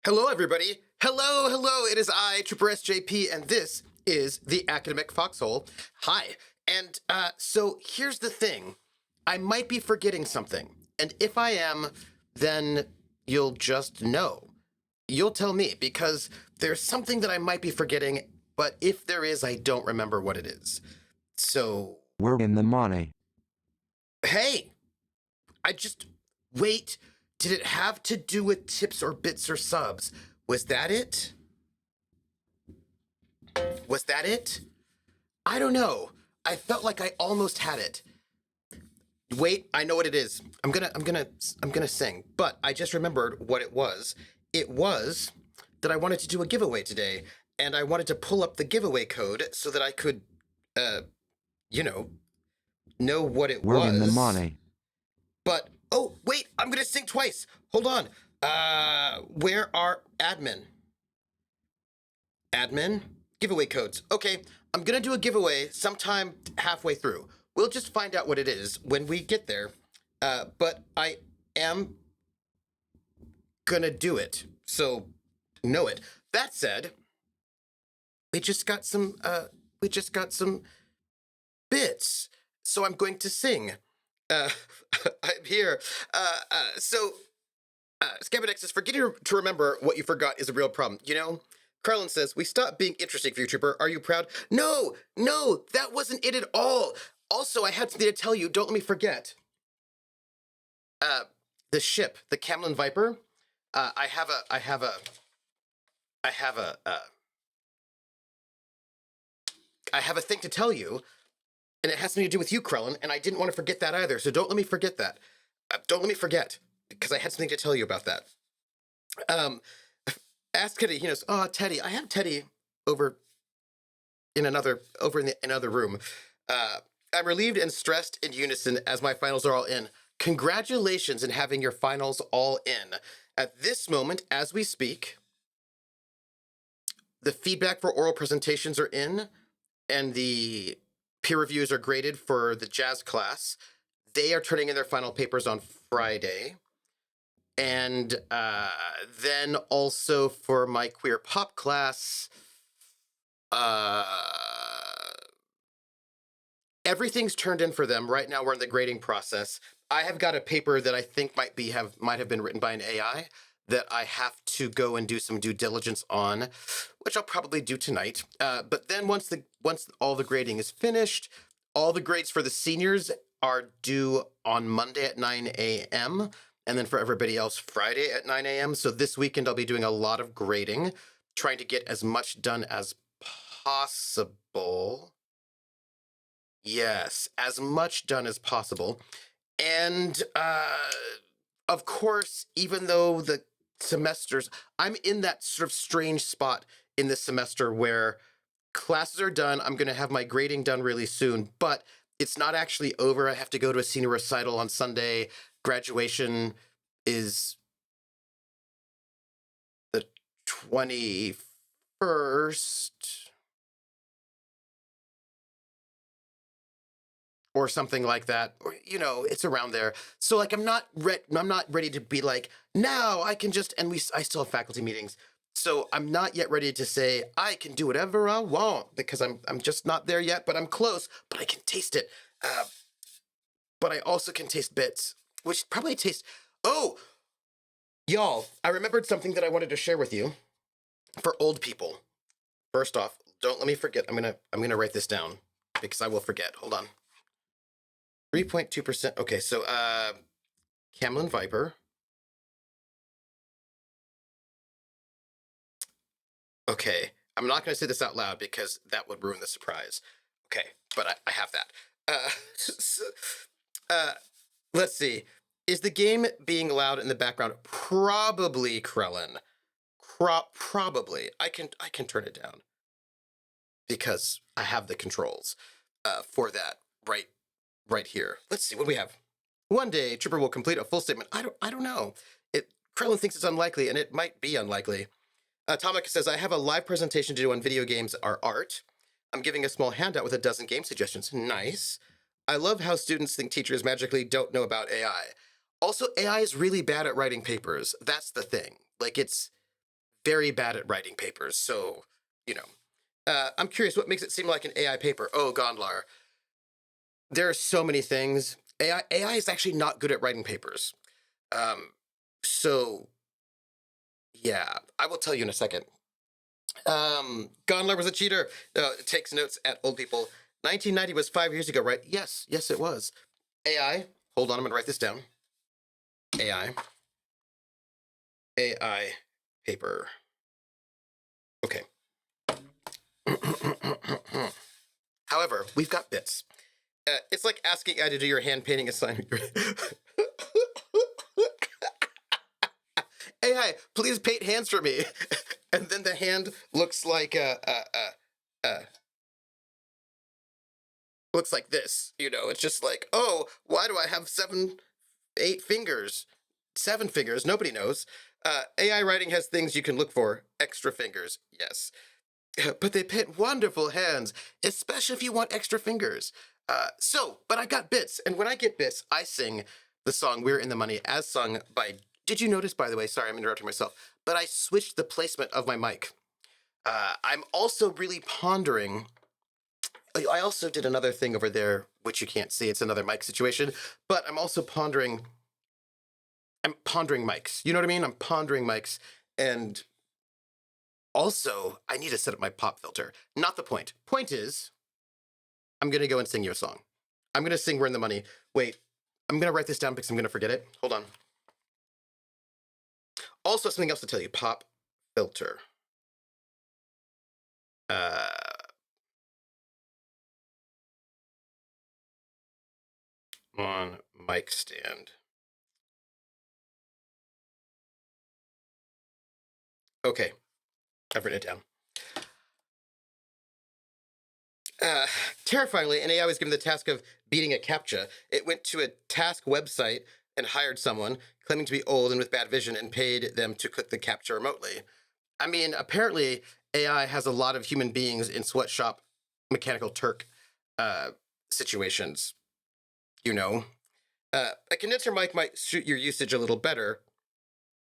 Hello, everybody. Hello, hello. It is I, Trooper SJP, and this is the Academic Foxhole. Hi. And so here's the thing. I might be forgetting something. And if I am, then you'll just know. You'll tell me, because there's something that I might be forgetting, but if there is, I don't remember what it is. So... We're in the money. Hey! Wait. Did it have to do with tips or bits or subs? Was that it? Was that it? I don't know. I felt like I almost had it. Wait, I know what it is. I'm gonna sing, but I just remembered what it was. It was that I wanted to do a giveaway today, and I wanted to pull up the giveaway code so that I could, know what it was. We're in the money. But, oh, wait, I'm gonna sing twice. Hold on. Where are admin? Admin? Giveaway codes. Okay, I'm gonna do a giveaway sometime halfway through. We'll just find out what it is when we get there. But I am gonna do it, so know it. That said, we just got some bits, so I'm going to sing. I'm here. Scabadex says, forgetting to remember what you forgot is a real problem. You know, Carlin says, we stopped being interesting for you, Trooper. Are you proud? No, that wasn't it at all. Also, I had something to tell you. Don't let me forget. The ship, the Camlin Viper. I have a thing to tell you, and it has something to do with you, Krellin, and I didn't want to forget that either, so don't let me forget that. Don't let me forget, because I had something to tell you about that. Ask Teddy, he knows, oh, Teddy, I have Teddy over in another room. I'm relieved and stressed in unison as my finals are all in. Congratulations in having your finals all in. At this moment, as we speak, the feedback for oral presentations are in, and the peer reviews are graded for the jazz class. They are turning in their final papers on Friday. And then also for my queer pop class, uh, everything's turned in for them. Right now we're in the grading process. I have got a paper that I think might have been written by an AI that I have to go and do some due diligence on, which I'll probably do tonight. But then once all the grading is finished, all the grades for the seniors are due on Monday at 9 a.m. and then for everybody else Friday at 9 a.m. So this weekend I'll be doing a lot of grading, trying to get as much done as possible. Yes, as much done as possible. And of course, even though the semesters, I'm in that sort of strange spot in this semester where classes are done. I'm going to have my grading done really soon, but it's not actually over. I have to go to a senior recital on Sunday. Graduation is the 21st. Or something like that, or it's around there. So like I'm not ready to be like, now I can just, and I still have faculty meetings, so I'm not yet ready to say I can do whatever I want, because I'm just not there yet, but I'm close. But I can taste it. But I also can taste bits, which probably taste. Oh, y'all, I remembered something that I wanted to share with you for old people. First off, don't let me forget. I'm gonna write this down because I will forget. Hold on. 3.2%. Okay, so Camelin Viper. Okay, I'm not going to say this out loud because that would ruin the surprise. Okay, but I have that. Let's see. Is the game being loud in the background? Probably, Krellin. Probably. I can turn it down because I have the controls for that right here. Let's see what we have. One day, Tripper will complete a full statement. I don't know. Krellin thinks it's unlikely, and it might be unlikely. Atomic says, I have a live presentation to do on video games are art. I'm giving a small handout with a dozen game suggestions. Nice. I love how students think teachers magically don't know about AI. Also, AI is really bad at writing papers. That's the thing. Like, it's very bad at writing papers. So, I'm curious, what makes it seem like an AI paper? Oh, Gondlar. There are so many things. AI is actually not good at writing papers. So yeah, I will tell you in a second. Gondler was a cheater. Takes notes at old people. 1990 was 5 years ago, right? Yes, it was. AI. Hold on, I'm gonna write this down. AI paper. Okay. However, we've got bits. It's like asking AI to do your hand painting assignment. AI, please paint hands for me. And then the hand looks like looks like this. It's just like, oh, why do I have 8 fingers? 7 fingers, nobody knows. AI writing has things you can look for. Extra fingers, yes. But they paint wonderful hands, especially if you want extra fingers. But I got bits, and when I get bits, I sing the song We're in the Money as sung by, did you notice, by the way, sorry, I'm interrupting myself, but I switched the placement of my mic. I'm also really pondering, I also did another thing over there, which you can't see, it's another mic situation, but I'm also pondering mics. You know what I mean? I'm pondering mics, and also, I need to set up my pop filter. Not the point. Point is, I'm going to go and sing you a song. I'm going to sing We're in the Money. Wait, I'm going to write this down because I'm going to forget it. Hold on. Also, something else to tell you. Pop filter. On mic stand. Okay, I've written it down. Terrifyingly, an AI was given the task of beating a CAPTCHA. It went to a task website and hired someone claiming to be old and with bad vision and paid them to click the CAPTCHA remotely. I mean, apparently AI has a lot of human beings in sweatshop Mechanical Turk situations. A condenser mic might suit your usage a little better.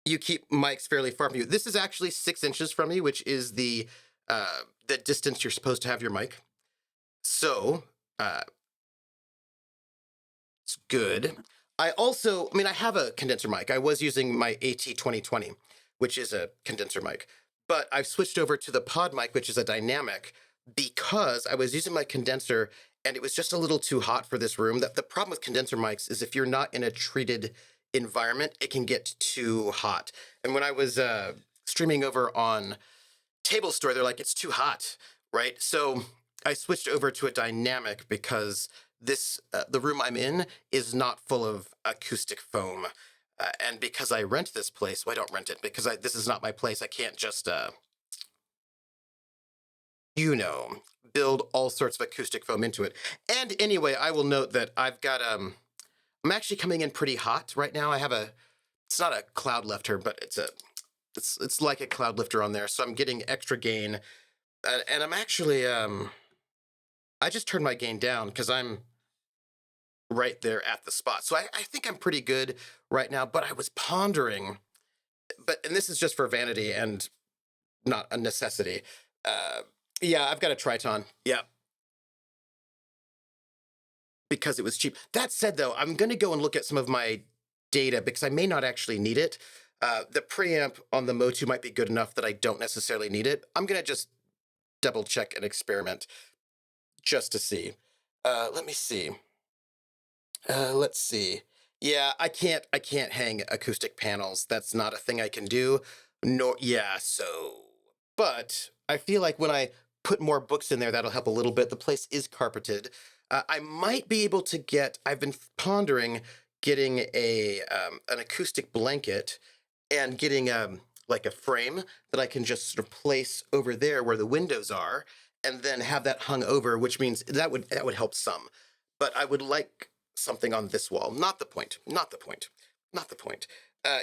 you keep mics fairly far from you. This is actually 6 inches from me, which is the distance you're supposed to have your mic. So it's good. I have a condenser mic. I was using my AT2020, which is a condenser mic, but I've switched over to the pod mic, which is a dynamic, because I was using my condenser and it was just a little too hot for this room. The problem with condenser mics is if you're not in a treated environment, it can get too hot. And when I was streaming over on Table Store, they're like, it's too hot, right? So I switched over to a dynamic because the room I'm in is not full of acoustic foam. And because I rent this place, well, I don't rent it because this is not my place. I can't just, build all sorts of acoustic foam into it. And anyway, I will note that I've got, I'm actually coming in pretty hot right now. It's not a cloud lifter, but it's like a cloud lifter on there. So I'm getting extra gain. And I'm actually, I just turned my gain down because I'm right there at the spot. So I think I'm pretty good right now, but I was pondering, and this is just for vanity and not a necessity. Yeah, I've got a Triton. Yeah. Because it was cheap. That said, though, I'm going to go and look at some of my data because I may not actually need it. The preamp on the Motu might be good enough that I don't necessarily need it. I'm going to just double check and experiment just to see. Let me see. Let's see. Yeah, I can't hang acoustic panels. That's not a thing I can do. But I feel like when I put more books in there, that'll help a little bit. The place is carpeted. I might be able to I've been pondering getting an acoustic blanket and getting like a frame that I can just sort of place over there where the windows are, and then have that hung over, which means that would help some. But I would like something on this wall. Not the point.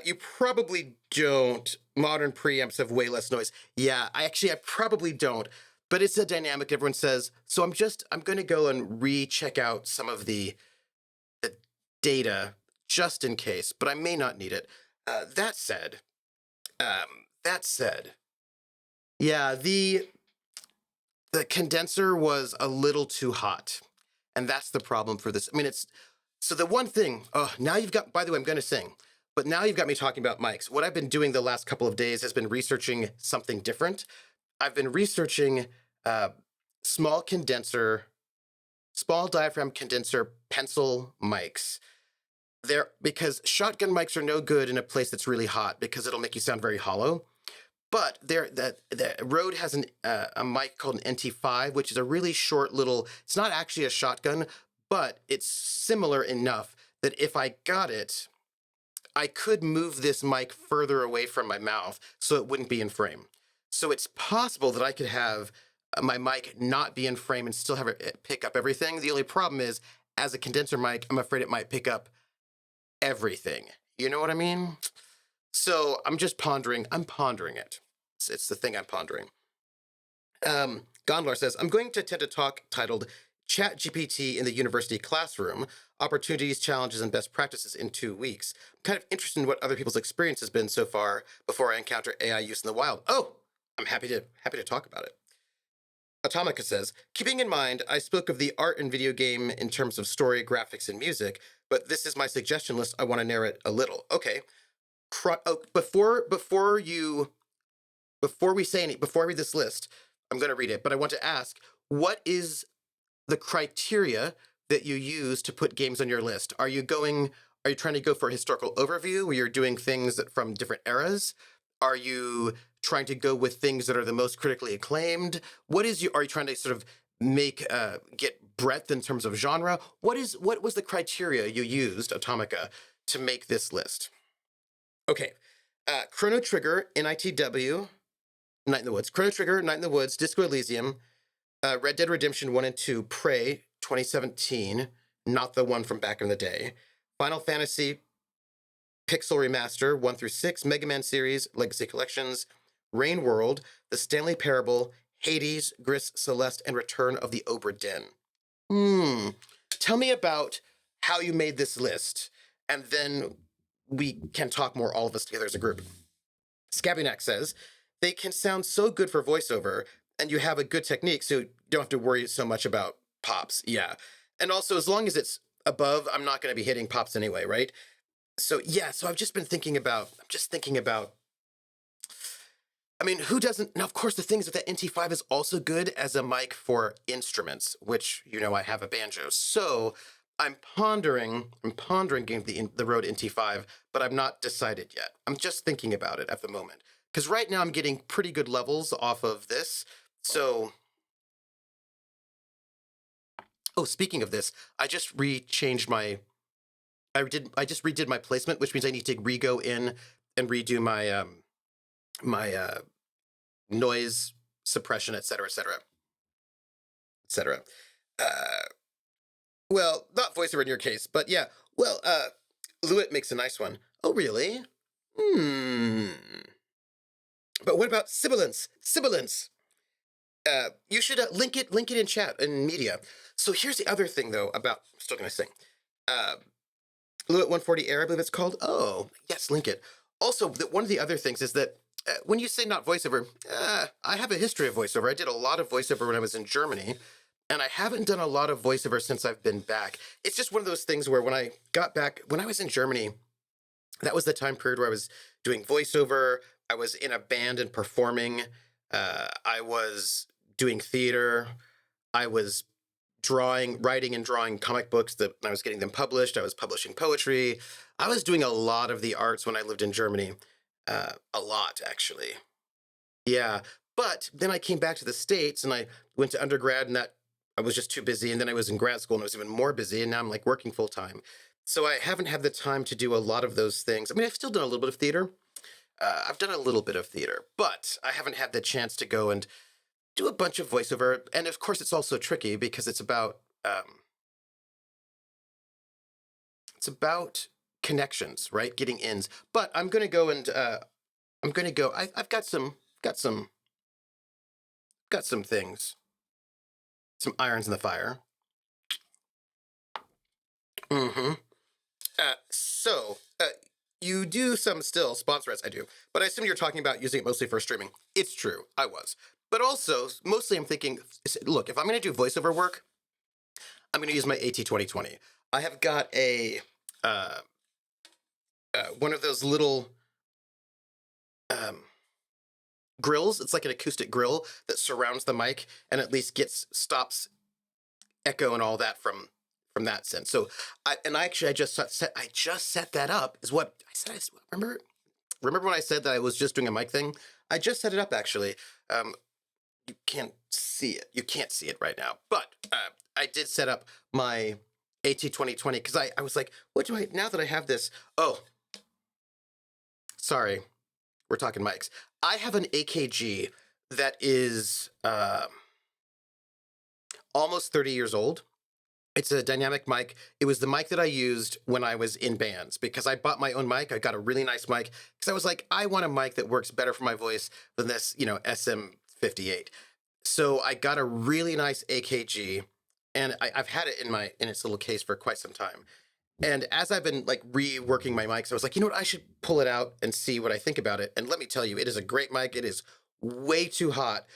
You probably don't. Modern preamps have way less noise. Yeah, I probably don't. But it's a dynamic, everyone says. So I'm going to go and recheck out some of the data just in case, but I may not need it. That said, yeah, the condenser was a little too hot. And that's the problem for this. I mean, so the one thing, now you've got, by the way, I'm going to sing, but now you've got me talking about mics. What I've been doing the last couple of days has been researching something different. I've been researching small diaphragm condenser pencil mics. Because shotgun mics are no good in a place that's really hot because it'll make you sound very hollow. But the Rode has a mic called an NT5, which is a really short little, it's not actually a shotgun, but it's similar enough that if I got it, I could move this mic further away from my mouth so it wouldn't be in frame. So it's possible that I could have my mic not be in frame and still have it pick up everything. The only problem is, as a condenser mic, I'm afraid it might pick up everything. You know what I mean? So I'm just pondering. I'm pondering it. It's the thing I'm pondering. Gondlar says, I'm going to attend a talk titled ChatGPT in the University Classroom, Opportunities, Challenges, and Best Practices in 2 weeks. I'm kind of interested in what other people's experience has been so far before I encounter AI use in the wild. Oh, I'm happy to talk about it. Atomica says, keeping in mind, I spoke of the art and video game in terms of story, graphics, and music, but this is my suggestion list. I want to narrow it a little. Okay. Before I read this list, I'm going to read it, but I want to ask, what is the criteria that you use to put games on your list? Are you trying to go for a historical overview where you're doing things from different eras? Are you trying to go with things that are the most critically acclaimed? Are you trying to sort of get breadth in terms of genre? What was the criteria you used, Atomica, to make this list? Okay. Chrono Trigger, NITW, Night in the Woods. Chrono Trigger, Night in the Woods, Disco Elysium, Red Dead Redemption 1 and 2, Prey, 2017, not the one from back in the day. Final Fantasy, Pixel Remaster, 1 through 6, Mega Man series, Legacy Collections, Rain World, The Stanley Parable, Hades, Gris, Celeste, and Return of the Obra Dinn. Tell me about how you made this list, and then we can talk more, all of us together as a group. Scabunac says, they can sound so good for voiceover, and you have a good technique, so you don't have to worry so much about pops. Yeah. And also, as long as it's above, I'm not going to be hitting pops anyway, right? So, yeah, so I'm just thinking about, I mean, who doesn't? Now, of course, the thing is that NT5 is also good as a mic for instruments, which, I have a banjo. So I'm pondering getting the Rode NT5, but I'm not decided yet. I'm just thinking about it at the moment. Because right now I'm getting pretty good levels off of this. So, oh, speaking of this, I just redid my placement, which means I need to re-go in and redo my my noise suppression, et cetera, et cetera, et cetera. Well, not voiceover in your case, but yeah. Well, Lewitt makes a nice one. Oh, really? But what about sibilance? Sibilance. You should link it in chat in media. So here's the other thing, though, about, I'm still going to sing. Lewitt 140 Air, I believe it's called. Oh, yes, link it. Also, one of the other things is that when you say not voiceover, I have a history of voiceover. I did a lot of voiceover when I was in Germany, and I haven't done a lot of voiceover since I've been back. It's just one of those things where when I got back, when I was in Germany, that was the time period where I was doing voiceover. I was in a band and performing. I was doing theater. I was writing and drawing comic books that I was getting them published. I was publishing poetry. I was doing a lot of the arts when I lived in Germany. A lot, actually. Yeah. But then I came back to the States and I went to undergrad, and that I was just too busy. And then I was in grad school and I was even more busy. And now I'm like working full time. So I haven't had the time to do a lot of those things. I mean, I've still done a little bit of theater. I've done a little bit of theater, but I haven't had the chance to go and do a bunch of voiceover. And of course, it's also tricky because it's about connections, right? Getting ins. But I'm going to go and I've got some things, some irons in the fire. Mm-hmm. So you do some still sponsor ads, I do, but I assume you're talking about using it mostly for streaming. It's true, I was. But also, mostly I'm thinking, look, if I'm going to do voiceover work, I'm going to use my AT2020. I have got a one of those little grills. It's like an acoustic grill that surrounds the mic and at least stops echo and all that from that sense. So I just set that up. Is what I said. Remember when I said that I was just doing a mic thing? I just set it up, actually. You can't see it. You can't see it right now. But I did set up my AT2020 because I was like, now that I have this? Oh, sorry. We're talking mics. I have an AKG that is almost 30 years old. It's a dynamic mic. It was the mic that I used when I was in bands because I bought my own mic. I got a really nice mic because I was like, I want a mic that works better for my voice than this, SM58. So I got a really nice AKG, and I've had it in its little case for quite some time. And as I've been like reworking my mics, I was like, you know what? I should pull it out and see what I think about it. And let me tell you, it is a great mic. It is way too hot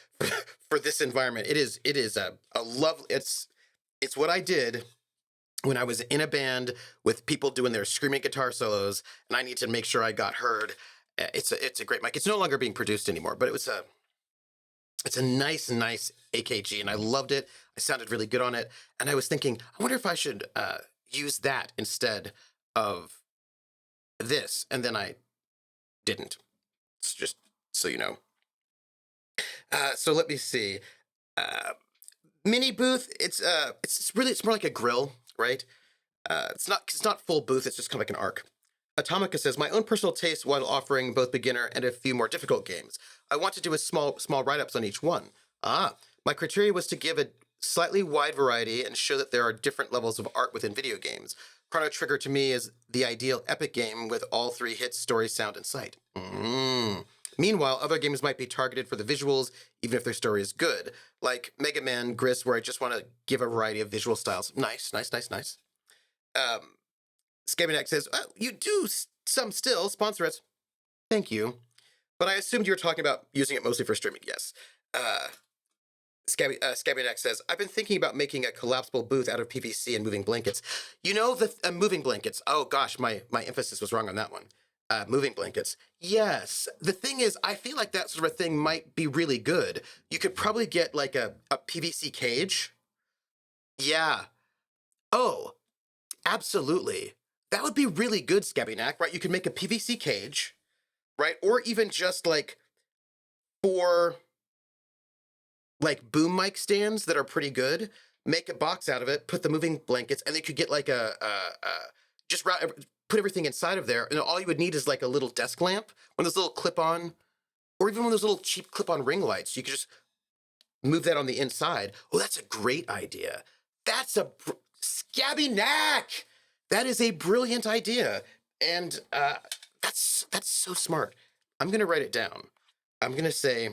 for this environment. It is a lovely. It's what I did when I was in a band with people doing their screaming guitar solos, and I need to make sure I got heard. It's a great mic. It's no longer being produced anymore, but it's a nice AKG, and I loved it. I sounded really good on it, and I was thinking, I wonder if I should use that instead of this, and then I didn't. It's just so you know. So let me see. Mini booth. It's more like a grill, right? It's not full booth. It's just kind of like an arc. Atomica says, my own personal taste while offering both beginner and a few more difficult games. I want to do a small write-ups on each one. My criteria was to give a slightly wide variety and show that there are different levels of art within video games. Chrono Trigger to me is the ideal epic game with all three hits: story, sound, and sight. Meanwhile, other games might be targeted for the visuals, even if their story is good, like Mega Man Gris, where I just want to give a variety of visual styles. Nice. Scaminac says, you do some still. Sponsor us. Thank you. But I assumed you were talking about using it mostly for streaming. Yes. Scabby Neck says, I've been thinking about making a collapsible booth out of PVC and moving blankets. You know, the moving blankets. Oh, gosh, my emphasis was wrong on that one. Moving blankets. Yes. The thing is, I feel like that sort of thing might be really good. You could probably get like a PVC cage. Yeah. Oh, absolutely. That would be really good, Scabby Neck, right? You could make a PVC cage, right? Or even just like 4 like boom mic stands that are pretty good. Make a box out of it, put the moving blankets, and they could get like just put everything inside of there. And all you would need is like a little desk lamp, one of those little clip-on, or even one of those little cheap clip-on ring lights. You could just move that on the inside. Oh, that's a great idea. That's a Scabby Neck. That is a brilliant idea, and that's so smart. I'm gonna write it down. I'm gonna say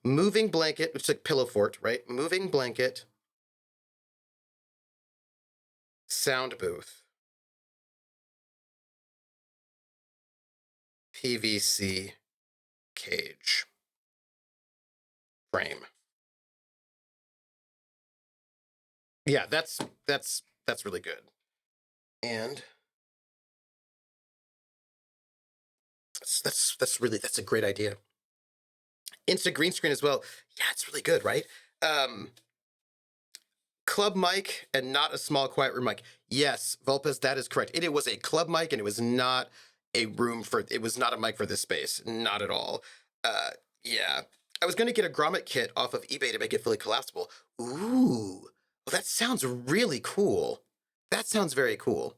moving blanket, which is like pillow fort, right? Moving blanket, sound booth, PVC cage, frame. Yeah, that's really good. And that's a great idea. Instant green screen as well. Yeah, it's really good, right? Club mic and not a small quiet room mic. Yes, Vulpes, that is correct. It was a club mic and it was not a it was not a mic for this space. Not at all. Yeah. I was going to get a grommet kit off of eBay to make it fully collapsible. Ooh, well, that sounds really cool. That sounds very cool.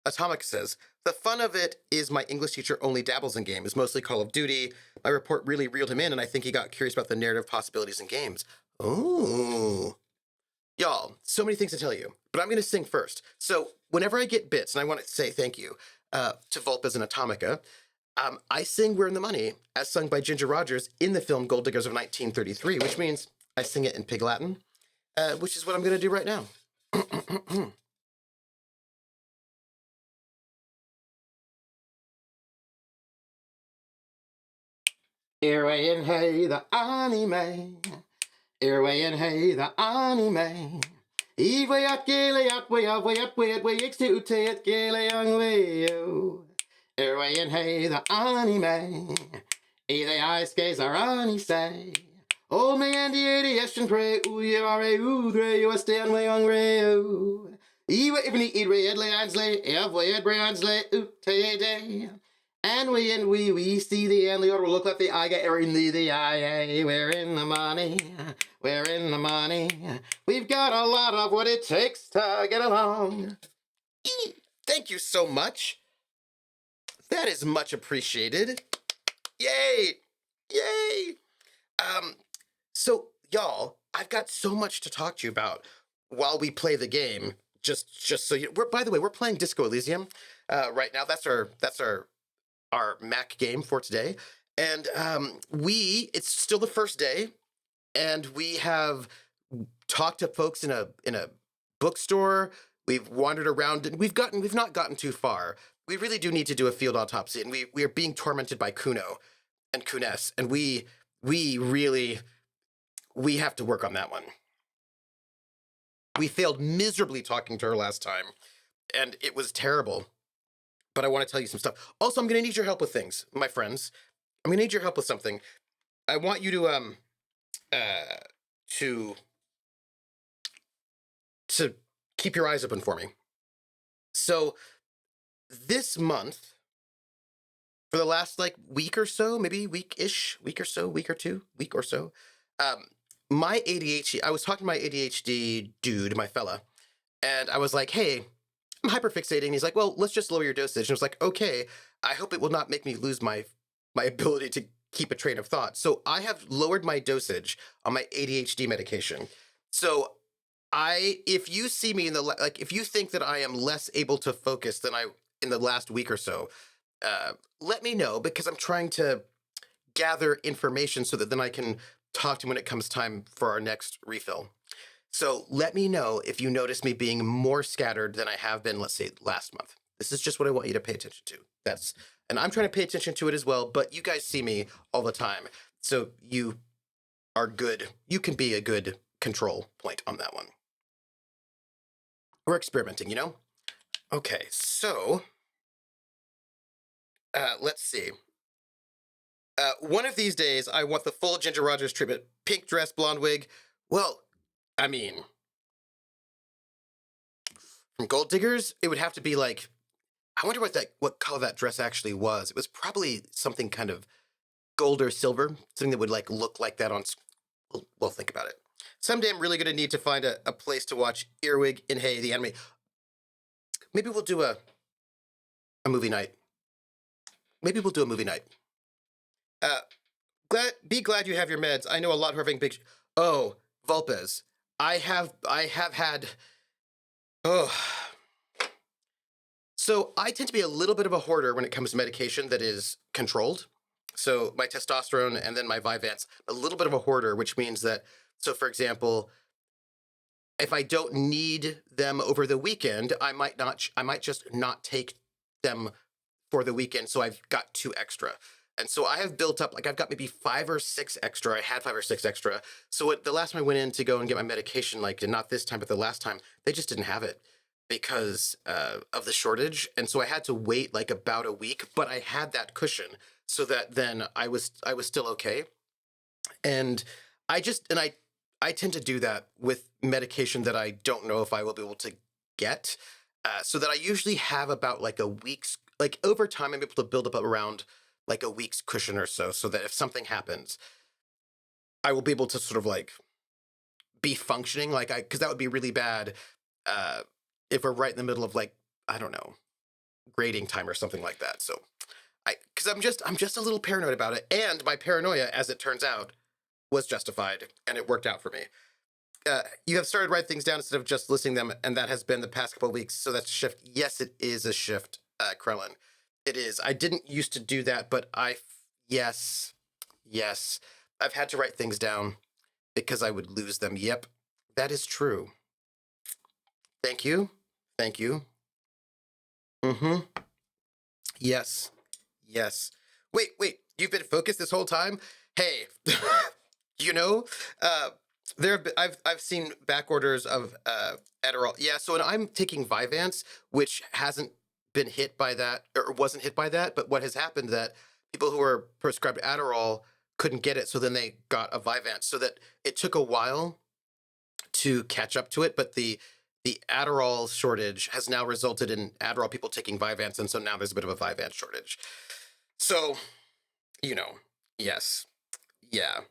Atomic says, the fun of it is my English teacher only dabbles in games, mostly Call of Duty. My report really reeled him in, and I think he got curious about the narrative possibilities in games. Ooh. Y'all, so many things to tell you, but I'm going to sing first. So whenever I get bits, and I want to say thank you to Vulpes and Atomica, I sing We're in the Money, as sung by Ginger Rogers in the film Gold Diggers of 1933, which means I sing it in Pig Latin, which is what I'm going to do right now. Airway and hey, the anime. Airway and hey, the anime. Way at gale at way up, way at way at way to take gale young way. Airway and hey, the anime. The ice skates are on say. Old man, the aviation pray. Ooh, you are a oodre, you are stand way young ray. Ewa even eat red landsley, way at Brandsley, day. And we see the end, the order will look like the eye get in the eye. We're in the money, we're in the money. We've got a lot of what it takes to get along. Thank you so much. That is much appreciated. Yay! Yay! So y'all, I've got so much to talk to you about while we play the game. Just so you, by the way, we're playing Disco Elysium right now. That's our Mac game for today. And it's still the first day, and we have talked to folks in a bookstore. We've wandered around, and we've not gotten too far. We really do need to do a field autopsy, and we are being tormented by Kuno and Kunes, and we have to work on that one. We failed miserably talking to her last time, and it was terrible. But I want to tell you some stuff. Also, I'm going to need your help with things, my friends. I'm going to need your help with something. I want you to keep your eyes open for me. So this month, for the last week or so, maybe week or so, my ADHD, I was talking to my ADHD dude, my fella, and I was like, hey, I'm hyperfixating. He's like, well, let's just lower your dosage. And I was like, okay, I hope it will not make me lose my ability to keep a train of thought. So I have lowered my dosage on my ADHD medication. So if you see me if you think that I am less able to focus than in the last week or so, let me know, because I'm trying to gather information so that then I can talk to him when it comes time for our next refill. So let me know if you notice me being more scattered than I have been, let's say, last month. This is just what I want you to pay attention to. And I'm trying to pay attention to it as well, but you guys see me all the time. So you are good. You can be a good control point on that one. We're experimenting, you know? Okay, so let's see. One of these days, I want the full Ginger Rogers treatment. Pink dress, blonde wig. Well, I mean, from Gold Diggers, it would have to be like, I wonder what color that dress actually was. It was probably something kind of gold or silver, something that would like look like that on. Well, think about it. Someday I'm really gonna need to find a place to watch Earwig in Hey the anime. Maybe we'll do a movie night. Maybe we'll do a movie night. Be glad you have your meds. I know a lot who are having big. Oh, Vulpes. I have had. Oh. So I tend to be a little bit of a hoarder when it comes to medication that is controlled. So my testosterone and then my Vyvanse, a little bit of a hoarder, which means that. So for example, if I don't need them over the weekend, I might just not take them for the weekend. So I've got 2 extra. And so I have built up, like I've got maybe 5 or 6 extra. I had 5 or 6 extra. So the last time I went in to go and get my medication, like, and not this time, but the last time, they just didn't have it because of the shortage. And so I had to wait like about a week, but I had that cushion so that then I was still okay. And I tend to do that with medication that I don't know if I will be able to get. So that I usually have about like a week's, like over time, I'm able to build up around like a week's cushion or so that if something happens, I will be able to sort of like be functioning because that would be really bad if we're right in the middle of like, I don't know, grading time or something like that. So because I'm just a little paranoid about it. And my paranoia, as it turns out, was justified and it worked out for me. You have started writing things down instead of just listing them, and that has been the past couple of weeks. So that's a shift. Yes, it is a shift, Krellin. It is. I didn't used to do that, but yes, I've had to write things down because I would lose them. Yep, that is true. Thank you. Mm-hmm. Yes. Wait. You've been focused this whole time? Hey, you know, I've seen back orders of Adderall. Yeah, so when I'm taking Vyvanse, which hasn't been hit by that or wasn't hit by that, but what has happened that people who were prescribed Adderall couldn't get it, so then they got a Vyvanse. So that it took a while to catch up to it, but the Adderall shortage has now resulted in Adderall people taking Vyvanse, and so now there's a bit of a Vyvanse shortage. So, yes. Yeah.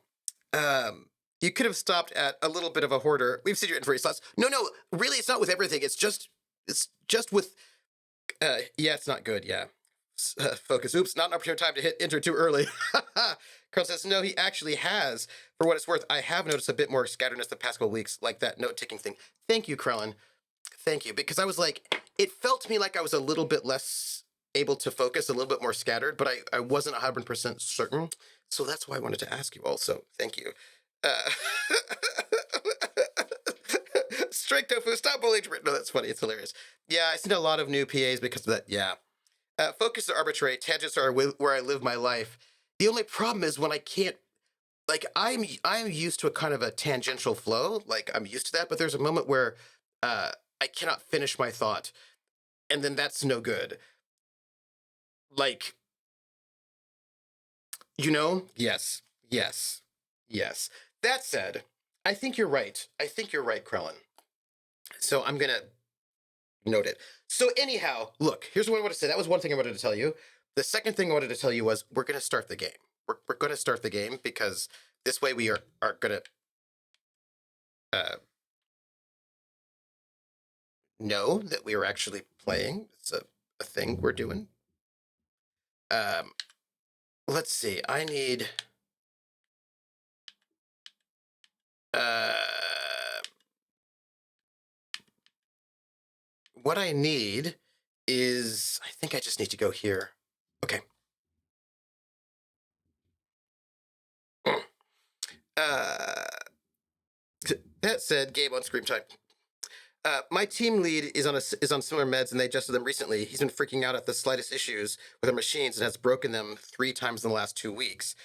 You could have stopped at a little bit of a hoarder. We've seen your info slots. No, really, it's not with everything. It's just with. Yeah, it's not good. Yeah. Focus. Oops, not an opportune time to hit enter too early. Carl says, no, he actually has. For what it's worth, I have noticed a bit more scatteredness the past couple of weeks, like that note-taking thing. Thank you, Krellin. Thank you. Because I was like, it felt to me like I was a little bit less able to focus, a little bit more scattered, but I wasn't 100% certain. So that's why I wanted to ask you also. Thank you. Strike tofu, stop bullying. No, that's funny. It's hilarious. Yeah, I've seen a lot of new PAs because of that. Yeah. Focus are arbitrary. Tangents are where I live my life. The only problem is when I can't, like, I'm used to a kind of a tangential flow. Like, I'm used to that, but there's a moment where I cannot finish my thought. And then that's no good. Like, yes. That said, I think you're right. Krellin. So I'm going to note it. So anyhow, look, here's what I want to say. That was one thing I wanted to tell you. The second thing I wanted to tell you was we're going to start the game. We're going to start the game because this way we are going to know that we are actually playing. It's a thing we're doing. Let's see. I need... what I need is... I think I just need to go here. Okay. That said, game on screen time. My team lead is on similar meds, and they adjusted them recently. He's been freaking out at the slightest issues with our machines and has broken them 3 times in the last 2 weeks,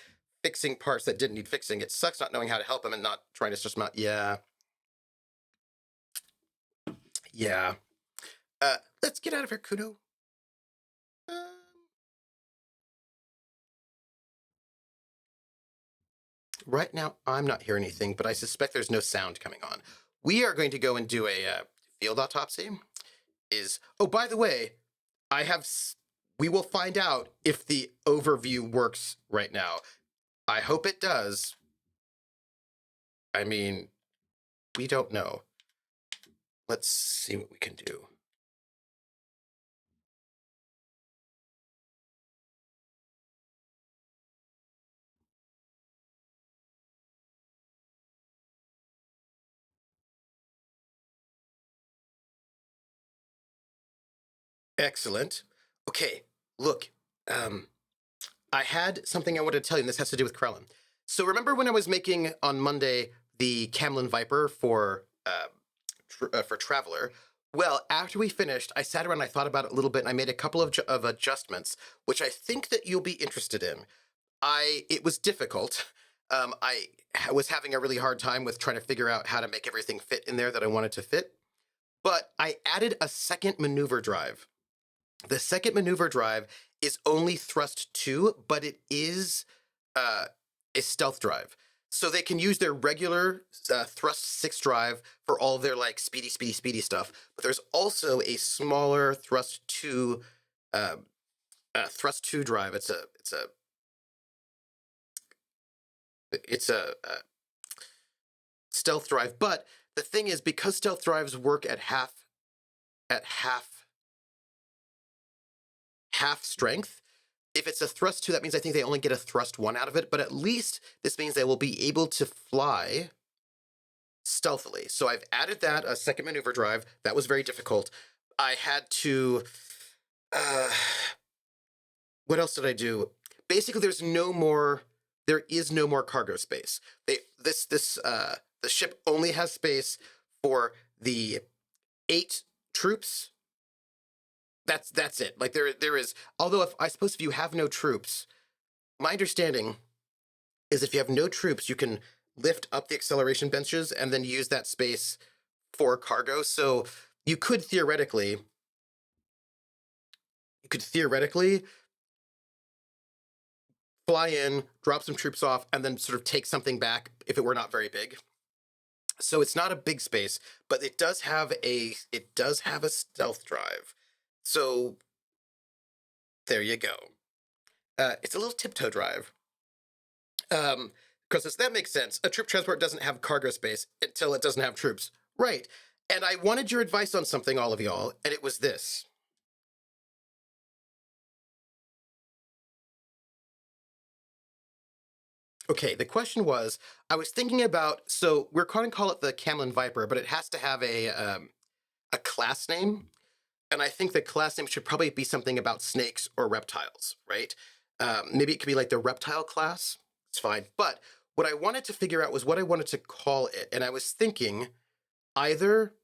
fixing parts that didn't need fixing. It sucks not knowing how to help him and not trying to stress him out. Yeah, yeah. Let's get out of here, Kudo. Right now, I'm not hearing anything, but I suspect there's no sound coming on. We are going to go and do a field autopsy. Oh, by the way, I have. We will find out if the overview works right now. I hope it does. I mean, we don't know. Let's see what we can do. Excellent. Okay, look, I had something I wanted to tell you, and this has to do with Krellin. So remember when I was making on Monday the Camlin Viper for Traveler? Well, after we finished, I sat around and I thought about it a little bit, and I made a couple of adjustments, which I think that you'll be interested in. It was difficult. I was having a really hard time with trying to figure out how to make everything fit in there that I wanted to fit. But I added a second maneuver drive. The second maneuver drive is only thrust 2, but it is a stealth drive. So they can use their regular thrust 6 drive for all of their like speedy stuff. But there's also a smaller thrust 2 drive. It's a stealth drive. But the thing is, because stealth drives work at half strength, if it's a thrust 2, that means I think they only get a thrust 1 out of it, but at least this means they will be able to fly stealthily. So I've added that, a second maneuver drive. That was very difficult. I had to what else did I do? Basically, there is no more cargo space. The ship only has space for the 8 troops. That's it. Like there is. Although if you have no troops, my understanding is if you have no troops, you can lift up the acceleration benches and then use that space for cargo. So you could theoretically fly in, drop some troops off, and then sort of take something back if it were not very big. So it's not a big space, but it does have a stealth drive. So there you go. It's a little tiptoe drive. Because that makes sense. A troop transport doesn't have cargo space until it doesn't have troops. Right. And I wanted your advice on something, all of y'all, and it was this. Okay, the question was, I was thinking about, so we're going to call it the Camlin Viper, but it has to have a class name. And I think the class name should probably be something about snakes or reptiles, right? Maybe it could be like the reptile class. It's fine. But what I wanted to figure out was what I wanted to call it. And I was thinking either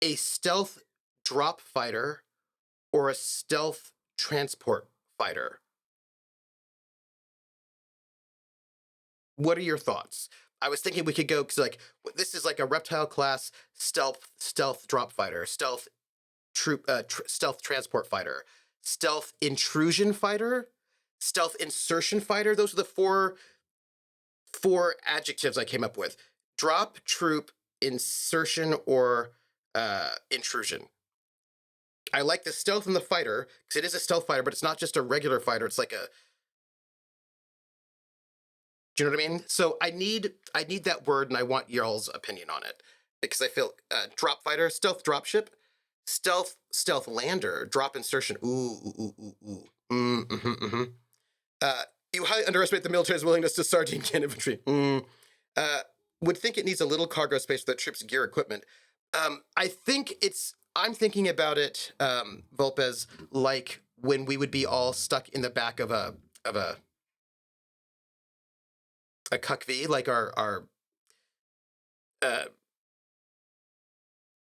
a stealth drop fighter or a stealth transport fighter. What are your thoughts? I was thinking we could go because like this is like a reptile class stealth drop fighter, stealth transport fighter, stealth intrusion fighter, stealth insertion fighter. Those are the four adjectives I came up with: drop, troop, insertion, or intrusion. I like the stealth in the fighter because it is a stealth fighter, but it's not just a regular fighter. It's like a, do you know what I mean? So I need that word, and I want y'all's opinion on it because I feel drop fighter, stealth dropship, stealth lander, drop insertion. Ooh. You highly underestimate the military's willingness to sardine can infantry. Would think it needs a little cargo space for the troops' gear equipment. I'm thinking about it, Volpez, like when we would be all stuck in the back of a Cuck V, like our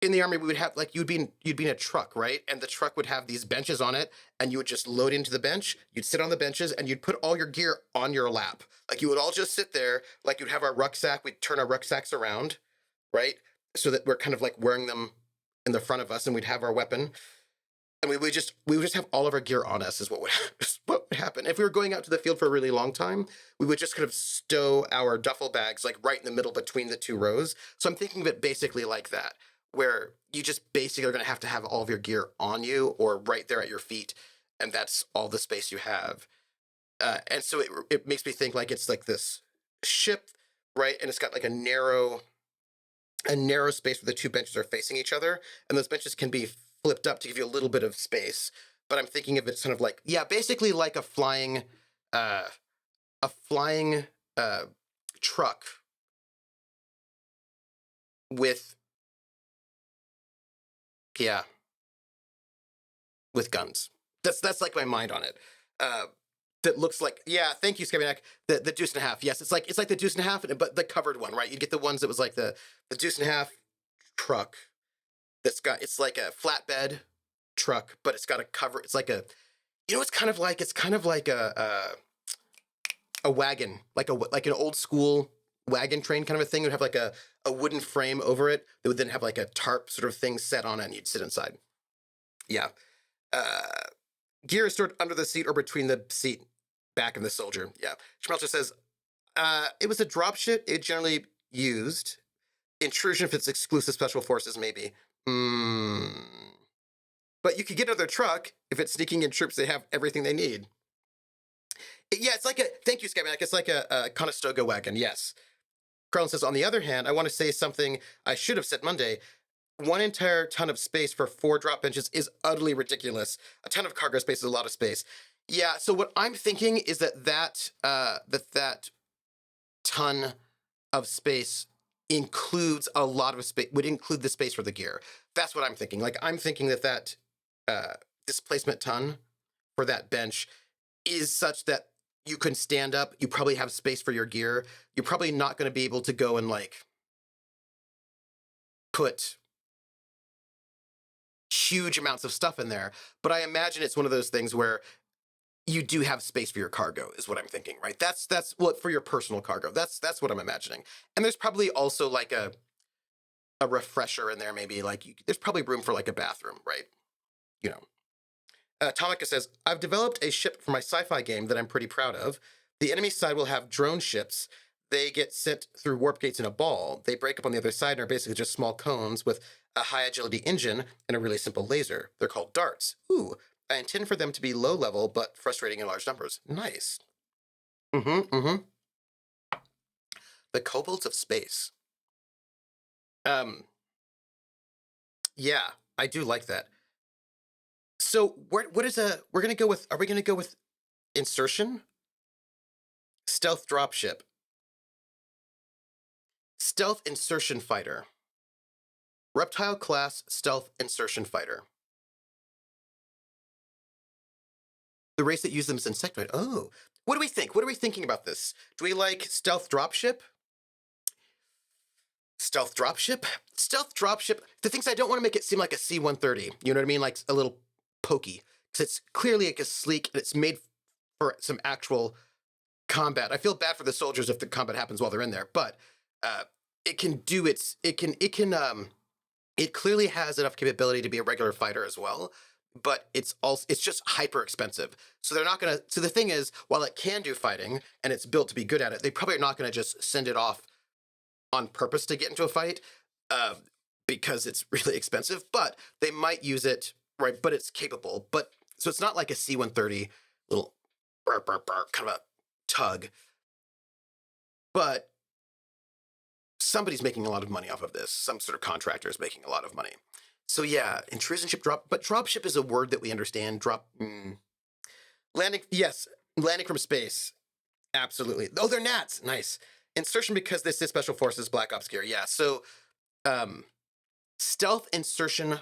in the army we would have like you'd be in a truck, right? And the truck would have these benches on it, and you would just load into the bench. You'd sit on the benches, and you'd put all your gear on your lap. Like you would all just sit there. Like you'd have our rucksack. We'd turn our rucksacks around, right, so that we're kind of like wearing them in the front of us, and we'd have our weapon, and we would just have all of our gear on us. Is what would what would happen if we were going out to the field for a really long time. We would just kind of stow our duffel bags like right in the middle between the two rows. So I'm thinking of it basically like that, where you just basically are going to have all of your gear on you or right there at your feet, and that's all the space you have. And so it makes me think like it's like this ship, right? And it's got like a narrow space where the two benches are facing each other, and those benches can be flipped up to give you a little bit of space. But I'm thinking of it kind of like, yeah, basically like uh, a flying truck with, yeah, with guns. That's like my mind on it. Uh, that looks like, yeah, thank you, Scabiac. The deuce and a half. Yes, it's like the deuce and a half, but the covered one, right? You get the ones that was like the deuce and a half truck that's got, it's like a flatbed truck, but it's got a cover. It's like a, it's kind of like a wagon, like an old school wagon train kind of a thing. It would have like a wooden frame over it that would then have like a tarp sort of thing set on it, and you'd sit inside. Yeah. Gear is stored under the seat or between the seat back of the soldier. Yeah. Schmelzer says, it was a dropship it generally used. Intrusion if it's exclusive special forces, maybe. But you could get another truck if it's sneaking in troops. They have everything they need. Yeah, it's like thank you, Scabiac. It's like a Conestoga wagon, yes. Carlin says, on the other hand, I want to say something I should have said Monday. One entire ton of space for 4 drop benches is utterly ridiculous. A ton of cargo space is a lot of space. Yeah, so what I'm thinking is that ton of space includes a lot of space, would include the space for the gear. That's what I'm thinking. Like, I'm thinking that displacement ton for that bench is such that you can stand up, you probably have space for your gear. You're probably not going to be able to go and like put huge amounts of stuff in there, but I imagine it's one of those things where you do have space for your cargo, is what I'm thinking, right? That's what for your personal cargo. That's what I'm imagining. And there's probably also like a refresher in there, maybe like there's probably room for like a bathroom, right? You know. Tomica says, I've developed a ship for my sci-fi game that I'm pretty proud of. The enemy side will have drone ships. They get sent through warp gates in a ball. They break up on the other side and are basically just small cones with a high agility engine and a really simple laser. They're called darts. Ooh, I intend for them to be low level, but frustrating in large numbers. Nice. The kobolds of space. Yeah, I do like that. So we're gonna go with, are we gonna go with insertion? Stealth dropship. Stealth insertion fighter. Reptile class stealth insertion fighter. The race that used them is insectoid. Oh, what do we think? What are we thinking about this? Do we like stealth dropship? Stealth dropship? Stealth dropship. The things I don't want to make it seem like a C-130. You know what I mean? Like a little pokey. Because it's clearly like a sleek and it's made for some actual combat. I feel bad for the soldiers if the combat happens while they're in there, but it can do it clearly has enough capability to be a regular fighter as well, but it's just hyper expensive. So they're not gonna, so the thing is, while it can do fighting and it's built to be good at it, they probably are not gonna just send it off on purpose to get into a fight because it's really expensive, but they might use it, right? But it's capable. But so it's not like a C-130 little burr, burr, burr, kind of a tug. But somebody's making a lot of money off of this. Some sort of contractor is making a lot of money. So yeah, intrusion ship drop, but dropship is a word that we understand. Landing, yes, landing from space. Absolutely. Oh, they're gnats. Nice. Insertion because this is special forces Black Ops gear. Yeah. So stealth insertion,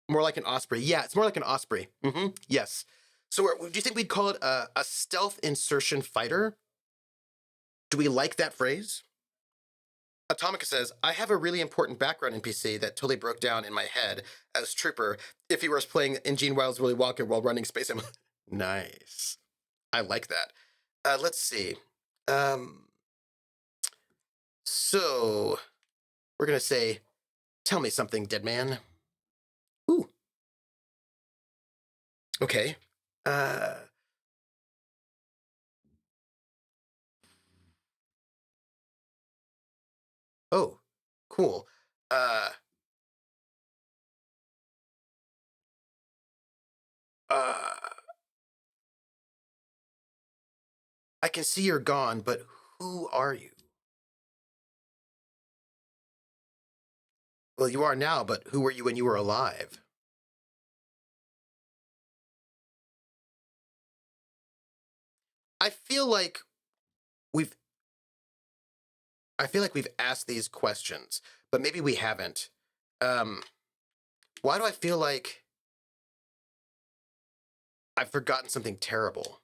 more like an osprey. Yeah, it's more like an osprey. Yes. So do you think we'd call it a stealth insertion fighter? Do we like that phrase? Atomica says, I have a really important background NPC that totally broke down in my head as Trooper if he was playing in Gene Wilder's Willy Wonka while running Space Am. Nice. I like that. Let's see. Um, so we're going to say, tell me something, dead man. Ooh. Okay. Uh, oh, cool. Uh, uh, I can see you're gone, but who are you? Well, you are now, but who were you when you were alive? I feel like we've I feel like we've asked these questions, but maybe we haven't. Um, why do I feel like I've forgotten something terrible?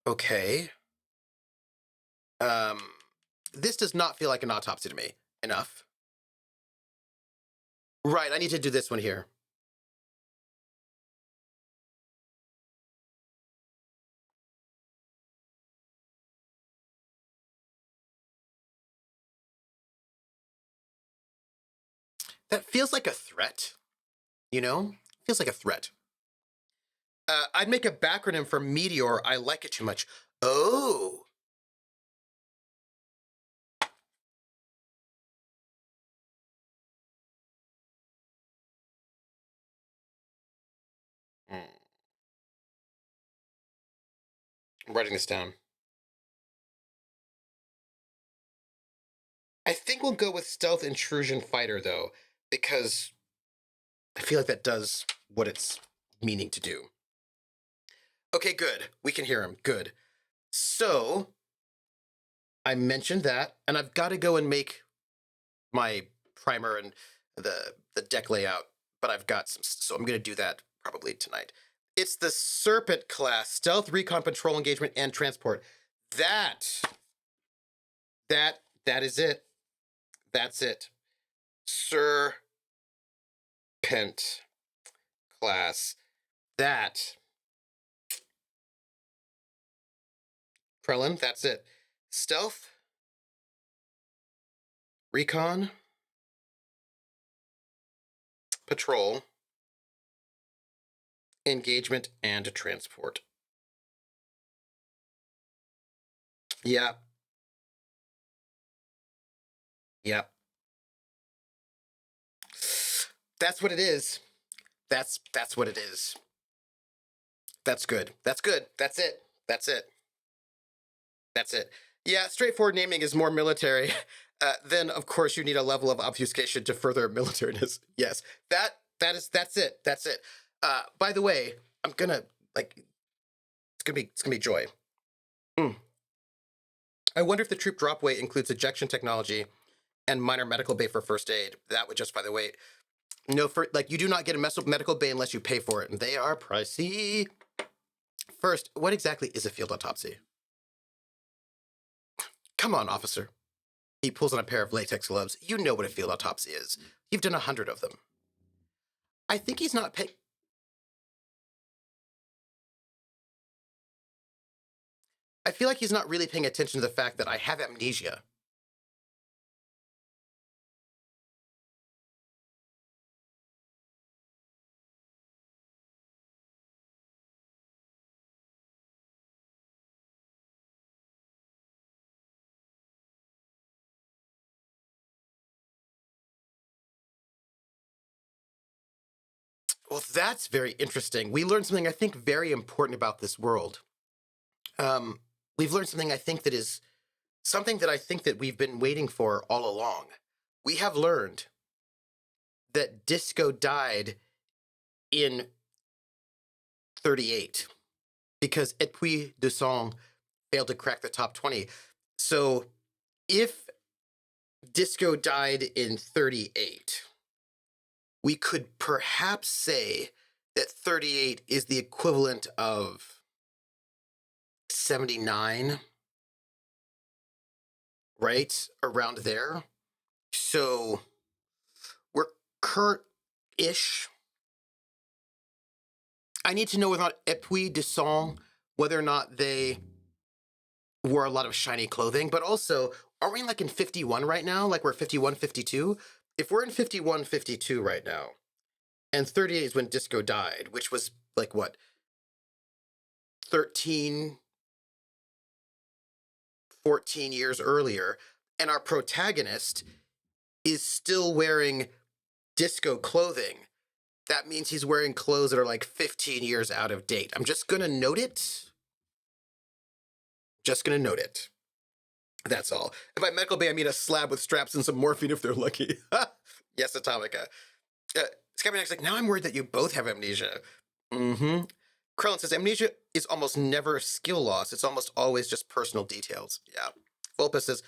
Okay. Um, this does not feel like an autopsy to me. Enough. Right, I need to do this one here. That feels like a threat, you know? Feels like a threat. I'd make a backronym for Meteor. I like it too much. Oh. Hmm. I'm writing this down. I think we'll go with Stealth Intrusion Fighter, though, because I feel like that does what it's meaning to do. Okay, good. We can hear him. Good. So I mentioned that, and I've got to go and make my primer and the deck layout, but I've got some, so I'm going to do that probably tonight. It's the Serpent class, Stealth, Recon, Patrol, Engagement, and Transport. That that is it. That's it. Serpent class. That Krellin, that's it. Stealth, Recon, Patrol, Engagement, and Transport. Yeah. Yeah. That's what it is. That's what it is. That's good. That's good. That's it. That's it. That's it. Yeah, straightforward naming is more military. Then, of course, you need a level of obfuscation to further militariness. Yes, that's it. That's it. By the way, I'm gonna like it's gonna be joy. Mm. I wonder if the troop drop weight includes ejection technology and minor medical bay for first aid. That would justify the weight. No, for like you do not get a medical bay unless you pay for it, and they are pricey. First, what exactly is a field autopsy? Come on, officer. He pulls on a pair of latex gloves. You know what a field autopsy is. You've done 100 of them. I think he's not paying. I feel like he's not really paying attention to the fact that I have amnesia. Well, that's very interesting. We learned something I think very important about this world. Um, we've learned something I think that is something that I think that we've been waiting for all along. We have learned that disco died in 38 because Et puis de Sang failed to crack the top 20. So if disco died in 38, we could perhaps say that 38 is the equivalent of 79. right? Around there. So we're current-ish. I need to know without Epui de Sang whether or not they wore a lot of shiny clothing, but also, are we like in 51 right now? Like we're 51, 52? If we're in 51, 52 right now, and 38 is when Disco died, which was like what, 13, 14 years earlier, and our protagonist is still wearing disco clothing, that means he's wearing clothes that are like 15 years out of date. I'm just gonna note it. Just gonna note it. That's all. And by medical bay, I mean a slab with straps and some morphine if they're lucky. Yes, Atomica. Scavenger's like, now I'm worried that you both have amnesia. Mm-hmm. Krellin says, amnesia is almost never skill loss. It's almost always just personal details. Yeah. Vulpes says,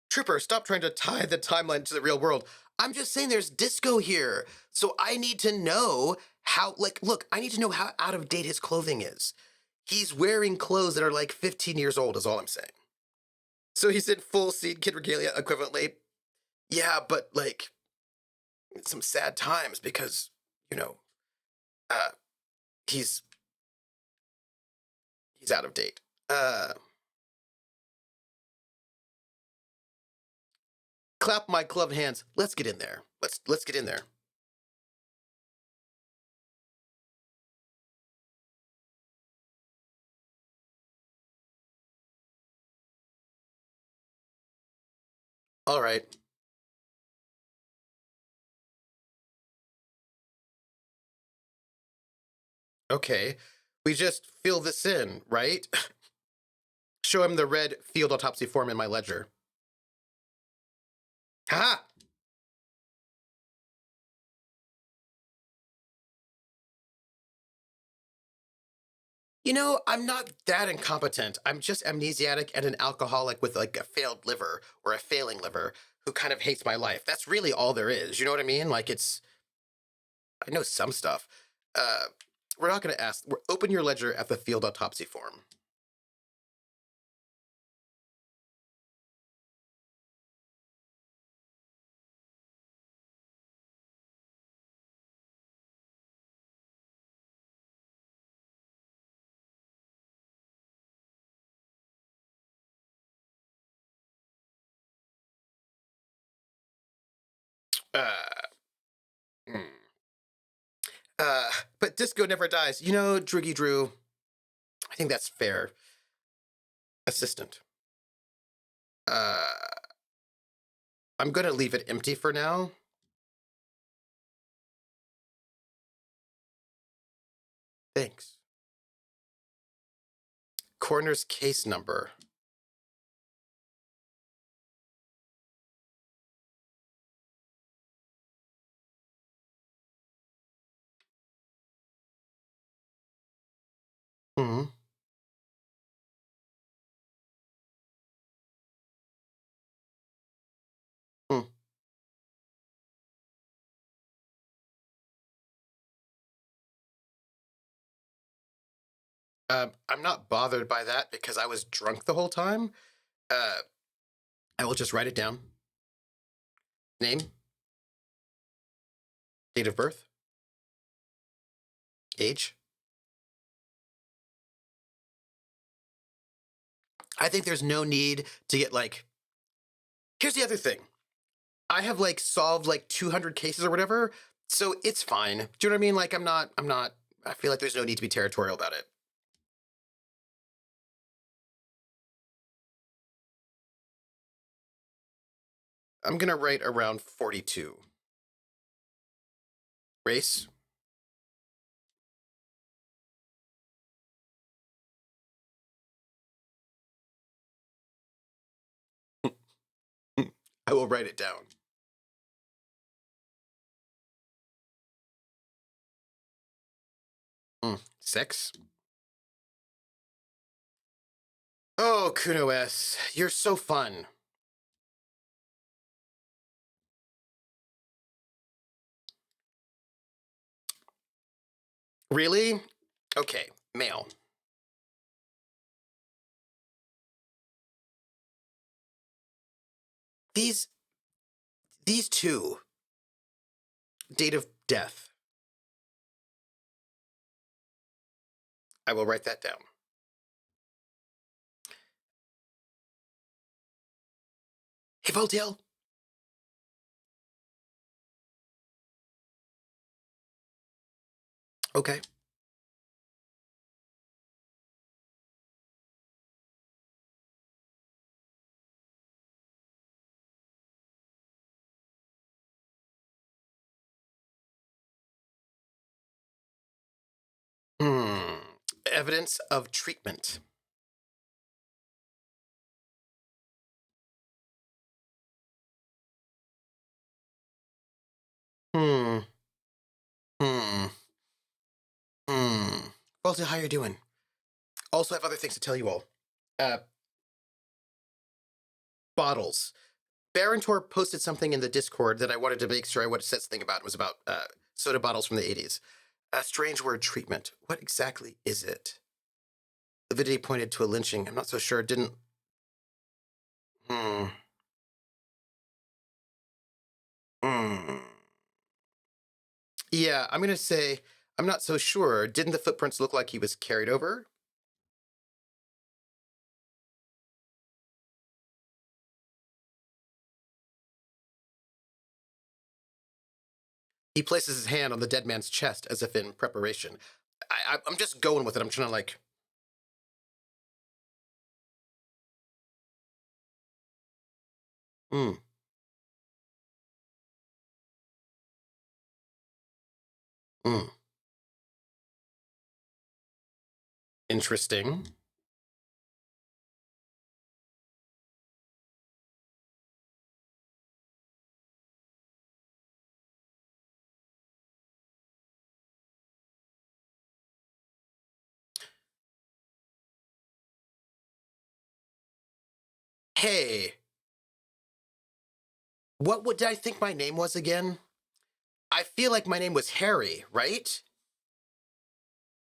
Trooper, stop trying to tie the timeline to the real world. I'm just saying there's disco here. So I need to know how, like, look, I need to know how out of date his clothing is. He's wearing clothes that are like 15 years old, is all I'm saying. So he's in full Seed Kid regalia equivalently. Yeah, but like, some sad times because, you know, uh, he's out of date. Clap my gloved hands. Let's get in there. Let's get in there. All right. Okay. We just fill this in, right? Show him the red field autopsy form in my ledger. Ha! You know, I'm not that incompetent. I'm just amnesiac and an alcoholic with like a failed liver or a failing liver who kind of hates my life. That's really all there is. You know what I mean? Like I know some stuff. Uh, we're not going to ask. Open your ledger at the field autopsy form. Uh, hmm. uh, but Disco never dies. You know, Druggy Drew, I think that's fair. Assistant. Uh, I'm going to leave it empty for now. Thanks. Coroner's case number. Hmm. Hmm. I'm not bothered by that because I was drunk the whole time. Uh, I will just write it down. Name, date of birth, age. I think there's no need to get like. Here's the other thing. I have like solved like 200 cases or whatever, so it's fine. Do you know what I mean? Like I'm not. I feel like there's no need to be territorial about it. I'm gonna write around 42. Race. I will write it down. Sex. Oh, Kuno S, you're so fun. Really? Okay, male. these these two, date of death. I will write that down. Hey, Voltaire. Okay. Hmm. Evidence of treatment. Hmm. Hmm. Hmm. Voltaire, how you doing? Also have other things to tell you all. Uh, Bottles. Barentor posted something in the Discord that I wanted to make sure I would have said something about. It was about soda bottles from the 80s. A strange word, treatment. What exactly is it? The video pointed to a lynching. I'm not so sure. It didn't. Hmm. Hmm. Yeah, I'm going to say I'm not so sure. Didn't the footprints look like he was carried over? He places his hand on the dead man's chest as if in preparation. I'm just going with it. I'm trying to like. Hmm. Hmm. Interesting. Hey, what would I think my name was again? I feel like my name was Harry, right?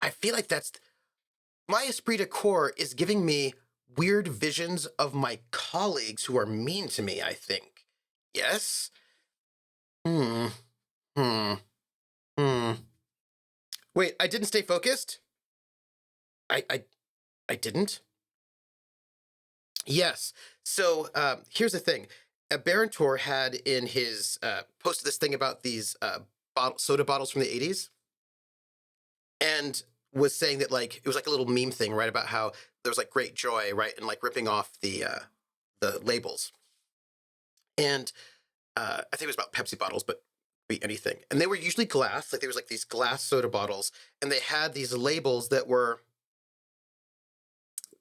I feel like that's my esprit de corps is giving me weird visions of my colleagues who are mean to me, I think. Yes? Hmm. Hmm. Hmm. Wait, I didn't stay focused? I didn't? Yes. So here's the thing. Barentor had in his posted this thing about these soda bottles from the 80s and was saying that like it was like a little meme thing, right? About how there was like great joy, right? And like ripping off the labels. And I think it was about Pepsi bottles, but be anything. And they were usually glass, like there was like these glass soda bottles, and they had these labels that were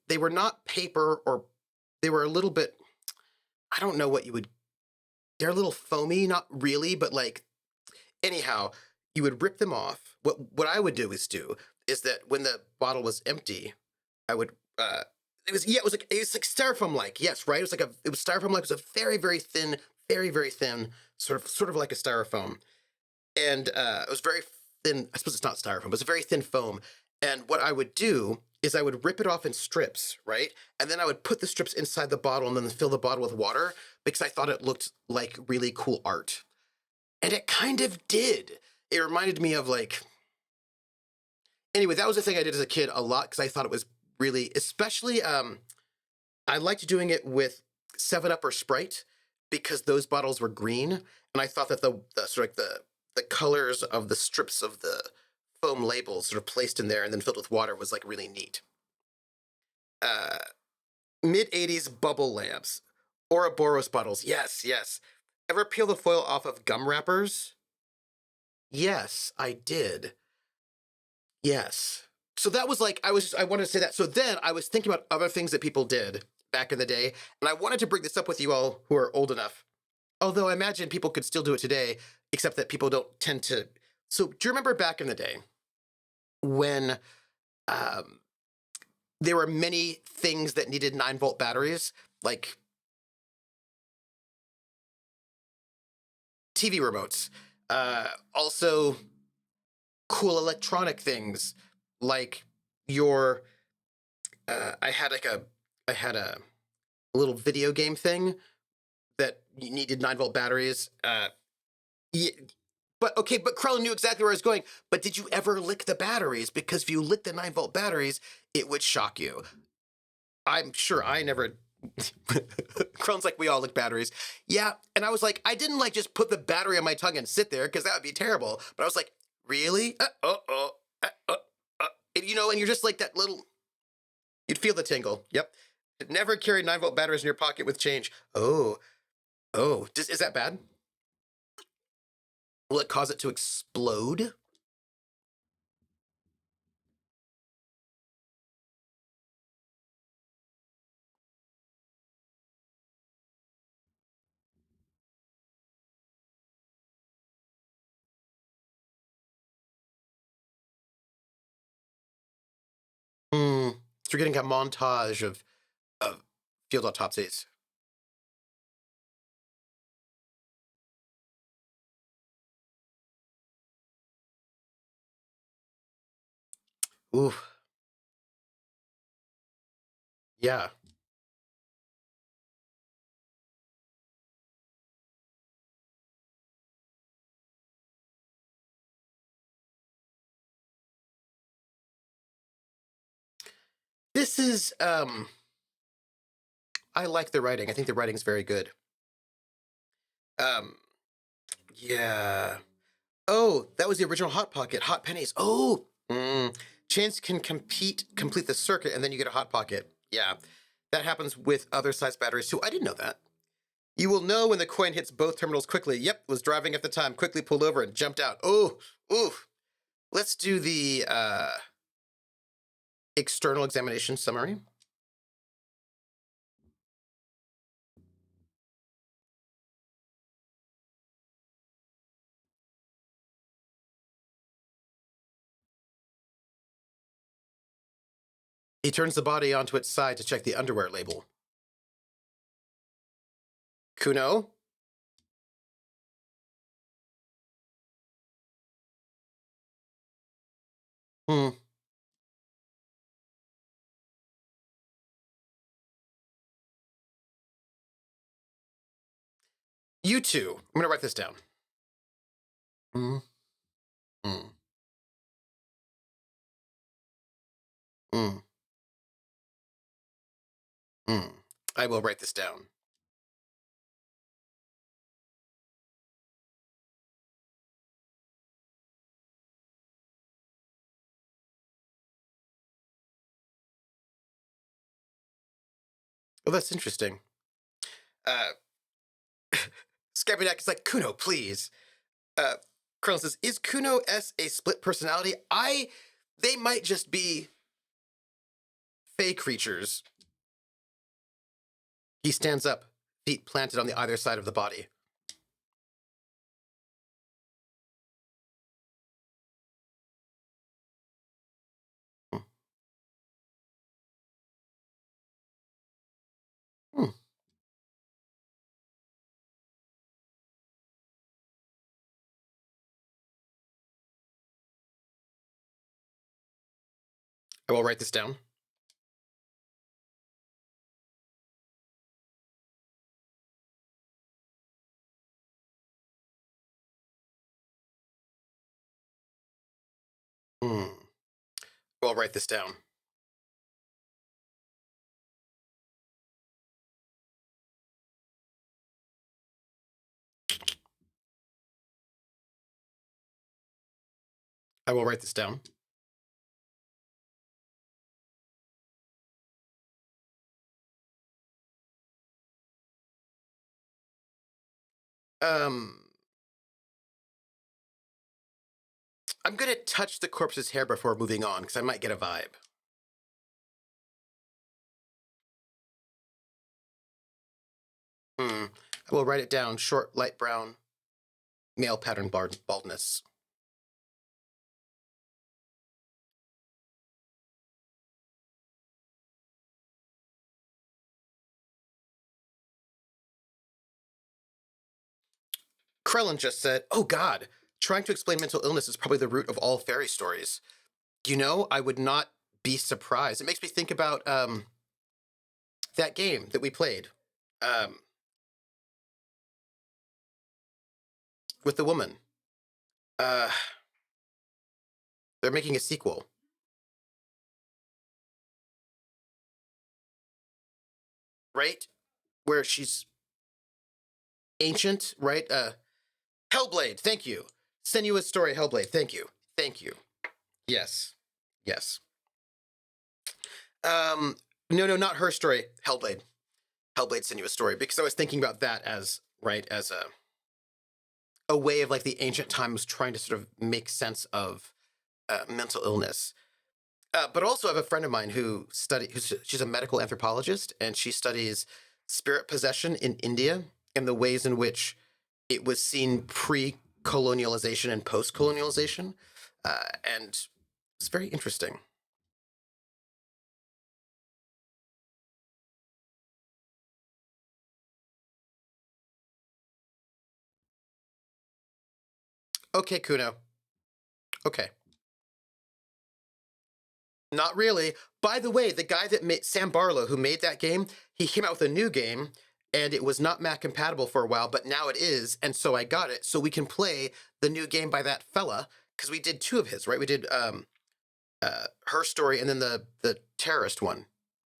they were not paper or they were a little bit I don't know what you would they're a little foamy, not really, but like anyhow, you would rip them off. What I would do is that when the bottle was empty, I would it was like styrofoam like, yes, right? It was styrofoam like, it was a very, very thin, sort of like a styrofoam. And it was very thin. I suppose it's not styrofoam, but it's a very thin foam. And what I would do is I would rip it off in strips, right? And then I would put the strips inside the bottle and then fill the bottle with water because I thought it looked like really cool art. And it kind of did. It reminded me of like anyway, that was the thing I did as a kid a lot because I thought it was really, especially I liked doing it with 7 Up or Sprite because those bottles were green, and I thought that the sort of like the colors of the strips of the foam labels sort of placed in there and then filled with water was like really neat. Uh, Mid 80s bubble lamps, Ouroboros bottles. Yes, yes. Ever peel the foil off of gum wrappers? Yes, I did. Yes. So that was like I wanted to say that. So then I was thinking about other things that people did back in the day, and I wanted to bring this up with you all who are old enough. Although I imagine people could still do it today, except that people don't tend to. So do you remember back in the day when um, there were many things that needed 9-volt batteries, like TV remotes, also cool electronic things like your. I had a little video game thing that you needed 9-volt batteries. Yeah, but okay, but Krellin knew exactly where I was going. But did you ever lick the batteries? Because if you lick the 9-volt batteries, it would shock you. I'm sure I never. Krellin's like, we all lick batteries. Yeah, and I was like, I didn't like just put the battery on my tongue and sit there because that would be terrible. But I was like, really? And you're just like that little. You'd feel the tingle. Yep. Never carry 9-volt batteries in your pocket with change. Oh, is that bad? Will it cause it to explode? Hmm. So you're getting a montage of field autopsies. Ooh, yeah. This is I like the writing. I think the writing's very good. Um, yeah. Oh, that was the original Hot Pocket. Hot pennies. Oh, chance can complete the circuit, and then you get a Hot Pocket. Yeah, that happens with other size batteries too. I didn't know that. You will know when the coin hits both terminals quickly. Yep, was driving at the time, quickly pulled over and jumped out. Oh, ooh. Let's do the external examination summary. He turns the body onto its side to check the underwear label. Kuno? Hmm. You two. I'm going to write this down. Mm, mm, mm, mm. I will write this down. Oh, that's interesting. Uh, Scabinak is like, Kuno, please. Colonel says, is Kuno S a split personality? They might just be fey creatures. He stands up, feet planted on the either side of the body. Hmm. Hmm. I will write this down. Hmm. I will write this down. I will write this down. Um, I'm gonna touch the corpse's hair before moving on because I might get a vibe. I will write it down. Short, light brown, male pattern baldness. Krellin just said, "Oh God, trying to explain mental illness is probably the root of all fairy stories." I would not be surprised. It makes me think about that game that we played. Um, with the woman. Uh, they're making a sequel. Right? Where she's ancient, right? Hellblade, thank you. Sinuous story, Hellblade, thank you. Thank you. Yes. Yes. Um, no, not her story, Hellblade. Hellblade Sinuous story, because I was thinking about that as, right, as a way of like the ancient times trying to sort of make sense of mental illness. But also, I have a friend of mine she's a medical anthropologist, and she studies spirit possession in India and the ways in which it was seen pre-colonialization and post-colonialization, and it's very interesting. Okay, Kuno. Okay, not really. By the way, the guy that made Sam Barlow, who made that game, he came out with a new game, and it was not Mac compatible for a while, but now it is, and so I got it, so we can play the new game by that fella because we did two of his, right? We did her story and then the terrorist one,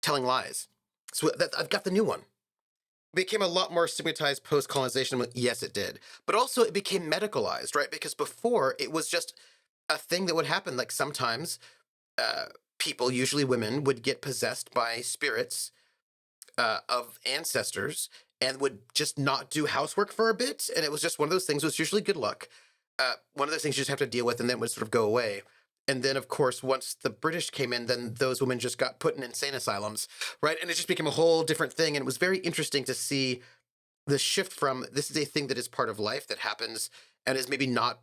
telling lies. So I've got the new one. Became a lot more stigmatized post colonization. Yes, it did, but also it became medicalized, right? Because before it was just a thing that would happen. Like sometimes uh, people, usually women, would get possessed by spirits of ancestors and would just not do housework for a bit, and it was just one of those things. It was usually good luck. One of those things you just have to deal with, and then it would sort of go away. And then, of course, once the British came in, then those women just got put in insane asylums, right? And it just became a whole different thing. And it was very interesting to see the shift from this is a thing that is part of life that happens and is maybe not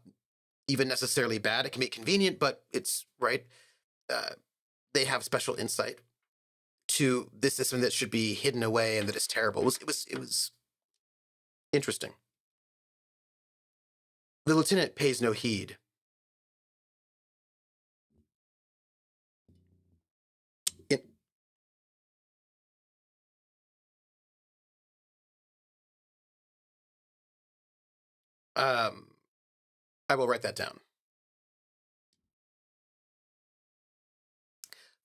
even necessarily bad. It can be convenient, but it's right. Uh, they have special insight to this system that should be hidden away and that is terrible. It was interesting. The lieutenant pays no heed. It, um, I will write that down.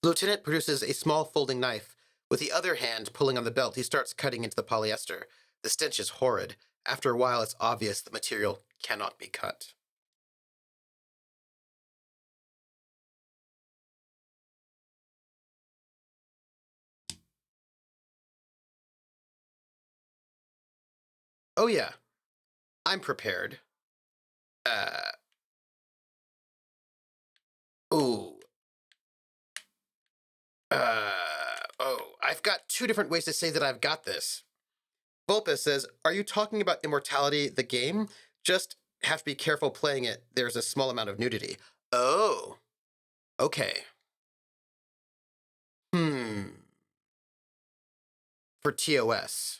The lieutenant produces a small folding knife. With the other hand pulling on the belt, he starts cutting into the polyester. The stench is horrid. After a while, it's obvious the material cannot be cut. Oh, yeah, I'm prepared. Uh, ooh. I've got two different ways to say that I've got this. Vulpes says, are you talking about Immortality, the game? Just have to be careful playing it. There's a small amount of nudity. Oh, okay. Hmm. For TOS.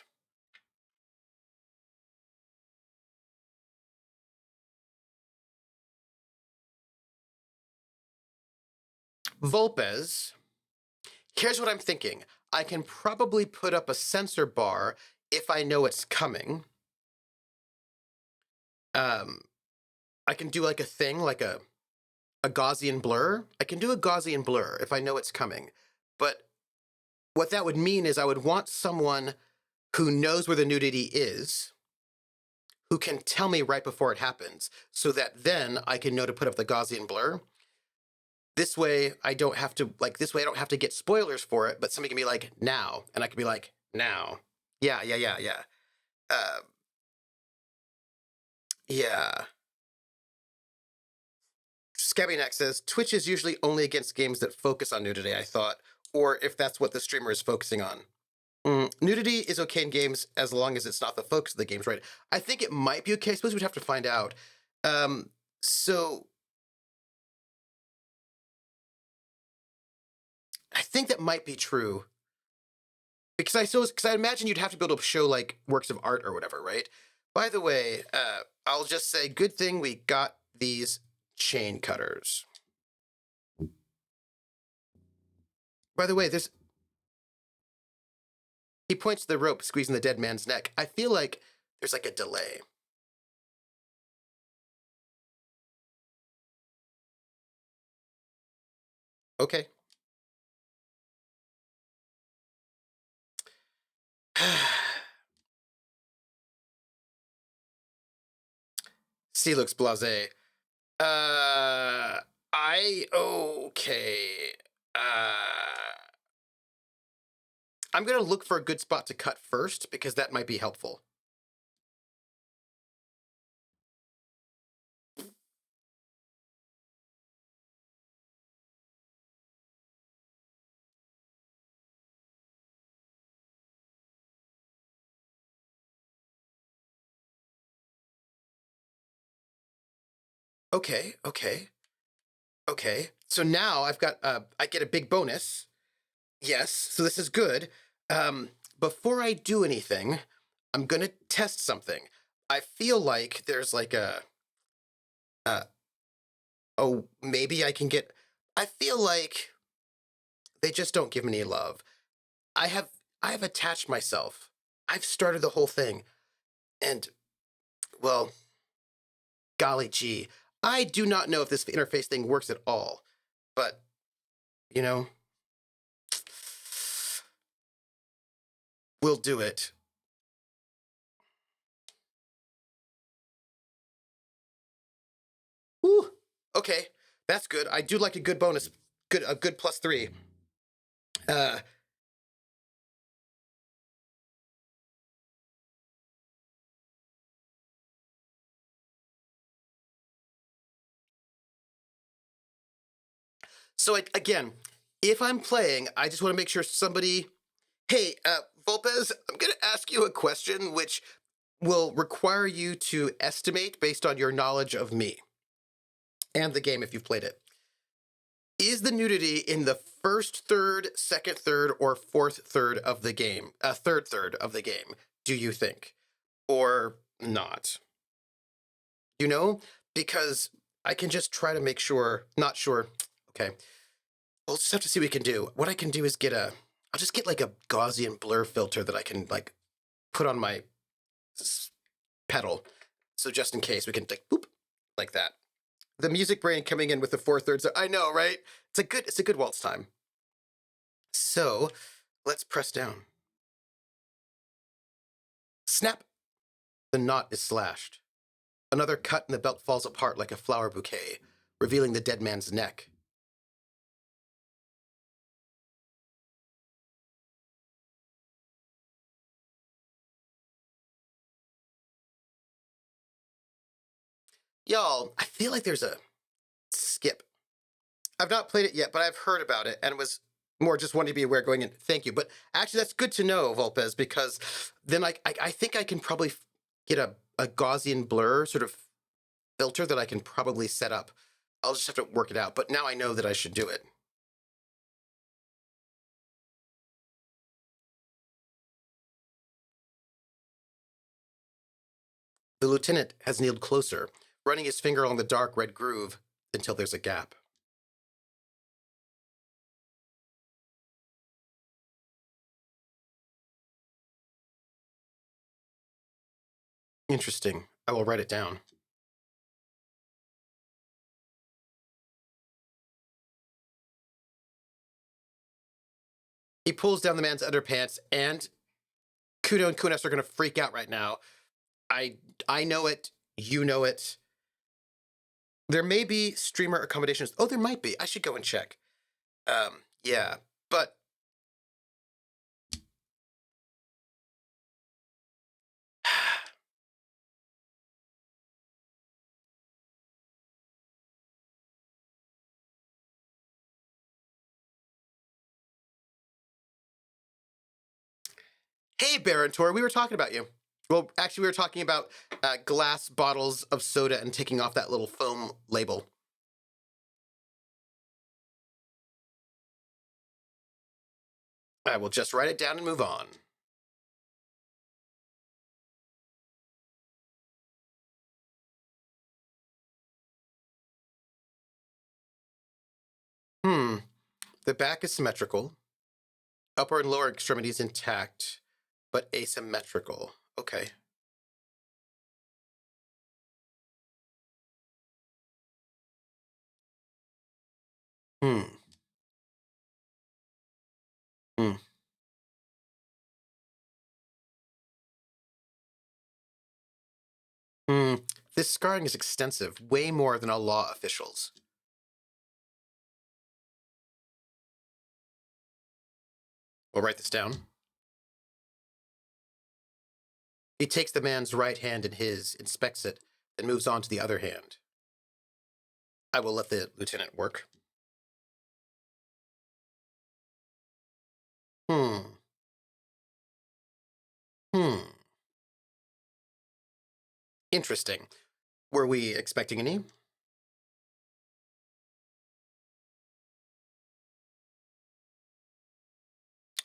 Vulpes, here's what I'm thinking. I can probably put up a sensor bar if I know it's coming. Um, I can do like a thing, like a Gaussian blur. I can do a Gaussian blur if I know it's coming. But what that would mean is I would want someone who knows where the nudity is, who can tell me right before it happens, so that then I can know to put up the Gaussian blur. This way I don't have to get spoilers for it, but somebody can be like, now, and I can be like, now. Yeah. Uh, yeah. Scabby Neck says Twitch is usually only against games that focus on nudity, I thought, or if that's what the streamer is focusing on. Nudity is okay in games as long as it's not the focus of the games, right? I think it might be okay. I suppose we'd have to find out. So I think that might be true because I imagine you'd have to be able to show like works of art or whatever, right? By the way, I'll just say, good thing we got these chain cutters. By the way, there's he points to the rope squeezing the dead man's neck. I feel like there's like a delay. Okay. C looks blasé. I okay. I'm gonna look for a good spot to cut first because that might be helpful. Okay, okay, okay. So now I've got I get a big bonus. Yes, so this is good. Before I do anything, I'm gonna test something. I feel like there's like uh oh, maybe I can get. I feel like they just don't give me any love. I have I have attached myself. I've started the whole thing, and well, golly gee, I do not know if this interface thing works at all. But you know, we'll do it. Whew. Okay, that's good. I do like a good bonus. Good, a good +3. Uh, so again, if I'm playing, I just want to make sure somebody. Hey, Volpez, I'm going to ask you a question which will require you to estimate based on your knowledge of me and the game if you've played it. Is the nudity in the first third, second third, or fourth third of the game? Third third of the game, do you think? Or not? You know? Because I can just try to make sure, not sure. Okay. We'll just have to see what we can do. What I can do is I'll just get like a Gaussian blur filter that I can like put on my pedal. So just in case we can like boop like that. The music brain coming in with the 4/3. I know, right? It's a good waltz time. So let's press down. Snap. The knot is slashed. Another cut and the belt falls apart like a flower bouquet, revealing the dead man's neck. Y'all, I feel like there's a skip. I've not played it yet, but I've heard about it and was more just wanting to be aware going in. Thank you. But actually, that's good to know, Volpez, because then I think I can probably get a Gaussian blur sort of filter that I can probably set up. I'll just have to work it out. But now I know that I should do it. The lieutenant has kneeled closer, running his finger along the dark red groove until there's a gap. Interesting. I will write it down. He pulls down the man's underpants, and Kudo and Kunas are going to freak out right now. I I know it. You know it. There may be streamer accommodations. Oh, there might be. I should go and check. Yeah, but hey, Barantor, we were talking about you. Well, actually, we were talking about glass bottles of soda and taking off that little foam label. I will just write it down and move on. Hmm. The back is symmetrical. Upper and lower extremities intact, but asymmetrical. Okay. Hmm. Hmm. Hmm. This scarring is extensive, way more than all law officials. We'll write this down. He takes the man's right hand in his, inspects it, then moves on to the other hand. I will let the lieutenant work. Hmm. Hmm. Interesting. Were we expecting any?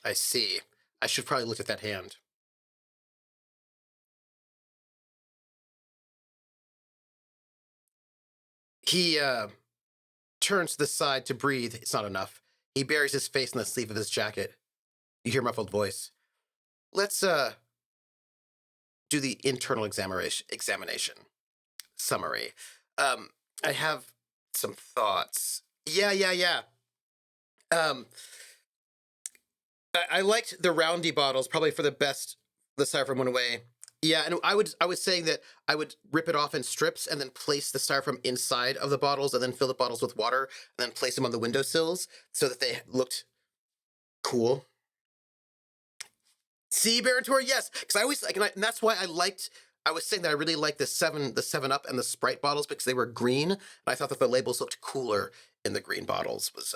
I see. I should probably look at that hand. He turns to the side to breathe. It's not enough. He buries his face in the sleeve of his jacket. You hear a muffled voice. Let's do the internal examination. Summary. Um, I have some thoughts. Yeah. Um, I liked the roundy bottles probably for the best. The styrofoam went away. Yeah, and I was saying that I would rip it off in strips and then place the styrofoam inside of the bottles and then fill the bottles with water and then place them on the windowsills so that they looked cool. See, Barontor, yes, because I always like, and that's why I liked. I was saying that I really liked the Seven Up and the Sprite bottles because they were green, and I thought that the labels looked cooler in the green bottles. Was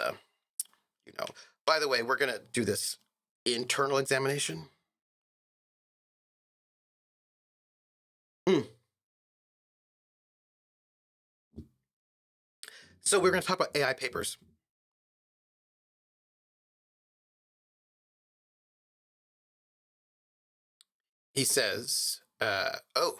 you know. By the way, we're gonna do this internal examination. Hmm. So we're gonna talk about AI papers. He says, "Oh,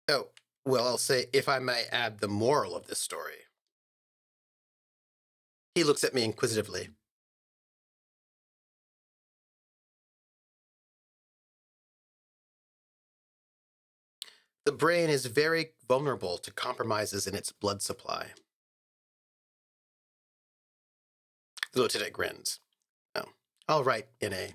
oh, well, I'll say if I may add the moral of this story." He looks at me inquisitively. The brain is very vulnerable to compromises in its blood supply. The lieutenant grins. Oh, all right, NA.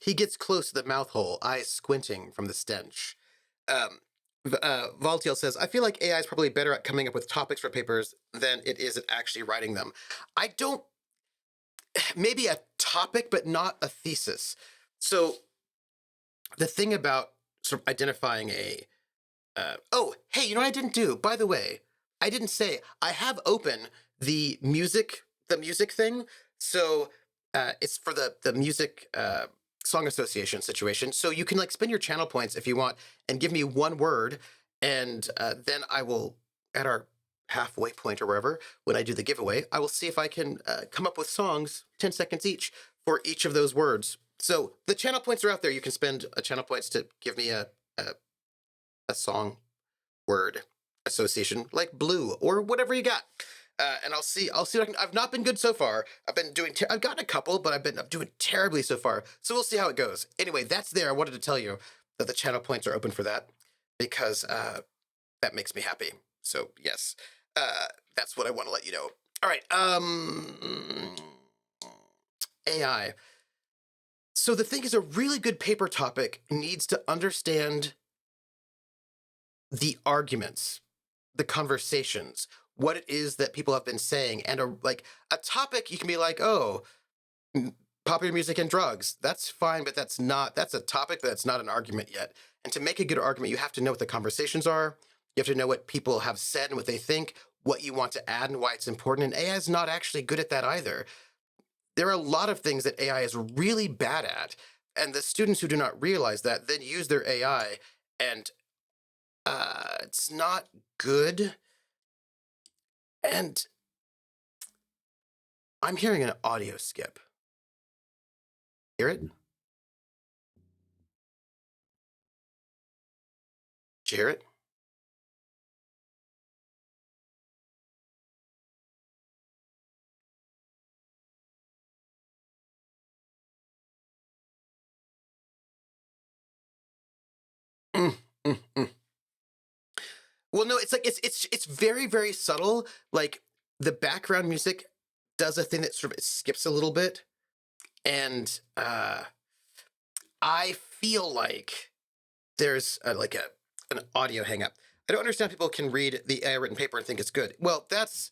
He gets close to the mouth hole, eyes squinting from the stench. Valtiel says, I feel like AI is probably better at coming up with topics for papers than it is at actually writing them. I don't, maybe a topic, but not a thesis. So the thing about sort of identifying oh, hey, you know what I didn't do? By the way, I didn't say I have open the music thing. So it's for the music song association situation. So you can like spend your channel points if you want and give me one word, and then I will at our halfway point or wherever when I do the giveaway, I will see if I can come up with songs 10 seconds each for each of those words. So the channel points are out there. You can spend a channel points to give me a, a song word association like blue or whatever you got. And I'll see what I can. I've not been good so far. I've gotten a couple, but I'm doing terribly so far. So we'll see how it goes. Anyway, that's there. I wanted to tell you that the channel points are open for that because that makes me happy. So yes, that's what I want to let you know. All right. AI. So the thing is, a really good paper topic needs to understand the arguments, the conversations, what it is that people have been saying, and a topic you can be like, oh, popular music and drugs. That's fine, but that's a topic, but that's not an argument yet. And to make a good argument, you have to know what the conversations are. You have to know what people have said and what they think, what you want to add and why it's important. And AI is not actually good at that either. There are a lot of things that AI is really bad at. And the students who do not realize that then use their AI and it's not good. And I'm hearing an audio skip. Hear it? Did you hear it? Mm, mm. Well, no, it's like it's very very subtle. Like the background music does a thing that sort of it skips a little bit, and I feel like there's like an audio hang up. I don't understand how people can read the AI written paper and think it's good. Well, that's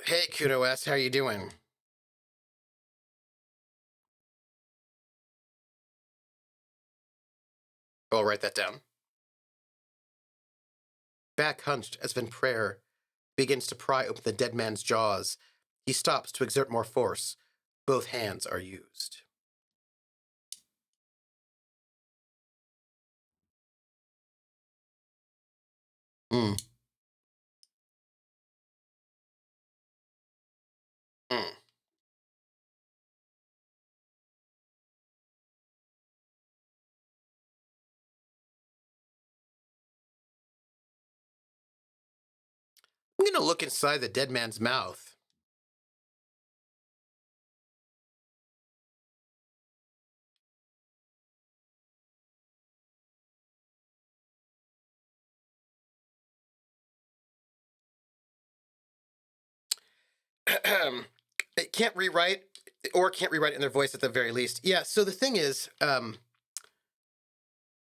hey Kudo S, how you doing? I'll write that down. Back hunched as Van Prayer begins to pry open the dead man's jaws, he stops to exert more force. Both hands are used. Mm, mm. I'm gonna look inside the dead man's mouth. It can't rewrite, or can't rewrite in their voice at the very least. Yeah. So the thing is,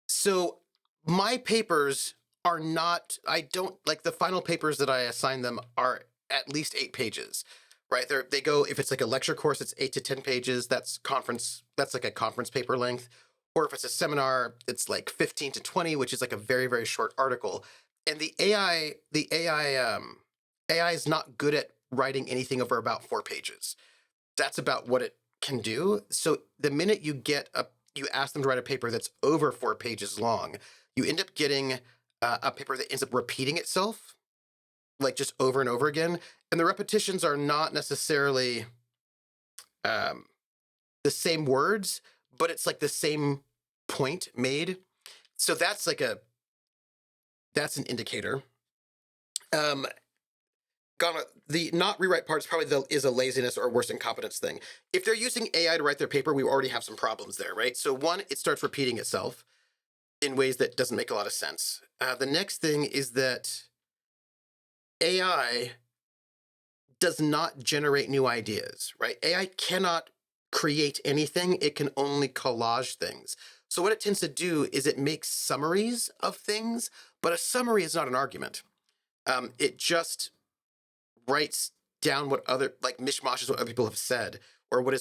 so my papers are not. I don't like the final papers that I assign them are at least 8 pages, right? They go if it's like a lecture course, it's 8 to 10 pages. That's conference. That's like a conference paper length. Or if it's a seminar, it's like 15 to 20, which is like a very very short article. And the AI is not good at writing anything over about 4 pages. That's about what it can do. So the minute you ask them to write a paper that's over 4 pages long, you end up getting a paper that ends up repeating itself, like just over and over again. And the repetitions are not necessarily um, the same words, but it's like the same point made. So that's an indicator. Um, the not rewrite part is probably is a laziness or worse incompetence thing. If they're using AI to write their paper, we already have some problems there, right? So one, it starts repeating itself in ways that doesn't make a lot of sense. The next thing is that AI does not generate new ideas, right? AI cannot create anything, it can only collage things. So what it tends to do is it makes summaries of things, but a summary is not an argument. It just writes down what other like mishmashes what other people have said or what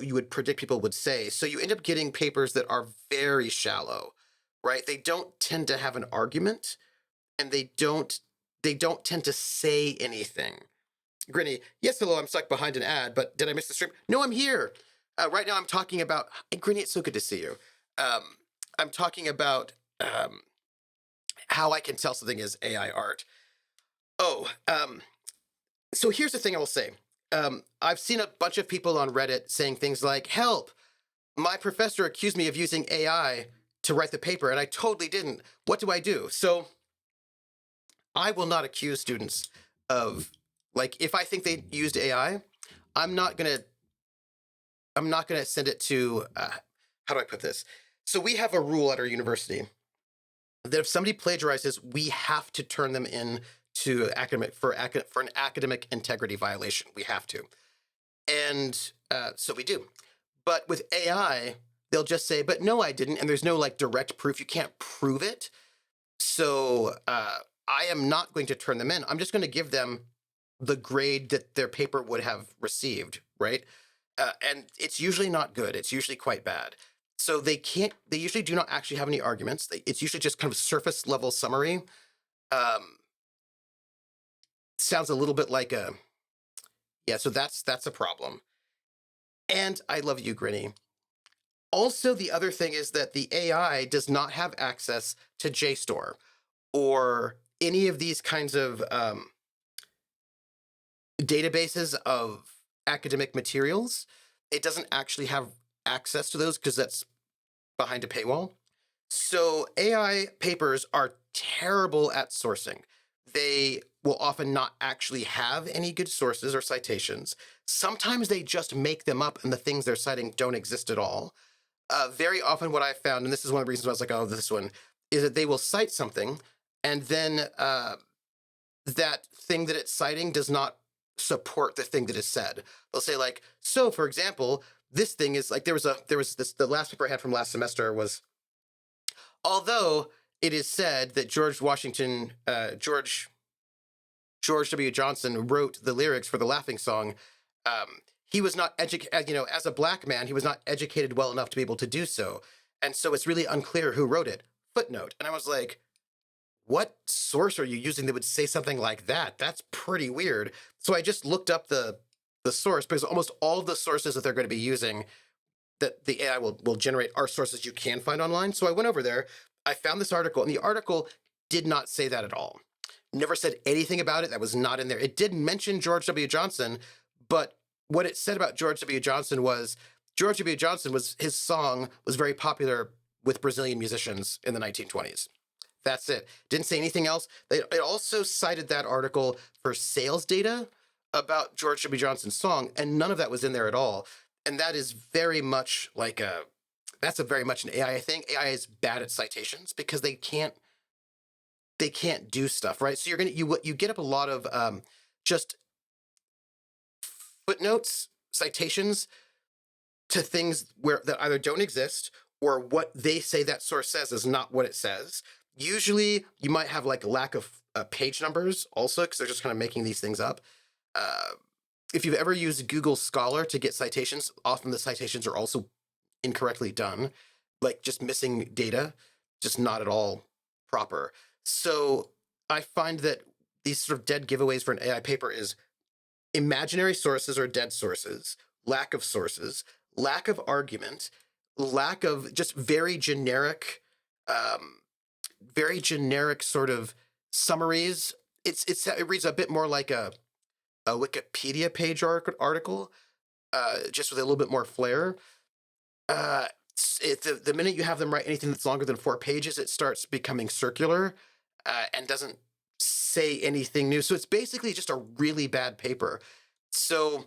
you would predict people would say. So you end up getting papers that are very shallow, right? They don't tend to have an argument, and they don't tend to say anything. Grinny, yes, hello, I'm stuck behind an ad, but did I miss the stream? No, I'm here. Right now I'm talking about Grinny, it's so good to see you. Um, I'm talking about how I can tell something is AI art. Oh, so here's the thing I will say. I've seen a bunch of people on Reddit saying things like, help, my professor accused me of using AI to write the paper, and I totally didn't. What do I do? So I will not accuse students of, like, if I think they used AI, I'm not gonna I'm not gonna send it to how do I put this? So we have a rule at our university that if somebody plagiarizes, we have to turn them in to for an academic integrity violation. We have to, and so we do. But with AI, they'll just say, "But no, I didn't," and there's no like direct proof. You can't prove it. So I am not going to turn them in. I'm just going to give them the grade that their paper would have received, right? And it's usually not good. It's usually quite bad. So they can't. They usually do not actually have any arguments. It's usually just kind of surface level summary. Um, sounds a little bit like a yeah. So that's a problem. And I love you, Grinny. Also, the other thing is that the AI does not have access to JSTOR or any of these kinds of databases of academic materials. It doesn't actually have access to those because that's behind a paywall. So AI papers are terrible at sourcing. They will often not actually have any good sources or citations. Sometimes they just make them up and the things they're citing don't exist at all. very often what I found, and this is one of the reasons why I was like, oh, this one, is that they will cite something, and then that thing that it's citing does not support the thing that is said. They'll say like, so for example, this thing is like there was this the last paper I had from last semester was although it is said that George W. Johnson wrote the lyrics for the Laughing Song. He was not educated, as a black man, he was not educated well enough to be able to do so. And so it's really unclear who wrote it. Footnote. And I was like, what source are you using that would say something like that? That's pretty weird. So I just looked up the source because almost all of the sources that they're going to be using that the AI will generate are sources you can find online. So I went over there, I found this article, and the article did not say that at all. Never said anything about it. That was not in there. It did mention George W. Johnson, but what it said about George W. Johnson was his song was very popular with Brazilian musicians in the 1920s. That's it. Didn't say anything else. It also cited that article for sales data about George W. Johnson's song, and none of that was in there at all. And that is very much that's very much an AI thing. AI is bad at citations because they can't do stuff, right? So you get up a lot of just footnotes, citations to things that either don't exist or what they say that source says is not what it says. Usually, you might have like a lack of page numbers also because they're just kind of making these things up. If you've ever used Google Scholar to get citations, often the citations are also incorrectly done, like just missing data, just not at all proper. So I find that these sort of dead giveaways for an AI paper is imaginary sources or dead sources, lack of sources, lack of argument, lack of just very generic sort of summaries. It reads a bit more like a Wikipedia page article, just with a little bit more flair. The minute you have them write anything that's longer than 4 pages, it starts becoming circular and doesn't say anything new. So it's basically just a really bad paper. So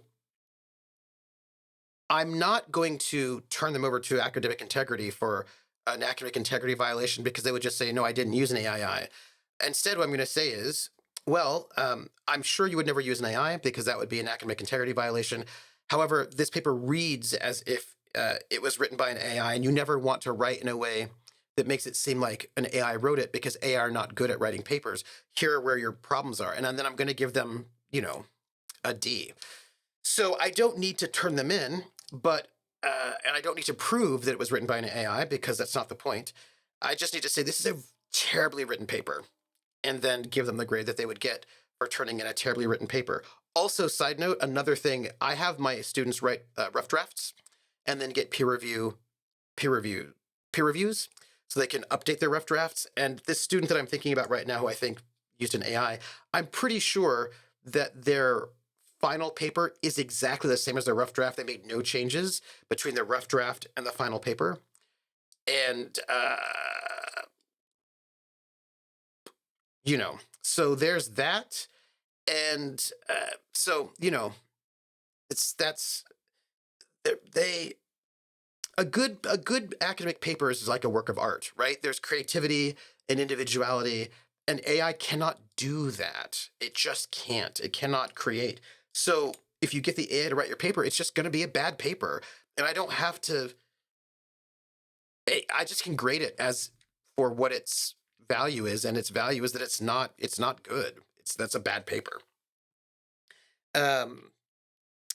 I'm not going to turn them over to academic integrity for an academic integrity violation because they would just say, no, I didn't use an AI. Instead, what I'm going to say is, well, I'm sure you would never use an AI because that would be an academic integrity violation. However, this paper reads as if it was written by an AI, and you never want to write in a way that makes it seem like an AI wrote it because AI are not good at writing papers. Here are where your problems are. And then I'm going to give them, a D. So I don't need to turn them in, but, and I don't need to prove that it was written by an AI because that's not the point. I just need to say this is a terribly written paper and then give them the grade that they would get for turning in a terribly written paper. Also, side note, another thing, I have my students write rough drafts and then get peer reviews so they can update their rough drafts. And this student that I'm thinking about right now, who I think used an AI, I'm pretty sure that their final paper is exactly the same as their rough draft. They made no changes between their rough draft and the final paper. And, so there's that. And so, a good academic paper is like a work of art, right? There's creativity and individuality, and AI cannot do that. It just can't. It cannot create. So if you get the AI to write your paper, it's just going to be a bad paper. And I don't have to, I just can grade it as for what its value is, and its value is that it's not good. That's a bad paper.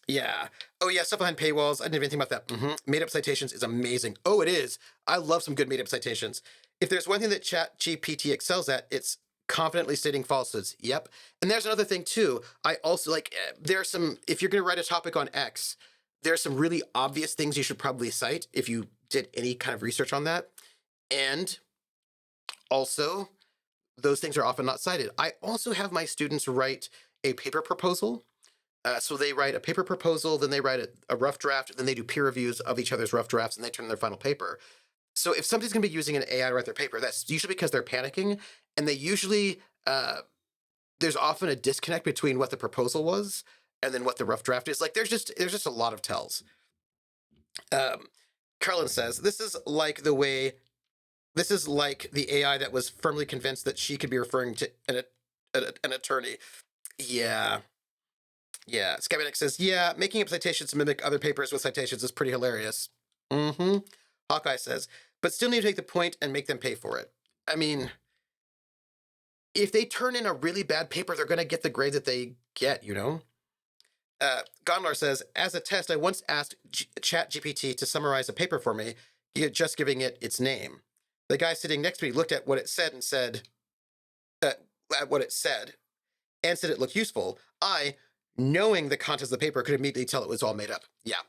Yeah. Oh yeah, stuff behind paywalls. I didn't even think about that. Made up citations is amazing. Oh, it is. I love some good made up citations. If there's one thing that ChatGPT excels at, it's confidently stating falsehoods. Yep. And there's another thing too. I also there are some, if you're going to write a topic on X, there's some really obvious things you should probably cite if you did any kind of research on that. And also, those things are often not cited. I also have my students write a paper proposal. So they write a paper proposal, then they write a rough draft, then they do peer reviews of each other's rough drafts, and they turn in their final paper. So if somebody's going to be using an AI to write their paper, that's usually because they're panicking, and they usually, there's often a disconnect between what the proposal was and then what the rough draft is. Like there's just a lot of tells. Carlin says, this is like the AI that was firmly convinced that she could be referring to an attorney. Yeah. Yeah. Scabionic says, yeah, making up citations to mimic other papers with citations is pretty hilarious. Mm-hmm. Hawkeye says, but still need to take the point and make them pay for it. I mean, if they turn in a really bad paper, they're going to get the grade that they get, you know? Gondlar says, as a test, I once asked ChatGPT to summarize a paper for me, just giving it its name. The guy sitting next to me looked at what it said and said, at what it said, and said it looked useful. I, knowing the contents of the paper, could immediately tell it was all made up. Yeah,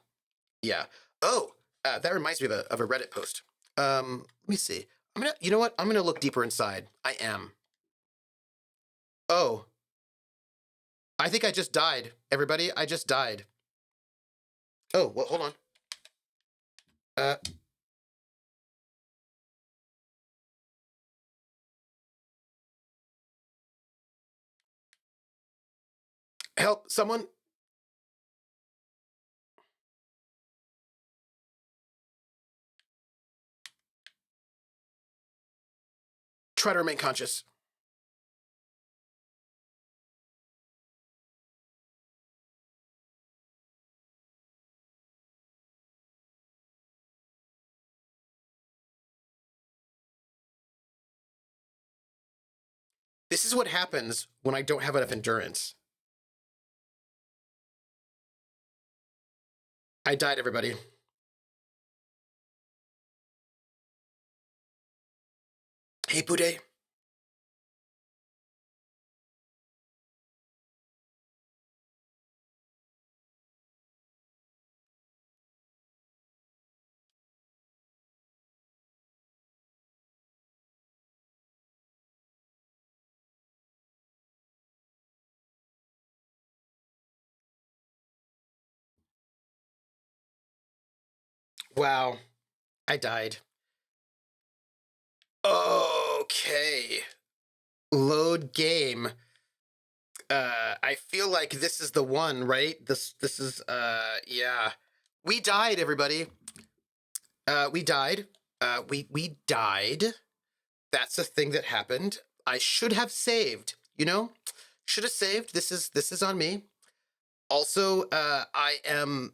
yeah. Oh, that reminds me of a Reddit post. Let me see. You know what? I'm gonna look deeper inside. I am. Oh, I think I just died. Everybody, I just died. Oh, well, hold on. Uh, help, someone. Try to remain conscious. This is what happens when I don't have enough endurance. I died, everybody. Hey, Bude. Wow, I died. Okay. Load game. I feel like this is the one, right? This is yeah. We died, everybody. We died. We died. That's a thing that happened. I should have saved, you know? Should have saved. This is on me. Also, I am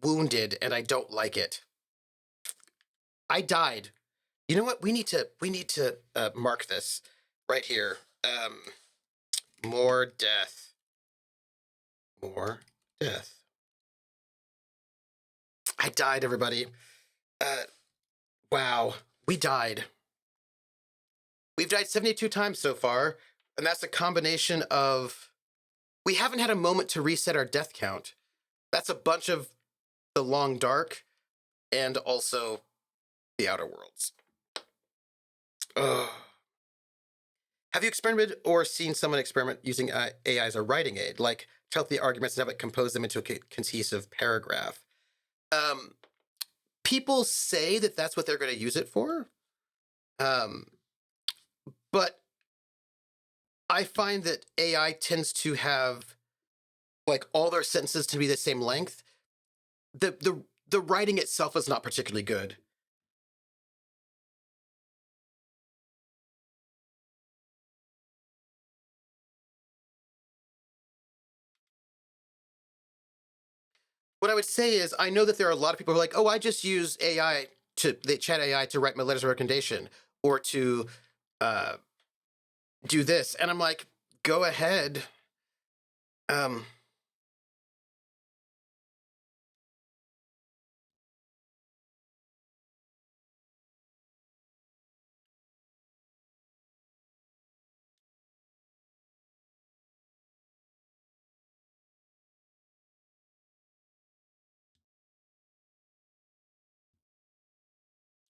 wounded and I don't like it. I died. You know what? We need to mark this right here. More death. More death. I died, everybody. Uh, wow, we died. We've died 72 times so far, and that's a combination of. We haven't had a moment to reset our death count. That's a bunch of the long dark and also the outer worlds. Ugh. Have you experimented or seen someone experiment using AI as a writing aid, like tell the arguments and have it compose them into a cohesive paragraph? Um, People say that that's what they're going to use it for, um, but I find that AI tends to have like all their sentences to be the same length. The writing itself is not particularly good. What I would say is I know that there are a lot of people who are like, oh, I just use AI to they chat AI to write my letters of recommendation or to uh, do this, and I'm like, go ahead. Um,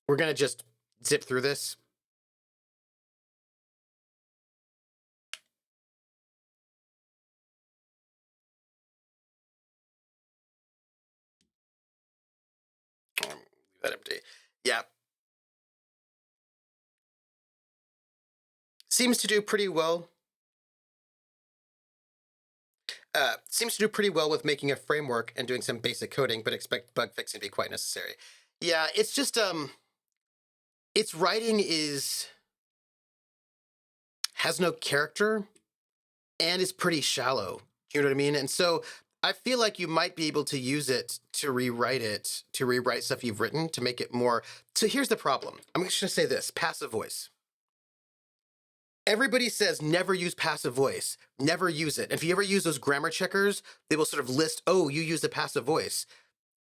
we're gonna just zip through this. Leave that empty. Yeah, seems to do pretty well. Seems to do pretty well with making a framework and doing some basic coding, but expect bug fixing to be quite necessary. Yeah, it's just its writing is has no character and is pretty shallow. You know what I mean? And so I feel like you might be able to use it, to rewrite stuff you've written to make it more. So here's the problem. I'm just gonna say this: passive voice. Everybody says never use passive voice, never use it. If you ever use those grammar checkers, they will sort of list, oh, you use the passive voice.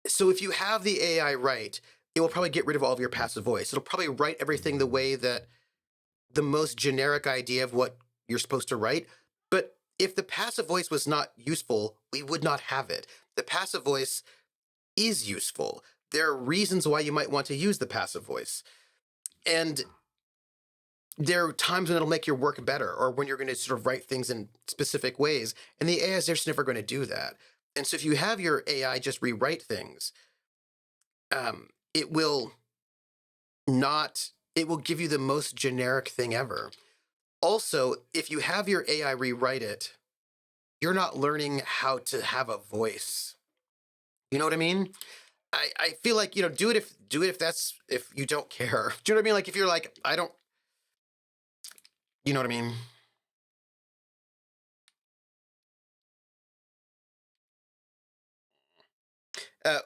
So if you have the AI write, it will probably get rid of all of your passive voice. It'll probably write everything the way that the most generic idea of what you're supposed to write. But if the passive voice was not useful, we would not have it. The passive voice is useful. There are reasons why you might want to use the passive voice. And there are times when it'll make your work better or when you're going to sort of write things in specific ways. And the AI is just never going to do that. And so if you have your AI just rewrite things, it will not, it will give you the most generic thing ever. Also, if you have your AI rewrite it, you're not learning how to have a voice. You know what I mean? I feel like, do it if you don't care. Do you know what I mean? Like if you're like, I don't, you know what I mean?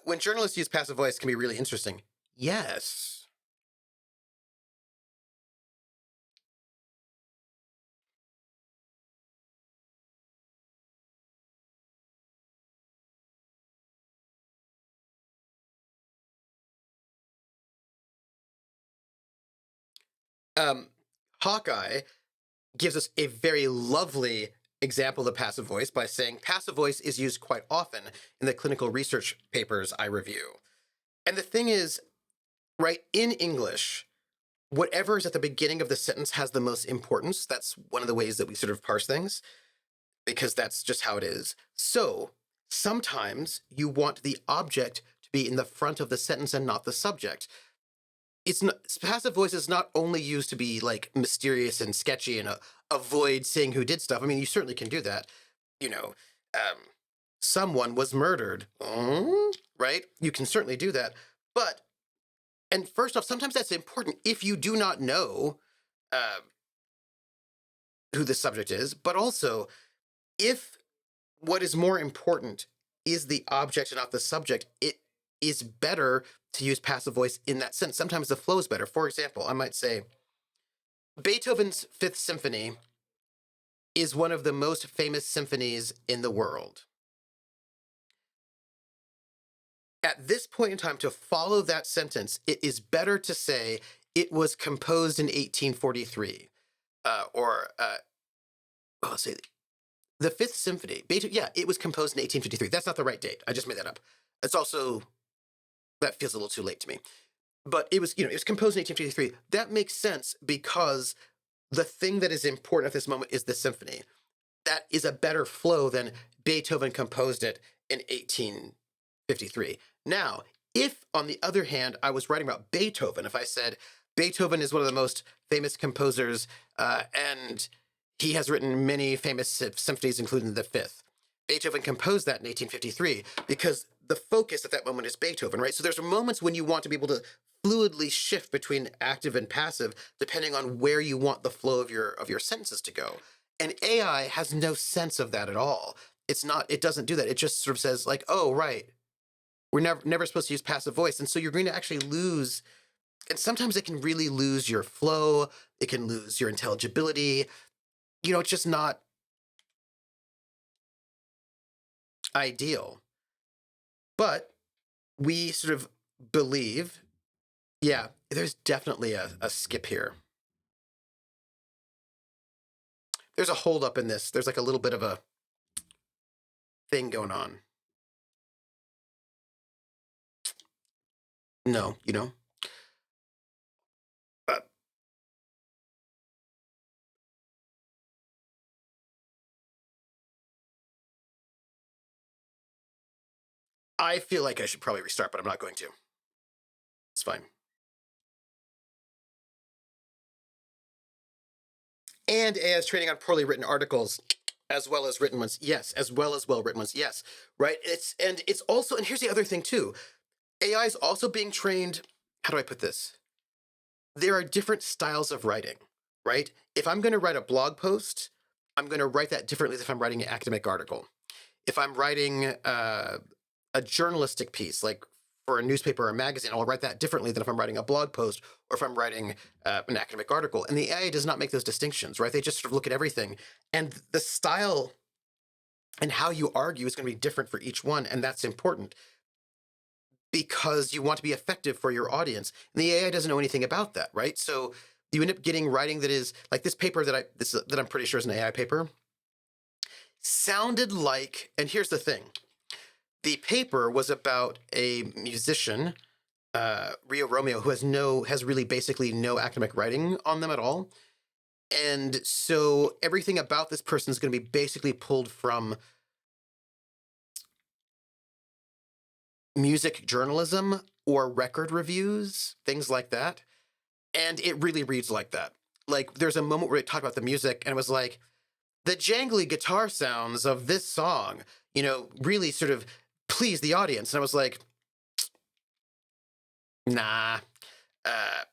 When journalists use passive voice, it can be really interesting. Yes. Um, Hawkeye gives us a very lovely example of passive voice by saying passive voice is used quite often in the clinical research papers I review. And the thing is, right, in English, whatever is at the beginning of the sentence has the most importance. That's one of the ways that we sort of parse things, because that's just how it is. So sometimes you want the object to be in the front of the sentence and not the subject. It's not, passive voice is not only used to be like mysterious and sketchy and avoid saying who did stuff. I mean, you certainly can do that. You know, um, someone was murdered, right? You can certainly do that. But, and first off, sometimes that's important if you do not know uh, who the subject is, but also if what is more important is the object and not the subject, it is better to use passive voice in that sense. Sometimes the flow is better. For example, I might say Beethoven's Fifth Symphony is one of the most famous symphonies in the world. At this point in time, to follow that sentence, it is better to say it was composed in 1843. I'll say the Fifth Symphony, Beethoven, yeah, it was composed in 1853. That's not the right date. I just made that up. It's also, that feels a little too late to me. But it was, it was composed in 1853. That makes sense because the thing that is important at this moment is the symphony. That is a better flow than Beethoven composed it in 1853. Now, if on the other hand, I was writing about Beethoven, if I said Beethoven is one of the most famous composers and he has written many famous symphonies, including the Fifth. Beethoven composed that in 1853 because the focus at that moment is Beethoven, right? So there's moments when you want to be able to fluidly shift between active and passive depending on where you want the flow of your sentences to go. And AI has no sense of that at all. It doesn't do that. It just sort of says like, oh, right, we're never supposed to use passive voice. And so you're going to actually lose, and sometimes it can really lose your flow. It can lose your intelligibility. It's just not ideal. But we sort of believe, yeah, there's definitely a skip here. There's a holdup in this. There's like a little bit of a thing going on. No, Uh, I feel like I should probably restart, but I'm not going to. It's fine. And AI is training on poorly written articles. As well as written ones, yes. As well as well-written ones, yes. Right? It's also, and here's the other thing too. AI is also being trained, how do I put this? There are different styles of writing, right? If I'm going to write a blog post, I'm going to write that differently than if I'm writing an academic article. If I'm writing a journalistic piece, like for a newspaper or a magazine, I'll write that differently than if I'm writing a blog post or if I'm writing an academic article. And the AI does not make those distinctions, right? They just sort of look at everything. And the style and how you argue is going to be different for each one. And that's important because you want to be effective for your audience. And the AI doesn't know anything about that, right? So you end up getting writing that is like this paper that I'm pretty sure is an AI paper sounded like, and here's the thing. The paper was about a musician, Rio Romeo, who has really basically no academic writing on them at all. And so everything about this person is going to be basically pulled from music journalism or record reviews, things like that. And it really reads like that. Like there's a moment where it talked about the music and it was like, the jangly guitar sounds of this song, really sort of please the audience. And I was like, nah, uh,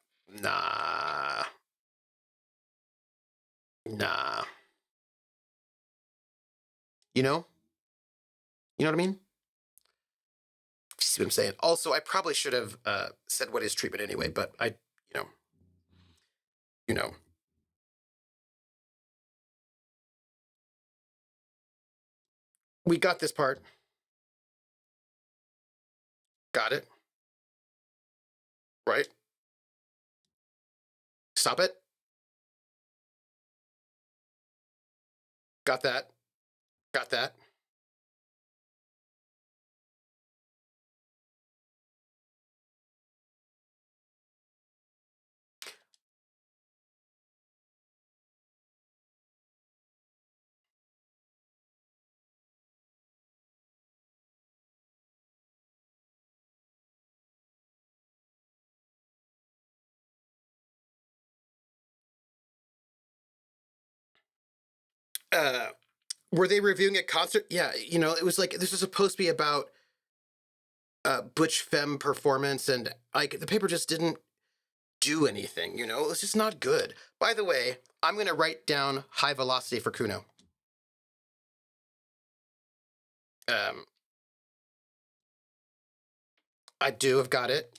nah, nah. You know? You know what I mean? See what I'm saying? Also, I probably should have said what is treatment anyway, but you know, you know. We got this part. Got it. Right? Stop it. Got that. Got that. Uh, were they reviewing a concert? Yeah, it was like this was supposed to be about butch femme performance, and like the paper just didn't do anything. It was just not good. By the way, I'm gonna write down high velocity for Kuno. Um, I do have got it.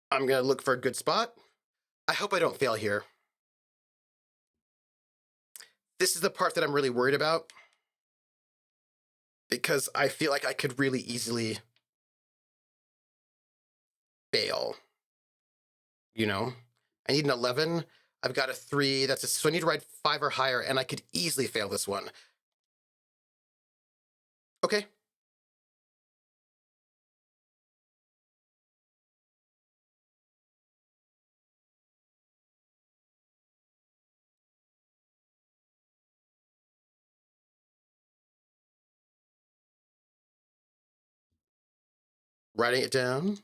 I'm gonna look for a good spot. I hope I don't fail here. This is the part that I'm really worried about because I feel like I could really easily fail. I need an 11. I've got a 3. So I need to write 5 or higher, and I could easily fail this one. Okay. Writing it down.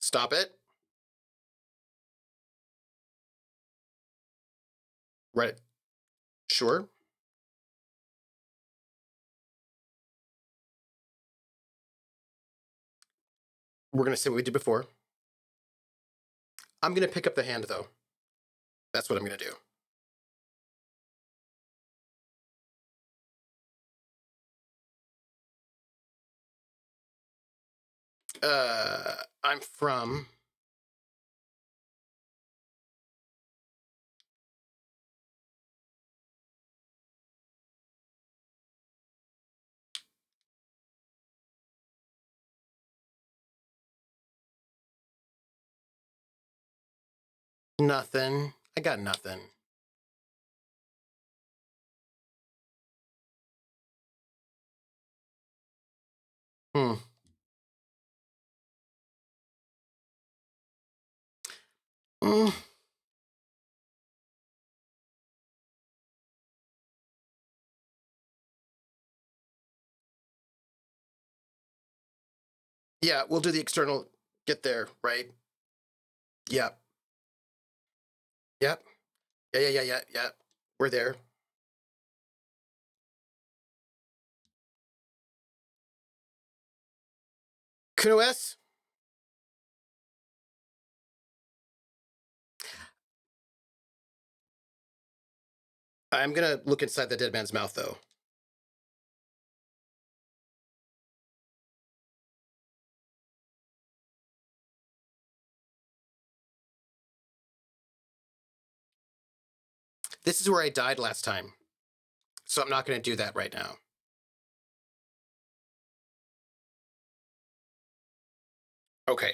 Stop it. Write it. Sure. We're going to say what we did before. I'm going to pick up the hand, though. That's what I'm going to do. I'm from nothing. I got nothing. Hmm. Mm. Yeah, we'll do the external get there, right? Yep. Yep. Yeah. We're there. KNOS, I'm gonna look inside the dead man's mouth though. This is where I died last time, so I'm not gonna do that right now. Okay.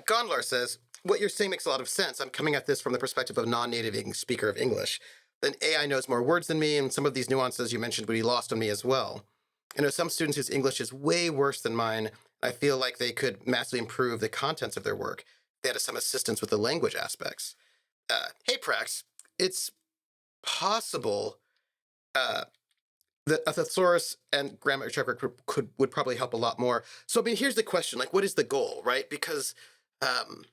Gondlar says, what you're saying makes a lot of sense. I'm coming at this from the perspective of a non-native speaker of English. Then AI knows more words than me, and some of these nuances you mentioned would be lost on me as well. I know some students whose English is way worse than mine. I feel like they could massively improve the contents of their work. They had some assistance with the language aspects. Hey, Prax, it's possible uh, that a thesaurus and grammar checker would probably help a lot more. So, I mean, here's the question: like, what is the goal, right? Because um,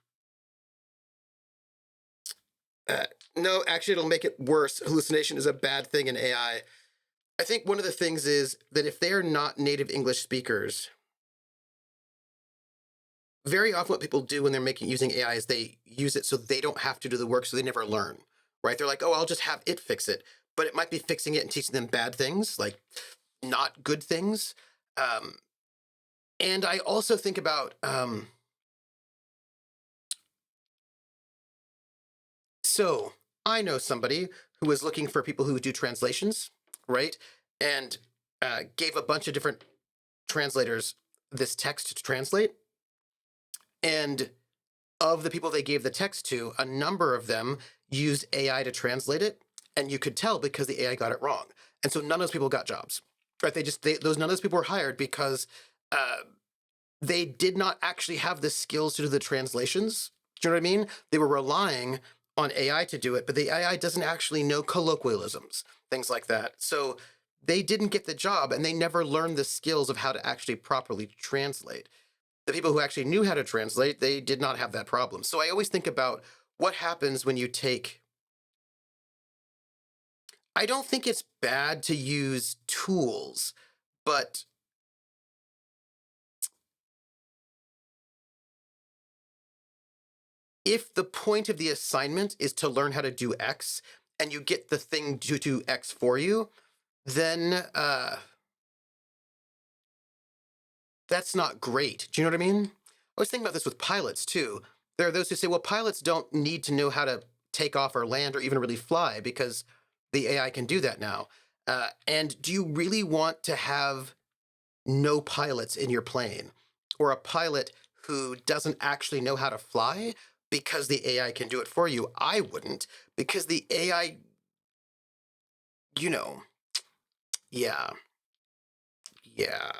Uh, no, actually, it'll make it worse. Hallucination is a bad thing in AI. I think one of the things is that if they're not native English speakers, very often what people do when they're making using AI is they use it so they don't have to do the work, so they never learn. Right? They're like, oh, I'll just have it fix it, but it might be fixing it and teaching them bad things, like not good things. Um, and I also think about so I know somebody who was looking for people who do translations, right? And gave a bunch of different translators this text to translate. And of the people they gave the text to, a number of them used AI to translate it. And you could tell because the AI got it wrong. And so none of those people got jobs, right? None of those people were hired because uh, they did not actually have the skills to do the translations. Do you know what I mean? They were relying on AI to do it, but the AI doesn't actually know colloquialisms, things like that. So they didn't get the job and they never learned the skills of how to actually properly translate. The people who actually knew how to translate, they did not have that problem. So I always think about what happens when you take. I don't think it's bad to use tools, but if the point of the assignment is to learn how to do X and you get the thing to do X for you, then that's not great. Do you know what I mean? I was thinking about this with pilots too. There are those who say, well, pilots don't need to know how to take off or land or even really fly because the AI can do that now. And do you really want to have no pilots in your plane or a pilot who doesn't actually know how to fly because the AI can do it for you? I wouldn't, because the AI, you know, yeah, yeah,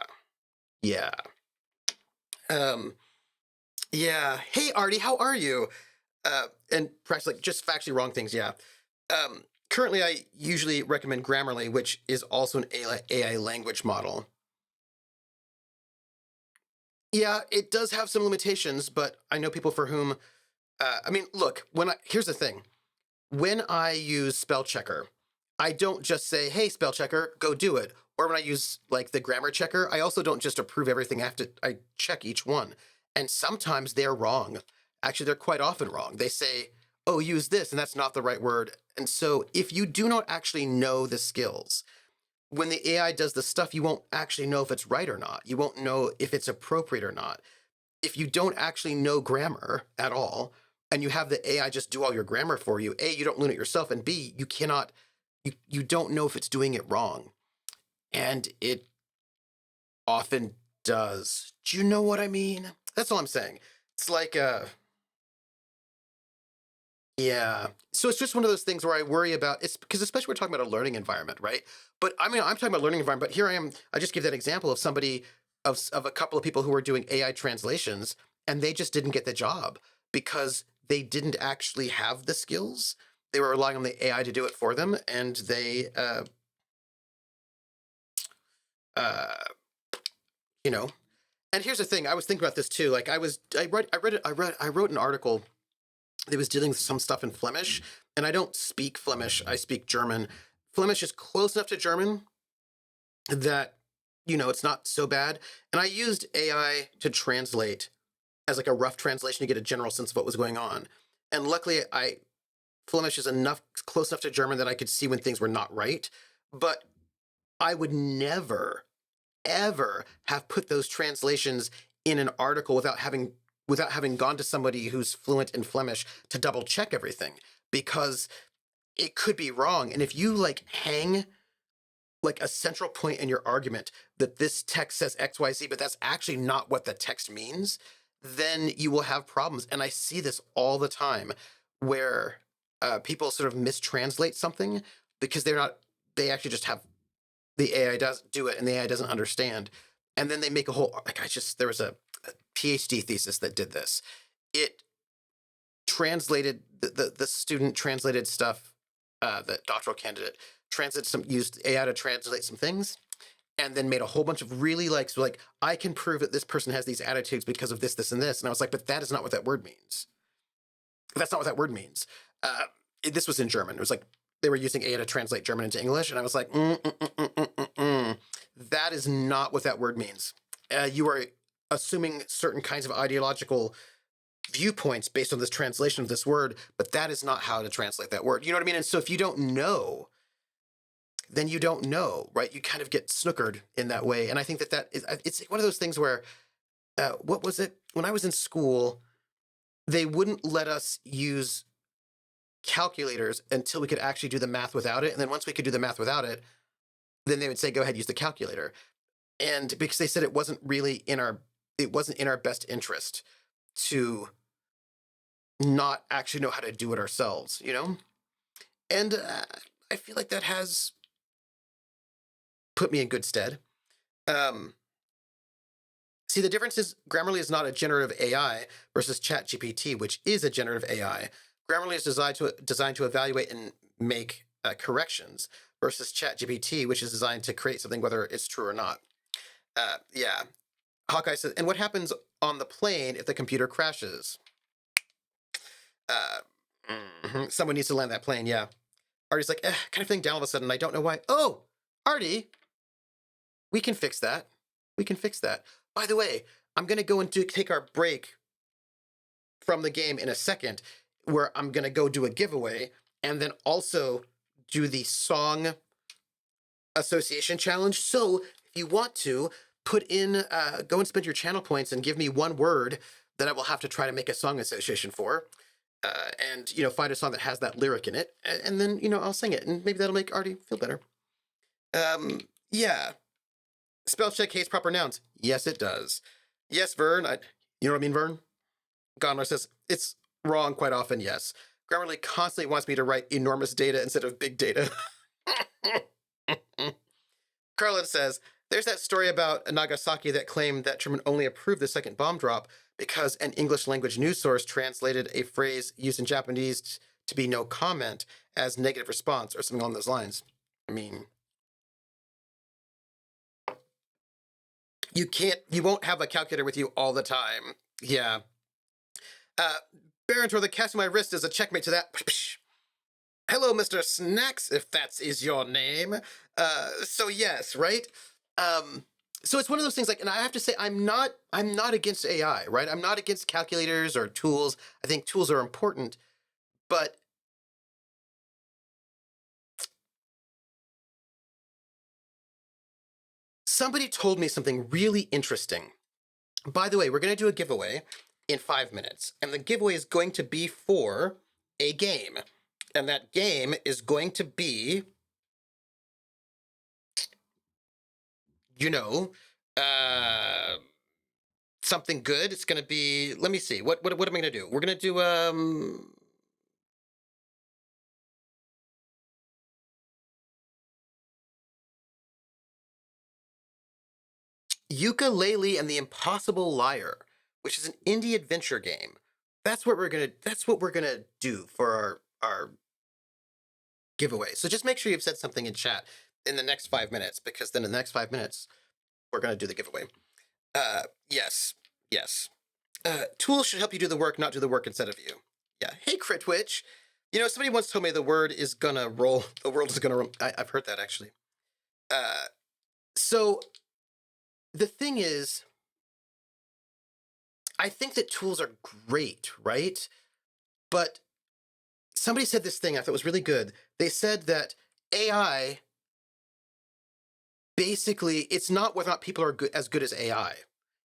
yeah. Um, yeah. Hey, Artie, how are you? And perhaps like just factually wrong things. Yeah. Currently, I usually recommend Grammarly, which is also an AI language model. Yeah, it does have some limitations, but I know people for whom. I mean, look. Here's the thing: when I use spell checker, I don't just say, "Hey, spell checker, go do it." Or when I use like the grammar checker, I also don't just approve everything. I check each one, and sometimes they're wrong. Actually, they're quite often wrong. They say, "Oh, use this," and that's not the right word. And so, if you do not actually know the skills, when the AI does the stuff, you won't actually know if it's right or not. You won't know if it's appropriate or not. If you don't actually know grammar at all, and you have the AI just do all your grammar for you, A, you don't learn it yourself, and B, you don't know if it's doing it wrong. And it often does. Do you know what I mean? That's all I'm saying. It's like yeah. So it's just one of those things where I worry about it's because especially we're talking about a learning environment, right? But I mean, I'm talking about learning environment, but here I am. I just gave that example of somebody of a couple of people who were doing AI translations and they just didn't get the job because they didn't actually have the skills. They were relying on the AI to do it for them, and they uh you know, And here's the thing: I was thinking about this too. Like I wrote an article that was dealing with some stuff in Flemish, and I don't speak Flemish. I speak German. Flemish is close enough to German that it's not so bad. And I used AI to translate as like a rough translation to get a general sense of what was going on. And luckily, I Flemish is close enough to German that I could see when things were not right. But I would never, ever have put those translations in an article without having gone to somebody who's fluent in Flemish to double check everything, because it could be wrong. And if you like hang like a central point in your argument that this text says XYZ, but that's actually not what the text means, then you will have problems. And I see this all the time where people sort of mistranslate something because they actually just have the AI does do it and the AI doesn't understand. And then they make a whole, there was a PhD thesis that did this. It translated, the student translated stuff, the doctoral candidate used AI to translate some things, and then made a whole bunch of really I can prove that this person has these attitudes because of this, this, and this. And I was like, but that is not what that word means. That's not what that word means. This was in German. It was like they were using AI to translate German into English, and I was like, that is not what that word means. You are assuming certain kinds of ideological viewpoints based on this translation of this word, but that is not how to translate that word. You know what I mean? And so if you don't know, then you don't know, right? You kind of get snookered in that way. And I think it's one of those things where, what was it? When I was in school, they wouldn't let us use calculators until we could actually do the math without it. And then once we could do the math without it, then they would say, go ahead, use the calculator. And because they said it wasn't in our best interest to not actually know how to do it ourselves, And I feel like that has put me in good stead. See, the difference is Grammarly is not a generative AI versus ChatGPT, which is a generative AI. Grammarly is designed to evaluate and make corrections, versus ChatGPT, which is designed to create something whether it's true or not. Yeah. Hawkeye says, and what happens on the plane if the computer crashes? Someone needs to land that plane, yeah. Artie's like, kind of feeling down all of a sudden. I don't know why. Oh, Artie, we can fix that. We can fix that. By the way, I'm going to go and take our break from the game in a second, where I'm going to go do a giveaway and then also do the song association challenge. So if you want to put in, go and spend your channel points and give me one word that I will have to try to make a song association for. And find a song that has that lyric in it, and then I'll sing it, and maybe that'll make Artie feel better. Yeah. Spell check hates proper nouns. Yes, it does. Yes, Vern. You know what I mean, Vern? Gondler says it's wrong quite often. Yes. Grammarly constantly wants me to write enormous data instead of big data. Carlin says there's that story about Nagasaki that claimed that Truman only approved the second bomb drop because an English language news source translated a phrase used in Japanese to be no comment as negative response or something along those lines. I mean, you won't have a calculator with you all the time. Yeah. Baron, the cast of my wrist is a checkmate to that. Hello, Mr. Snacks, if that is your name. So yes, right? So it's one of those things, and I have to say, I'm not against AI, right? I'm not against calculators or tools. I think tools are important, but somebody told me something really interesting. By the way, we're going to do a giveaway in 5 minutes, and the giveaway is going to be for a game, and that game is going to be, something good. It's going to be, let me see, what am I going to do? We're going to do, Ukulele and the Impossible Liar, which is an indie adventure game. That's what we're gonna do for our giveaway. So just make sure you've said something in chat in the next 5 minutes, because then in the next 5 minutes we're gonna do the giveaway. Yes, yes. Tools should help you do the work, not do the work instead of you. Yeah. Hey, Critwitch. You know, somebody once told me the word is gonna roll. The world is gonna roll. I've heard that actually. Uh, so the thing is, I think that tools are great, right? But somebody said this thing I thought was really good. They said that AI basically it's not whether or not people are good, as good as AI.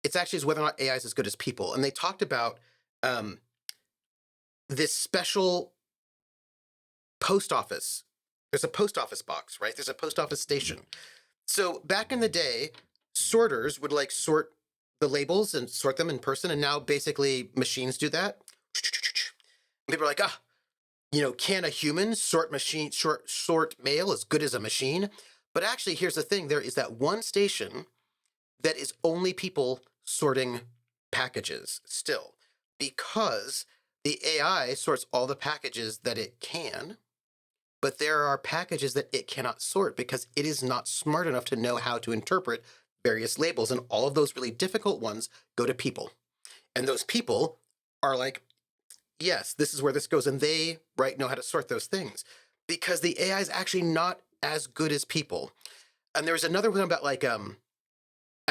It's actually whether or not AI is as good as people. And they talked about um, this special post office. There's a post office box, right? There's a post office station. So back in the day, sorters would like sort the labels and sort them in person, and now basically machines do that. People are like, can a human sort mail as good as a machine? But actually, here's the thing: there is that one station that is only people sorting packages still, because the AI sorts all the packages that it can, but there are packages that it cannot sort because it is not smart enough to know how to interpret various labels. And all of those really difficult ones go to people. And those people are like, yes, this is where this goes. And they, right, know how to sort those things because the AI is actually not as good as people. And there's another one about like a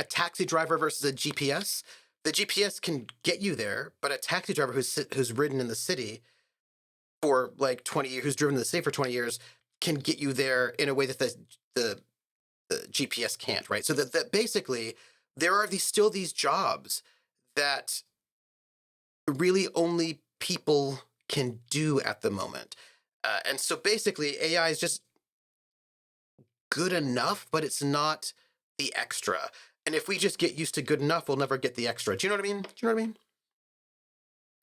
taxi driver versus a GPS. The GPS can get you there, but a taxi driver who's ridden in the city for like 20 years, who's driven the city for 20 years, can get you there in a way that the GPS can't, right? So that basically there are still these jobs that really only people can do at the moment. And so basically AI is just good enough, but it's not the extra. And if we just get used to good enough, we'll never get the extra. Do you know what I mean? Do you know what I mean?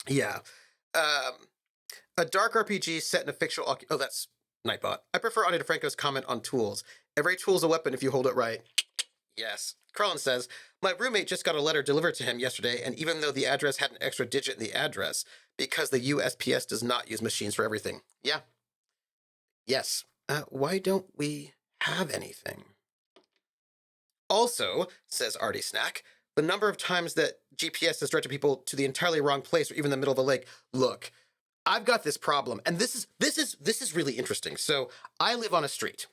Yeah. A dark RPG set in a fictional... Oh, that's Nightbot. I prefer Ani DeFranco's comment on tools. Every tool's a weapon if you hold it right. Yes. Carlin says, my roommate just got a letter delivered to him yesterday, and even though the address had an extra digit in the address, because the USPS does not use machines for everything. Yeah. Yes. Why don't we have anything? Also, says Artie Snack, the number of times that GPS has directed people to the entirely wrong place or even the middle of the lake. Look, I've got this problem, and this is really interesting. So I live on a street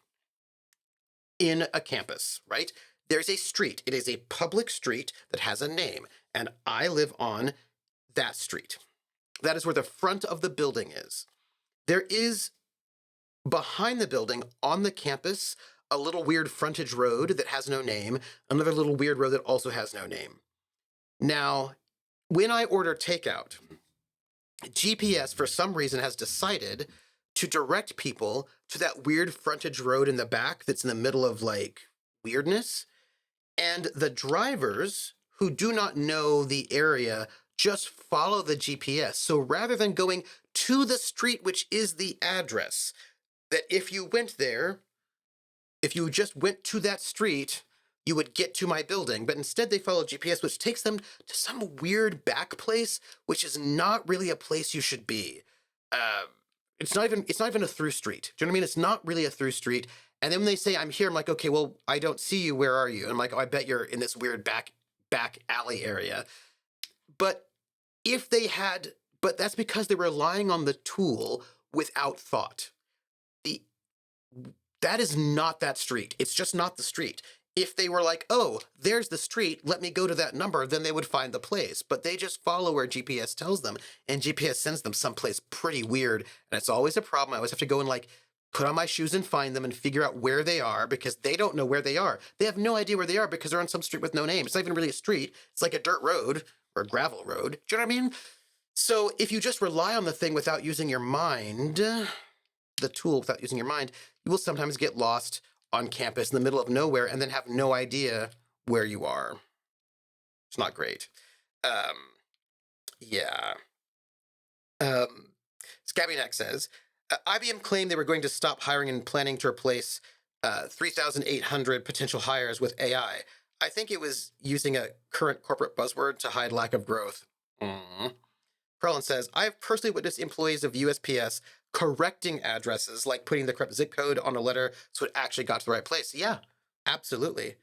in a campus, right? There's a street. It is a public street that has a name, and I live on that street. That is where the front of the building is. There is behind the building on the campus a little weird frontage road that has no name, another little weird road that also has no name. Now, when I order takeout, GPS for some reason has decided to direct people to that weird frontage road in the back that's in the middle of like weirdness. And the drivers who do not know the area just follow the GPS. So rather than going to the street, which is the address, that if you went there, if you just went to that street, you would get to my building. But instead they follow GPS, which takes them to some weird back place, which is not really a place you should be. It's not even a through street. Do you know what I mean? It's not really a through street. And then when they say I'm here, I'm like, okay, well, I don't see you. Where are you? And I'm like, oh, I bet you're in this weird back alley area. But but that's because they were relying on the tool without thought. That is not that street. It's just not the street. If they were like, oh, there's the street, let me go to that number, then they would find the place. But they just follow where GPS tells them, and GPS sends them someplace pretty weird. And it's always a problem. I always have to go and like put on my shoes and find them and figure out where they are because they don't know where they are. They have no idea where they are because they're on some street with no name. It's not even really a street. It's like a dirt road or a gravel road. Do you know what I mean? So if you just rely on the thing without using your mind, the tool without using your mind, you will sometimes get lost on campus in the middle of nowhere and then have no idea where you are. It's not great. Yeah. Scabby Neck says, IBM claimed they were going to stop hiring and planning to replace 3,800 potential hires with AI. I think it was using a current corporate buzzword to hide lack of growth. Carlin says, I've personally witnessed employees of USPS correcting addresses, like putting the correct zip code on a letter so it actually got to the right place. Yeah, absolutely.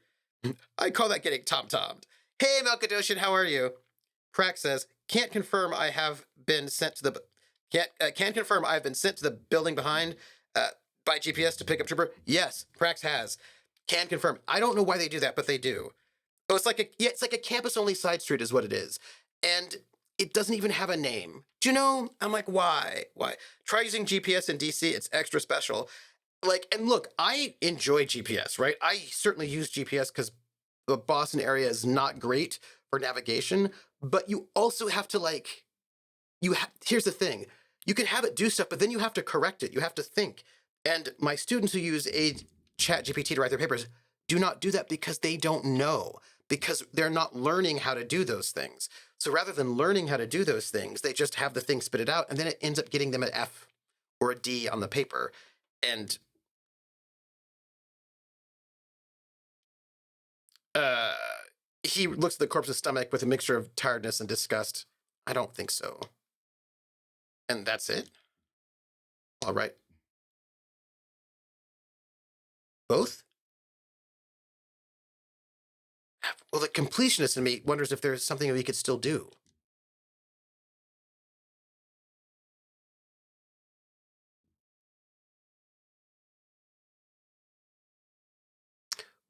I call that getting tom-tommed. Hey, Malkadoshan, how are you? Prax says, can't confirm I have been sent to the can confirm I've been sent to the building behind uh, by GPS to pick up Trooper. Yes, Prax has. Can confirm. I don't know why they do that, but they do. Oh, it's like a campus only side street is what it is, and it doesn't even have a name. Do you know? I'm like, why? Why? Try using GPS in DC. It's extra special. Like, and look, I enjoy GPS, right? I certainly use GPS because the Boston area is not great for navigation, but you also have to like here's the thing. You can have it do stuff, but then you have to correct it. You have to think. And my students who use a chat GPT to write their papers do not do that because they don't know, because they're not learning how to do those things. So rather than learning how to do those things, they just have the thing spit it out, and then it ends up getting them an F or a D on the paper. And uh, he looks at the corpse's stomach with a mixture of tiredness and disgust. I don't think so. And that's it? All right. Both? Well, the completionist in me wonders if there's something we could still do.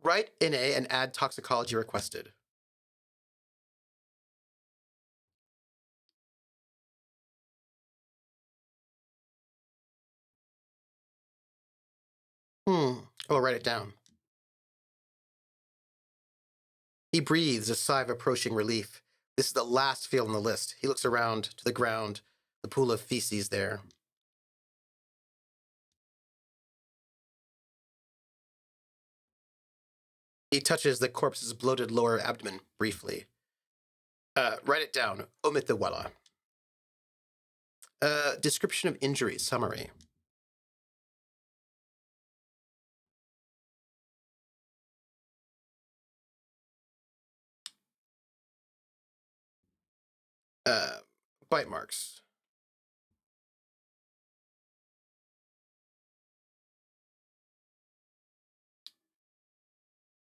Write NA and add toxicology requested. I'll write it down. He breathes a sigh of approaching relief. This is the last field on the list. He looks around to the ground, the pool of feces there. He touches the corpse's bloated lower abdomen briefly. Write it down. Omit the wella. Description of injury summary. Uh, Bite marks.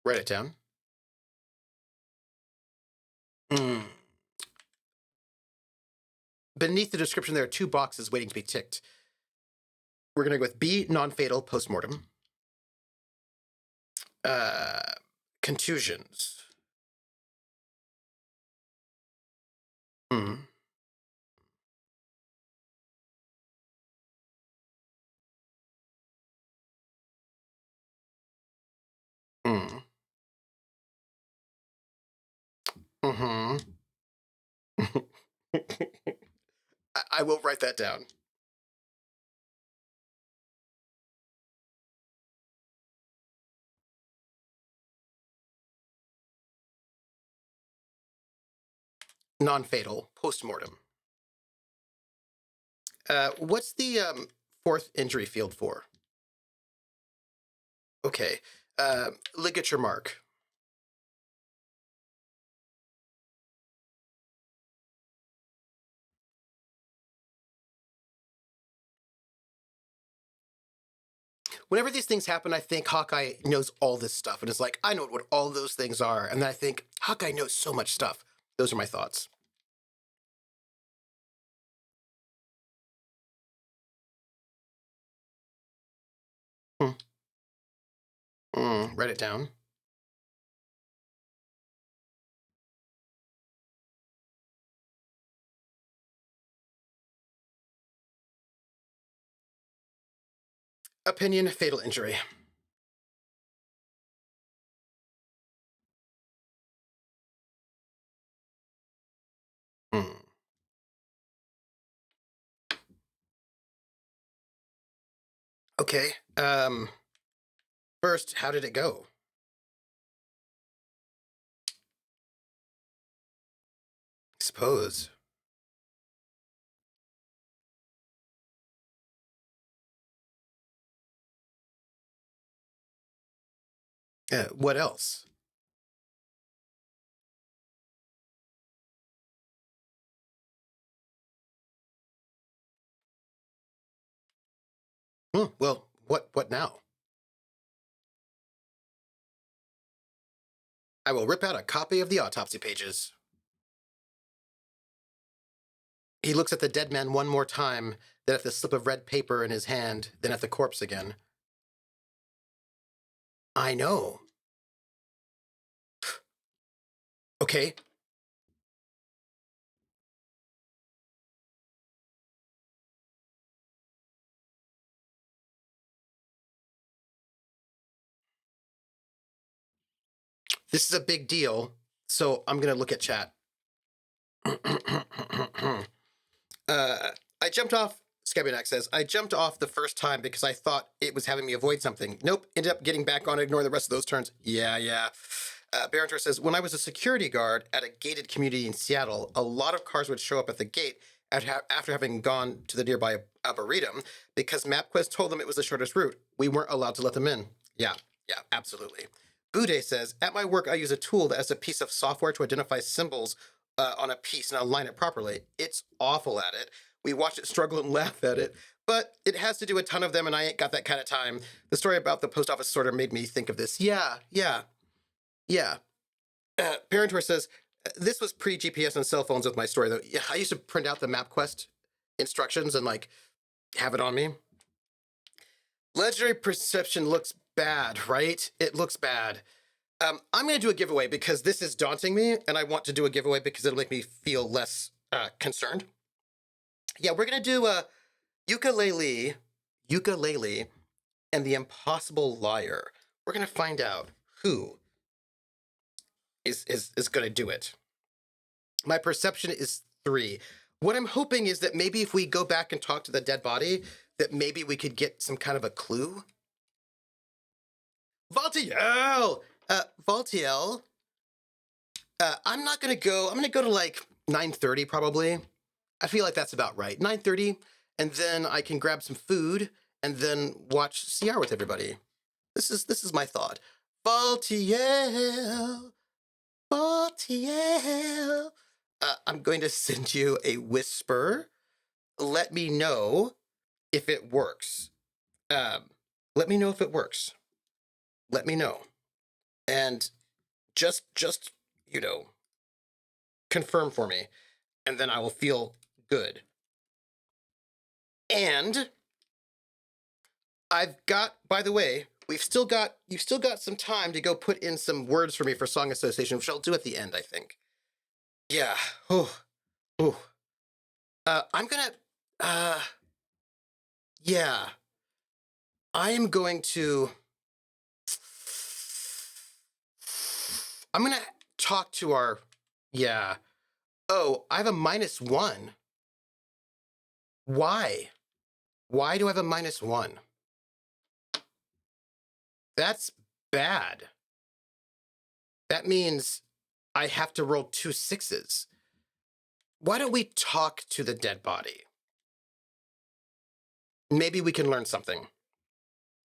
Write it down. Mm. Beneath the description, there are two boxes waiting to be ticked. We're going to go with B, non-fatal postmortem. Uh, Contusions. Mm. Mm. Mm-hmm. I will write that down. Non-fatal postmortem. What's the fourth injury field for? Okay. Ligature mark. Whenever these things happen, I think Hawkeye knows all this stuff and is like, I know what all those things are. And then I think, Hawkeye knows so much stuff. Those are my thoughts. Hmm. Write it down. Opinion, fatal injury. Hmm. Okay. First, how did it go? I suppose. What else? Well, what now? I will rip out a copy of the autopsy pages. He looks at the dead man one more time, then at the slip of red paper in his hand, then at the corpse again. I know. Okay. This is a big deal, so I'm going to look at chat. I jumped off, Scabianac says, I jumped off the first time because I thought it was having me avoid something. Nope, ended up getting back on, ignore the rest of those turns. Yeah. Barentor says, when I was a security guard at a gated community in Seattle, a lot of cars would show up at the gate after having gone to the nearby Arboretum because MapQuest told them it was the shortest route. We weren't allowed to let them in. Yeah, absolutely. Bude says, at my work, I use a tool that has a piece of software to identify symbols on a piece and align it properly. It's awful at it. We watch it struggle and laugh at it, but it has to do a ton of them, and I ain't got that kind of time. The story about the post office sorter made me think of this. Yeah. Parentor says, this was pre-GPS and cell phones with my story, though. Yeah, I used to print out the MapQuest instructions and, have it on me. Legendary perception looks bad, right? It looks bad. I'm going to do a giveaway because this is daunting me, and I want to do a giveaway because it'll make me feel less concerned. Yeah, we're going to do a ukulele, and the impossible liar. We're going to find out who is going to do it. My perception is 3. What I'm hoping is that maybe if we go back and talk to the dead body, that maybe we could get some kind of a clue. Valtiel! Valtiel, I'm not going to go. I'm going to go to 9:30 probably. I feel like that's about right. 9:30, and then I can grab some food and then watch CR with everybody. This is my thought. Valtiel. I'm going to send you a whisper. Let me know if it works. Let me know if it works. Let me know. And just confirm for me, and then I will feel good. And I've got, by the way, you've still got some time to go put in some words for me for song association, which I'll do at the end, I think. Yeah. I'm gonna, yeah. I am going to, I'm gonna talk to our, yeah. Oh, I have a -1. Why? Why do I have a -1? That's bad. That means I have to roll 2 6s. Why don't we talk to the dead body? Maybe we can learn something.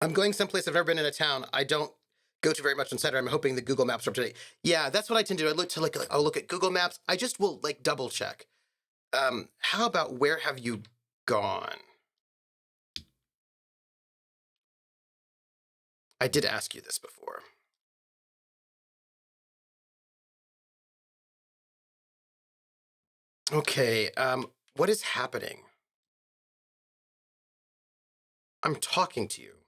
I'm going someplace I've never been in a town. I don't go to very much on Saturday. I'm hoping the Google Maps are up to date. Yeah, that's what I tend to do. I look to I'll look at Google Maps. I just will double check. How about where have you gone? I did ask you this before. Okay, what is happening? I'm talking to you.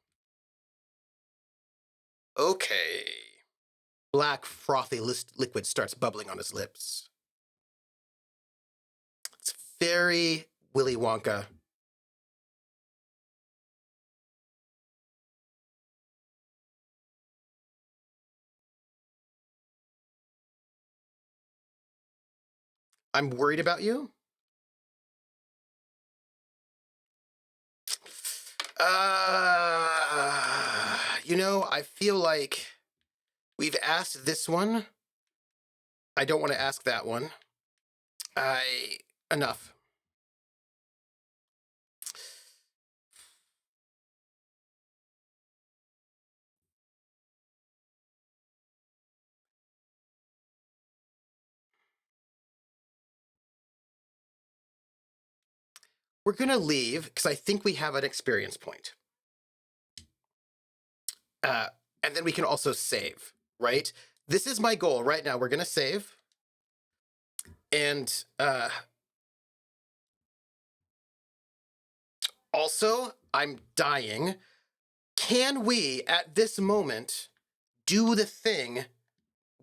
Okay. Black, frothy liquid starts bubbling on his lips. It's very Willy Wonka. I'm worried about you. I feel like we've asked this one. I don't want to ask that one. Enough. We're going to leave because I think we have an experience point. And then we can also save, right? This is my goal right now. We're gonna save. And also, I'm dying. Can we, at this moment, do the thing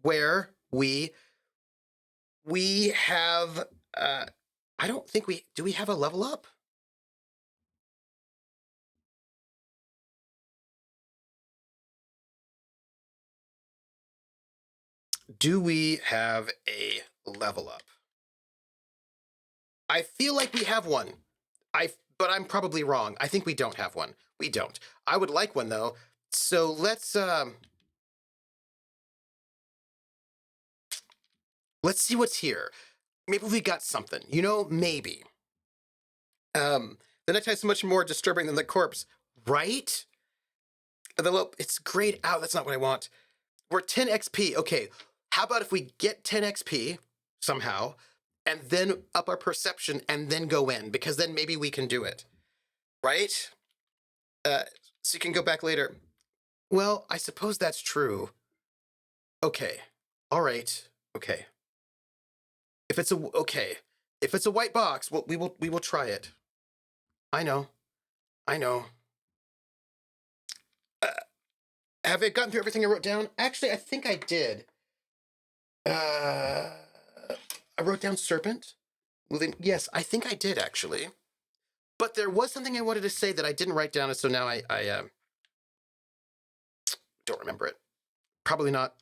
where we have I don't think we do we have a level up? Do we have a level up? I feel like we have one. But I'm probably wrong. I think we don't have one. We don't. I would like one though. So let's see what's here. Maybe we got something. You know, maybe. The necktie is so much more disturbing than the corpse, right? It's grayed out. That's not what I want. We're 10 XP. Okay, how about if we get 10 XP somehow, and then up our perception, and then go in, because then maybe we can do it, right? So you can go back later. Well, I suppose that's true. Okay, all right. Okay. If it's a white box, well, we will try it. I know. Uh, have I gotten through everything I wrote down? Actually, I think I did. I wrote down serpent. Yes, I think I did actually. But there was something I wanted to say that I didn't write down, and so now I don't remember it. Probably not.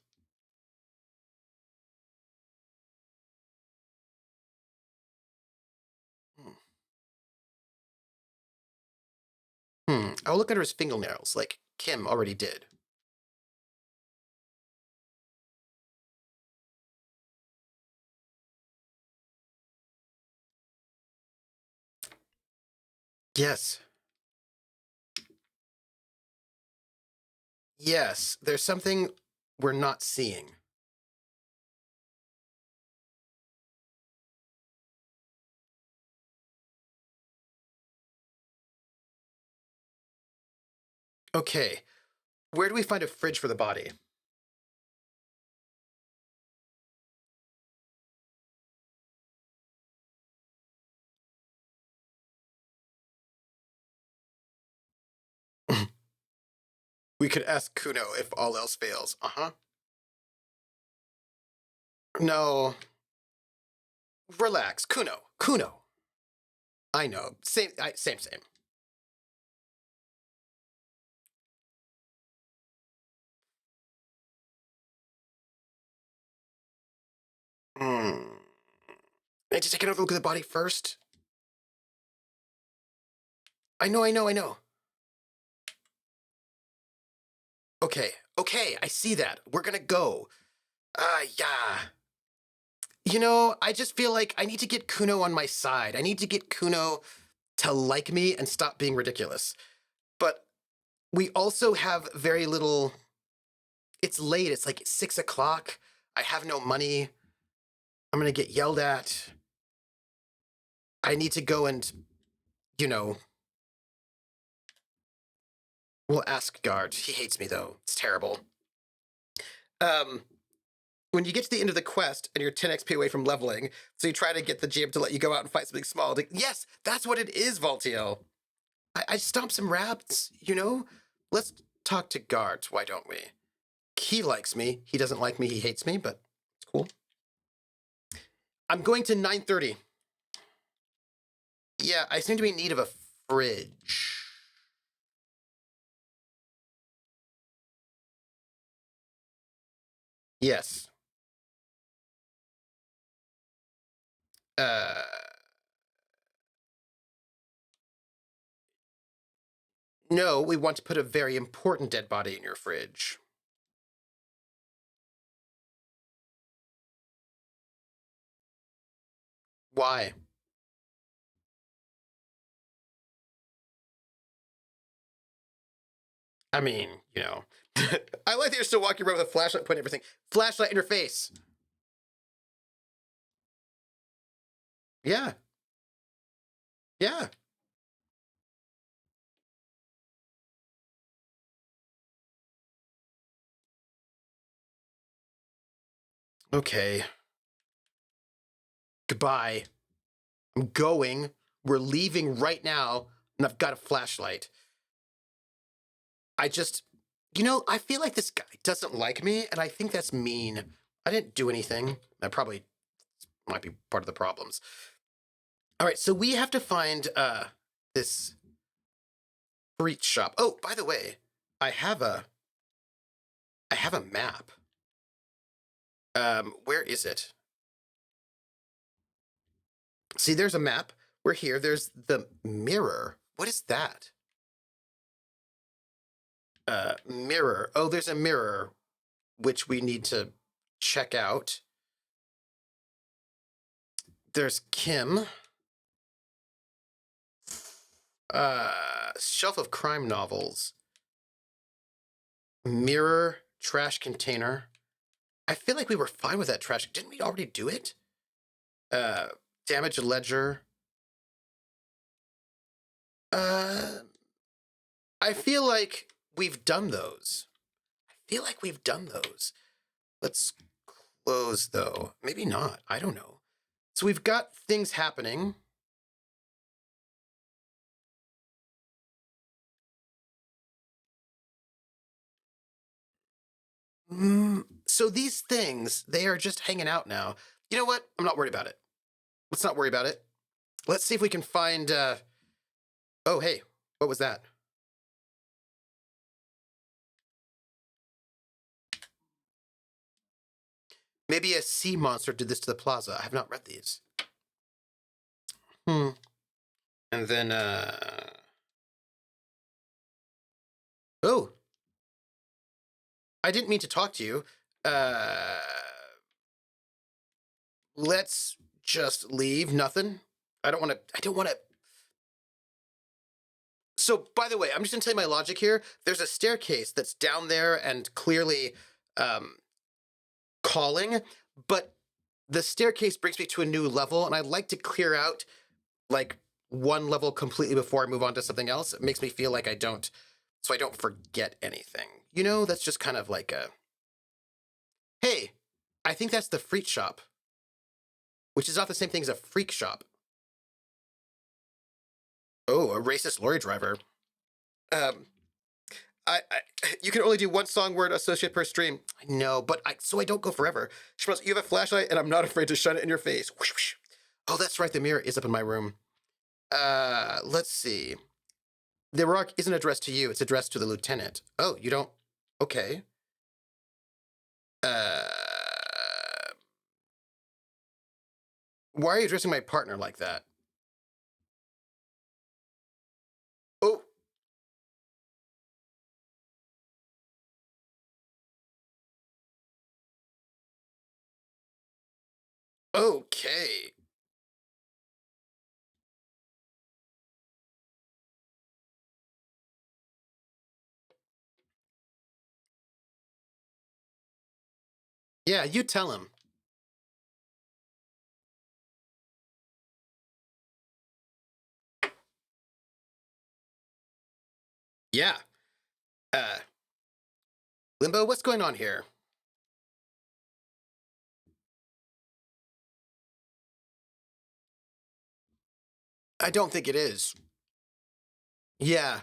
I'll look under his fingernails, like Kim already did. Yes. Yes, there's something we're not seeing. Okay, where do we find a fridge for the body? We could ask Kuno if all else fails. Uh-huh. No. Relax. Kuno. I know. Same. Hmm. I just take another look at the body first. I know. Okay, I see that. We're gonna go. Yeah. You know, I just feel like I need to get Kuno on my side. I need to get Kuno to like me and stop being ridiculous. But we also have very little. It's late. It's like 6 o'clock. I have no money. I'm gonna get yelled at. I need to go and, you know, we'll ask guard. He hates me though. It's terrible. Um, when you get to the end of the quest and you're 10 XP away from leveling, so you try to get the GM to let you go out and fight something small. Like, yes, that's what it is, Valtiel. I stomped some rats, you know? Let's talk to guards, why don't we? He likes me. He doesn't like me. He hates me, but it's cool. I'm going to 9:30. Yeah, I seem to be in need of a fridge. Yes. Uh, no, we want to put a very important dead body in your fridge. Why? I mean, you know. I like that you're still walking around with a flashlight pointing everything. Flashlight in your face. Yeah. Yeah. Okay. Goodbye. I'm going. We're leaving right now, and I've got a flashlight. I just, I feel like this guy doesn't like me, and I think that's mean. I didn't do anything. That probably might be part of the problems. All right, so we have to find this freak shop. Oh, by the way, I have a map. Where is it? See, there's a map. We're here. There's the mirror. What is that? Mirror. Oh, there's a mirror, which we need to check out. There's Kim. Shelf of crime novels. Mirror, trash container. I feel like we were fine with that trash. Didn't we already do it? Damage ledger. I feel like we've done those. Let's close, though. Maybe not. I don't know. So we've got things happening. So these things, they are just hanging out now. You know what? I'm not worried about it. Let's not worry about it. Let's see if we can find, Oh, hey, what was that? Maybe a sea monster did this to the plaza. I have not read these. And then, Oh, I didn't mean to talk to you. Let's just leave. Nothing. I don't want to. So, by the way, I'm just gonna tell you my logic here. There's a staircase that's down there and clearly calling, but the staircase brings me to a new level, and I'd like to clear out like one level completely before I move on to something else. It makes me feel like I don't forget anything. That's just kind of like a, hey, I think that's the freak shop, which is not the same thing as a freak shop. Oh, a racist lorry driver. Um, you can only do one song word associate per stream. I know, but I don't go forever. Schmutz, you have a flashlight, and I'm not afraid to shine it in your face. Whoosh, whoosh. Oh, that's right. The mirror is up in my room. Let's see. The remark isn't addressed to you. It's addressed to the lieutenant. Oh, you don't. Okay. Uh, why are you addressing my partner like that? Oh, okay. Yeah, you tell him. Yeah. Uh, Limbo, what's going on here? I don't think it is. Yeah.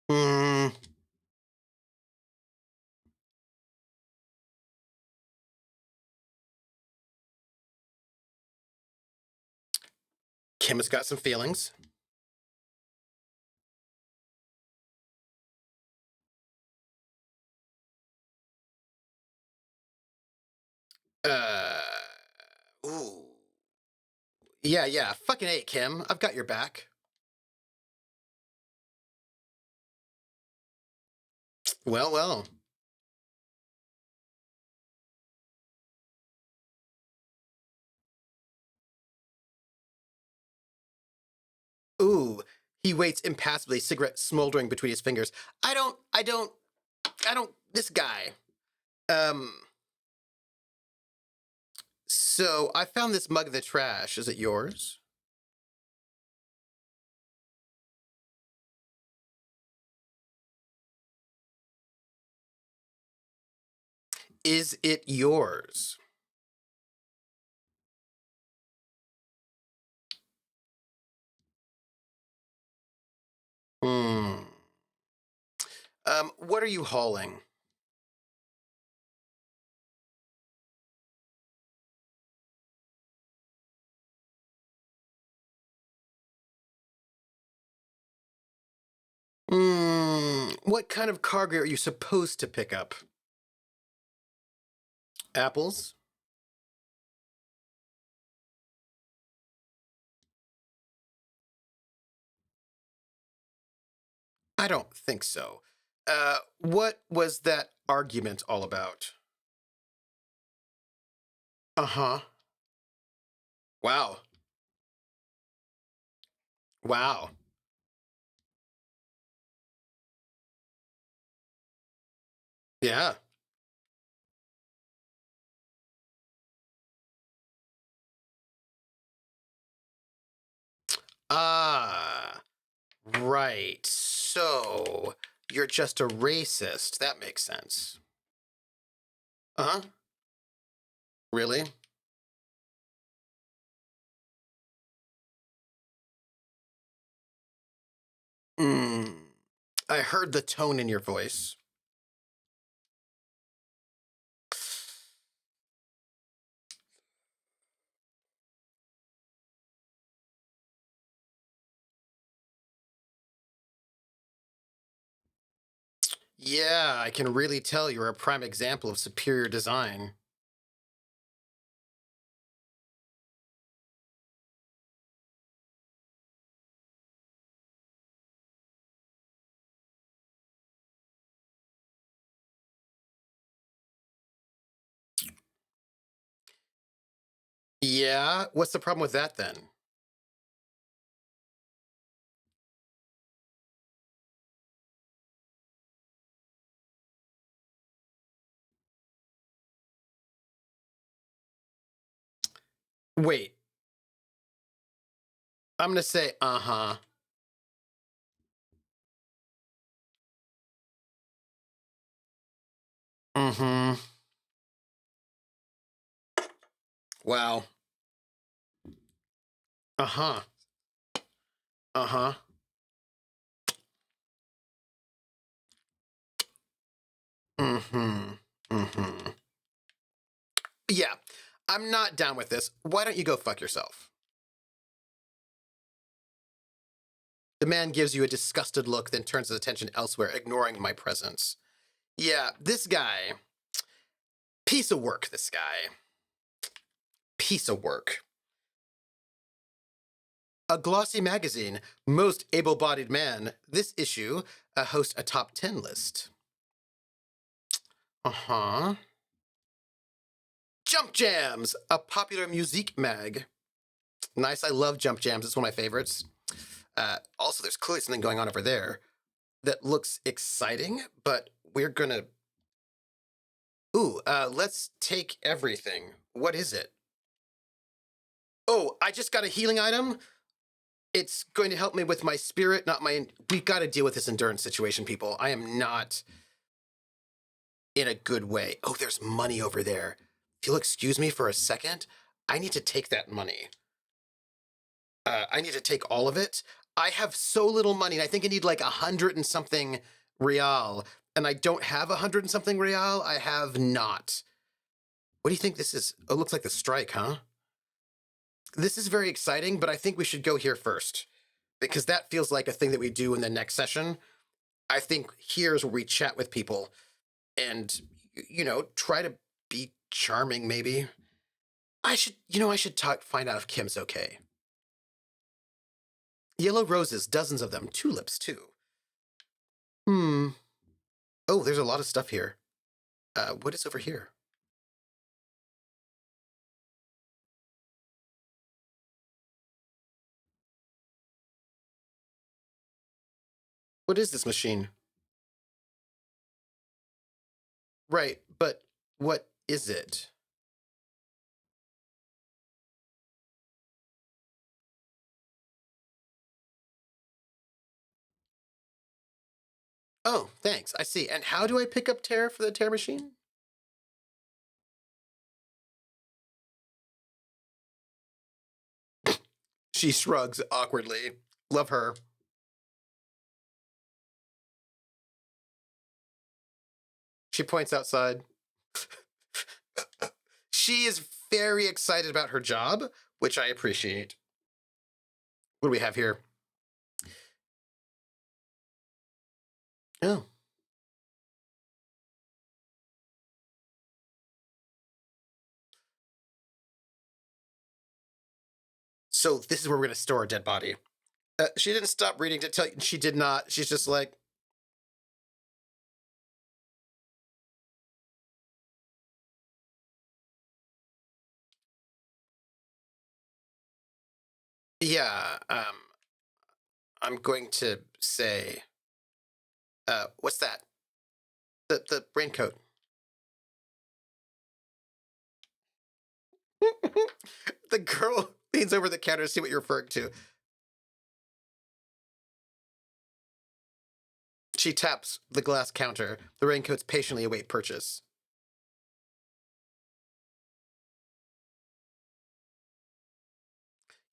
Hmm. Kim has got some feelings. Uh. Ooh. Yeah, yeah. Fucking A, Kim. I've got your back. Well, well. Ooh. He waits impassively, cigarette smoldering between his fingers. This guy. Um. So I found this mug in the trash. Is it yours? Is it yours? Hmm. What are you hauling? What kind of cargo are you supposed to pick up? Apples? I don't think so. What was that argument all about? Uh huh. Wow. Wow. Yeah. Ah, right. So you're just a racist. That makes sense. Uh huh. Really? Hmm. I heard the tone in your voice. Yeah, I can really tell you're a prime example of superior design. Yeah? What's the problem with that then? Wait, I'm gonna say uh huh. Mm hmm. Wow. Uh huh. Uh huh. Mm hmm. Mm hmm. Yeah, I'm not down with this. Why don't you go fuck yourself? The man gives you a disgusted look, then turns his attention elsewhere, ignoring my presence. Yeah, this guy. Piece of work, this guy. Piece of work. A glossy magazine, most able bodied man. This issue hosts a top 10 list. Uh huh. Jump Jams, a popular musique mag. Nice, I love Jump Jams, it's one of my favorites. Also, there's clearly something going on over there that looks exciting, but we're gonna. Ooh, let's take everything. What is it? Oh, I just got a healing item. It's going to help me with my spirit, not my. We've got to deal with this endurance situation, people. I am not in a good way. Oh, there's money over there. If you'll excuse me for a second, I need to take that money. I need to take all of it. I have so little money, and I think I need like 100 and something real, and I don't have 100 and something real. I have not. What do you think this is? Oh, it looks like the strike, huh? This is very exciting, but I think we should go here first because that feels like a thing that we do in the next session. I think here's where we chat with people and, try to be charming, maybe. I should talk, find out if Kim's okay. Yellow roses, dozens of them, tulips, too. Hmm. Oh, there's a lot of stuff here. What is over here? What is this machine? Right, but what is it? Oh, thanks. I see. And how do I pick up tear for the tear machine? She shrugs awkwardly. Love her. She points outside. She is very excited about her job, which I appreciate. What do we have here? Oh. So this is where we're going to store a dead body. She didn't stop reading to tell you. She did not. She's just like, yeah, I'm going to say, what's that? The raincoat. The girl leans over the counter to see what you're referring to. She taps the glass counter. The raincoats patiently await purchase.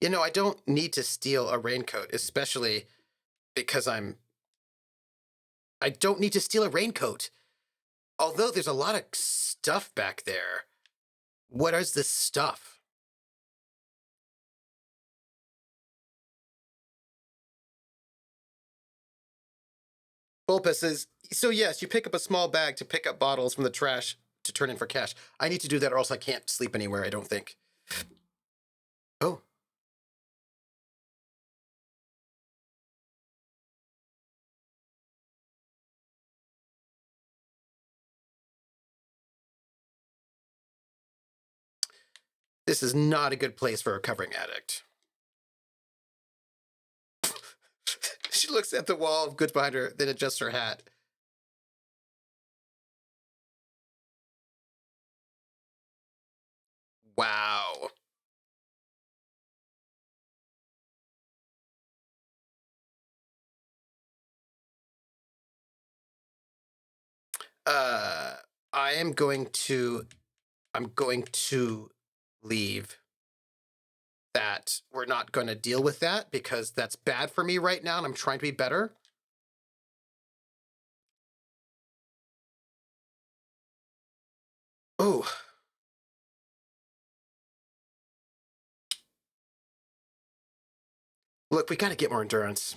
You know, I don't need to steal a raincoat, especially because I don't need to steal a raincoat. Although there's a lot of stuff back there. What is this stuff? Bulbus is, so yes, you pick up a small bag to pick up bottles from the trash to turn in for cash. I need to do that or else I can't sleep anywhere, I don't think. Oh. This is not a good place for a recovering addict. She looks at the wall of goods behind her, then adjusts her hat. Wow. Uh, I am going to, I'm going to leave that. We're not going to deal with that because that's bad for me right now and I'm trying to be better. Oh. Look, we got to get more endurance.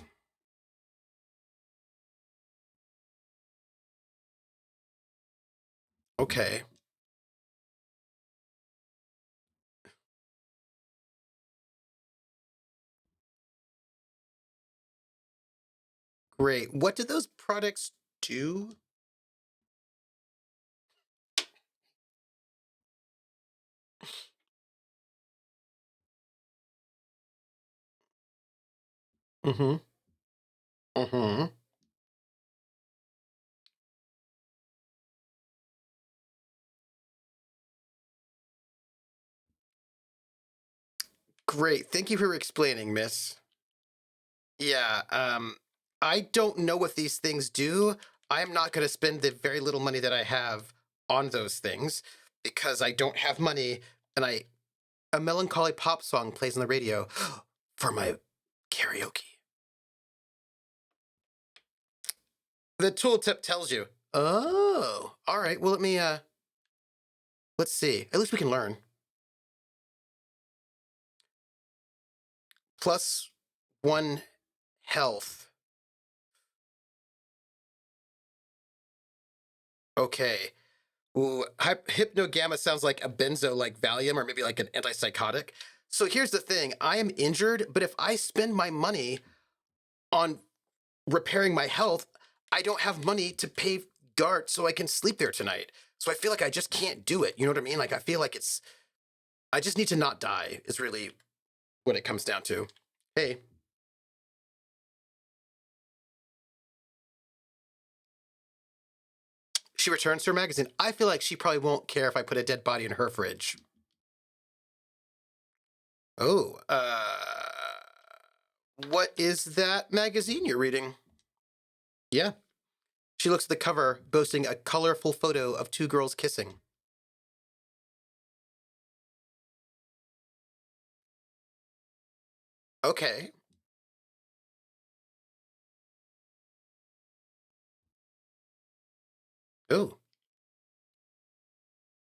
Okay. Great. What do those products do? Mm-hmm. Mm-hmm. Great. Thank you for explaining, miss. Yeah, I don't know what these things do. I'm not going to spend the very little money that I have on those things because I don't have money and a melancholy pop song plays on the radio for my karaoke. The tooltip tells you. Oh, all right. Well, let's see. At least we can learn. Plus one health. Okay. Ooh, hypnogamma sounds like a benzo like Valium or maybe like an antipsychotic. So here's the thing, I am injured, but if I spend my money on repairing my health, I don't have money to pay Gart so I can sleep there tonight. So I feel like I just can't do it. You know what I mean? Like I feel like I just need to not die is really what it comes down to. Hey. She returns to her magazine. I feel like she probably won't care if I put a dead body in her fridge. Oh, what is that magazine you're reading? Yeah. She looks at the cover, boasting a colorful photo of two girls kissing. Okay. Ooh.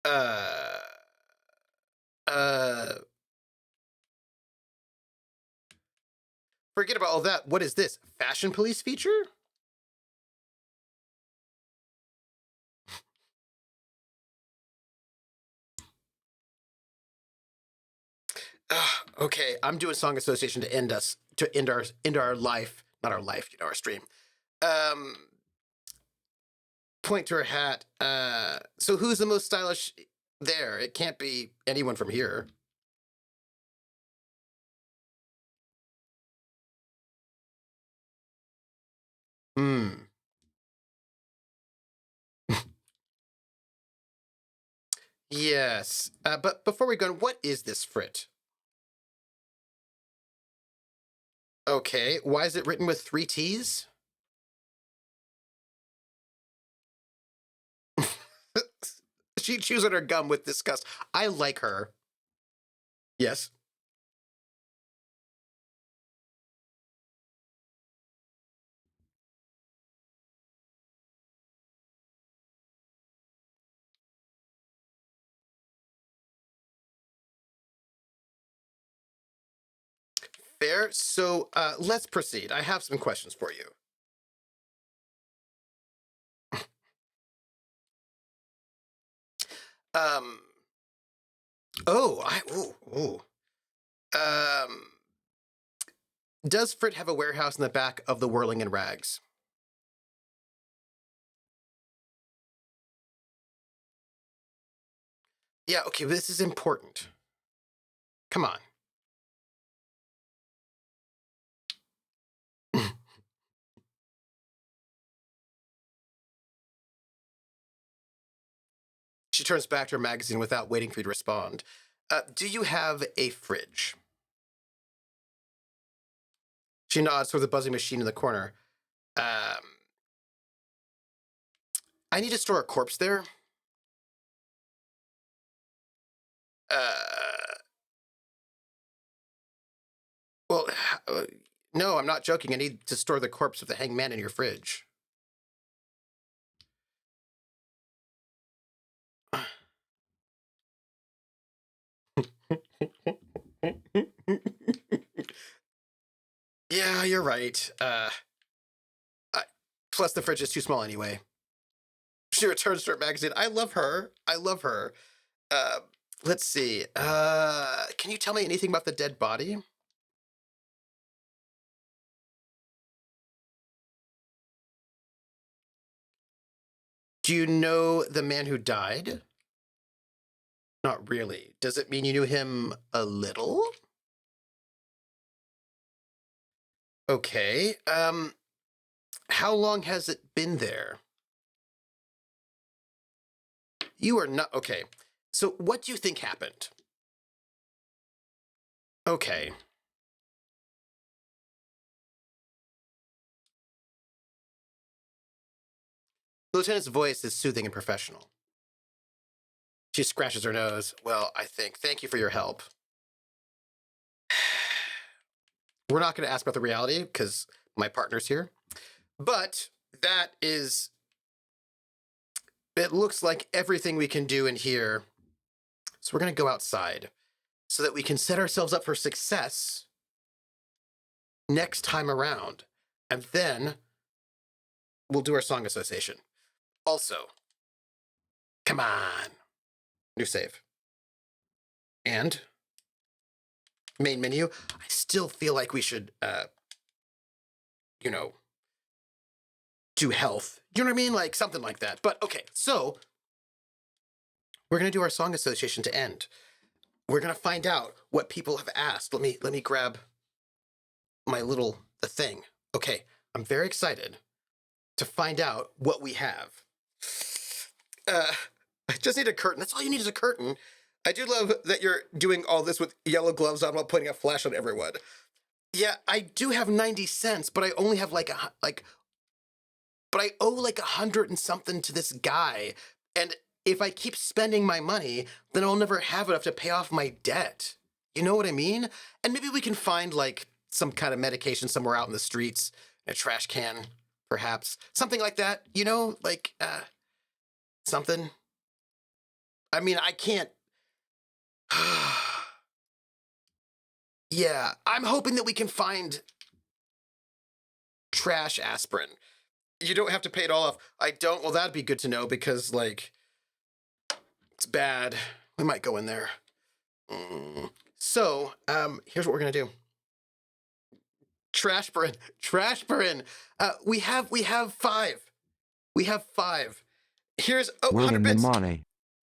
Uh. Uh. Forget about all that. What is this? Fashion police feature? Okay, I'm doing song association to end us to end our life, not our life, our stream. Um, point to her hat. So who's the most stylish there? It can't be anyone from here. Hmm. Yes. But before we go, what is this frit? Okay. Why is it written with three T's? She chews on her gum with disgust. I like her. Yes. Fair. So let's proceed. I have some questions for you. Um. Oh. Ooh. Um. Does Frit have a warehouse in the back of the Whirling in Rags? Yeah. Okay. This is important. Come on. She turns back to her magazine without waiting for you to respond. Do you have a fridge? She nods toward the buzzing machine in the corner. Um, I need to store a corpse there. Uh, well, no, I'm not joking. I need to store the corpse of the hanged man in your fridge. Yeah, you're right. I, plus, the fridge is too small anyway. She returns to her magazine. I love her. I love her. Uh, let's see. Can you tell me anything about the dead body? Do you know the man who died? Not really. Does it mean you knew him a little? Okay. How long has it been there? You are not okay. So what do you think happened? Okay. The lieutenant's voice is soothing and professional. She scratches her nose. Well, I think. Thank you for your help. We're not going to ask about the reality because my partner's here. But that is. It looks like everything we can do in here. So we're going to go outside so that we can set ourselves up for success next time around. And then we'll do our song association. Also, come on. New save. And main menu. I still feel like we should, you know, do health. You know what I mean? Like something like that. But okay, so we're gonna do our song association to end. We're gonna find out what people have asked. Let me grab my little the thing. Okay, I'm very excited to find out what we have. I just need a curtain. That's all you need is a curtain. I do love that you're doing all this with yellow gloves on while putting a flash on everyone. Yeah, I do have 90 cents, but I only have but I owe like 100 and something to this guy. And if I keep spending my money, then I'll never have enough to pay off my debt. You know what I mean? And maybe we can find like some kind of medication somewhere out in the streets, in a trash can, perhaps. Something like that, you know, like something. I mean, I can't. Yeah, I'm hoping that we can find trash aspirin. You don't have to pay it all off. I don't. Well, that'd be good to know because, like, it's bad. We might go in there. So, here's what we're gonna do. Trashperin. Trashperin. We have 5. We have 5. Here's We're 100 in the bits. money.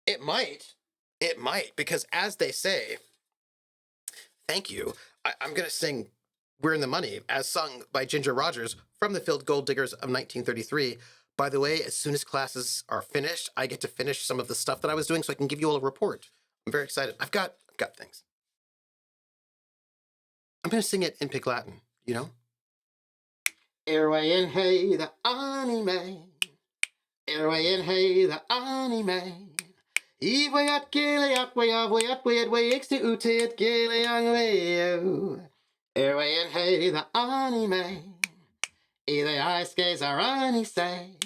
It might. It might, because as they say, thank you. I'm gonna sing "We're in the Money" as sung by Ginger Rogers from the Field Gold Diggers of 1933. By the way, as soon as classes are finished, I get to finish some of the stuff that I was doing so I can give you all a report. I'm very excited. I've got things. I'm gonna sing it in Pig Latin, you know? Airway in hey the anime. Airway in hey the anime. Iwe at gele at way of way at way at way x to ute at gele young way. Airway in hey the anime. Either ice skates are runny say.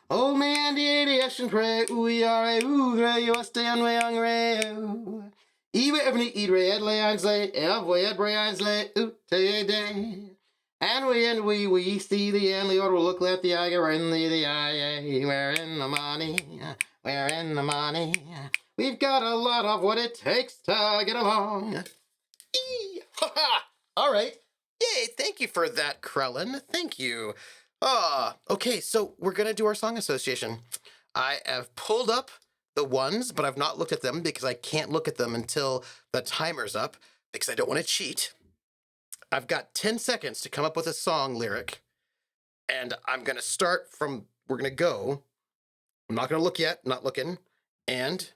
Old man did the ocean pray. We are a gray, you stay on way young ray. Iwe every eat red lay say. Way at Brian say. Ute day. And we see the end, the order look at the eye, we're in the eye, we're in the money, we're in the money. We've got a lot of what it takes to get along. Eee! Ha ha! All right. Yay, thank you for that, Krellin. Thank you. Okay, so we're gonna do our song association. I have pulled up the ones, but I've not looked at them because I can't look at them until the timer's up because I don't want to cheat. I've got 10 seconds to come up with a song lyric, and I'm going to start from, we're going to go. I'm not going to look yet, not looking, and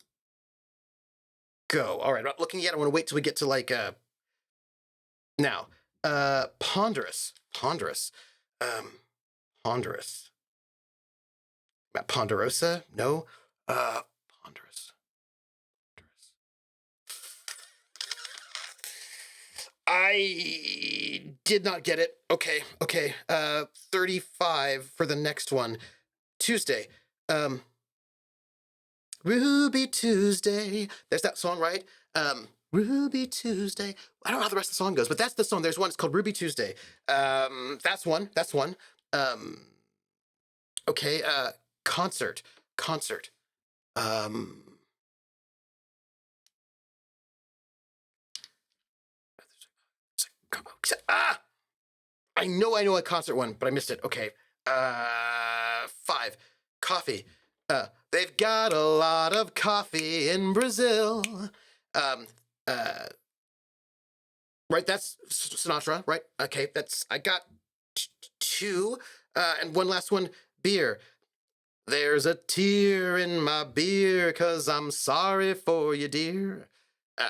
go. All right, I'm not looking yet. I want to wait till we get to like, now, ponderous, ponderous. Ponderosa? No. Ponderous. I did not get it. Okay. 35 for the next one. Tuesday. Ruby Tuesday. There's that song, right? Ruby Tuesday. I don't know how the rest of the song goes, but that's the song. There's one. It's called Ruby Tuesday. That's one. Okay. Concert. I know a concert one, but I missed it. Okay. 5. Coffee. They've got a lot of coffee in Brazil. Right, that's Sinatra, right? Okay, I got 2. And one last one, beer. There's a tear in my beer, 'cause I'm sorry for you, dear.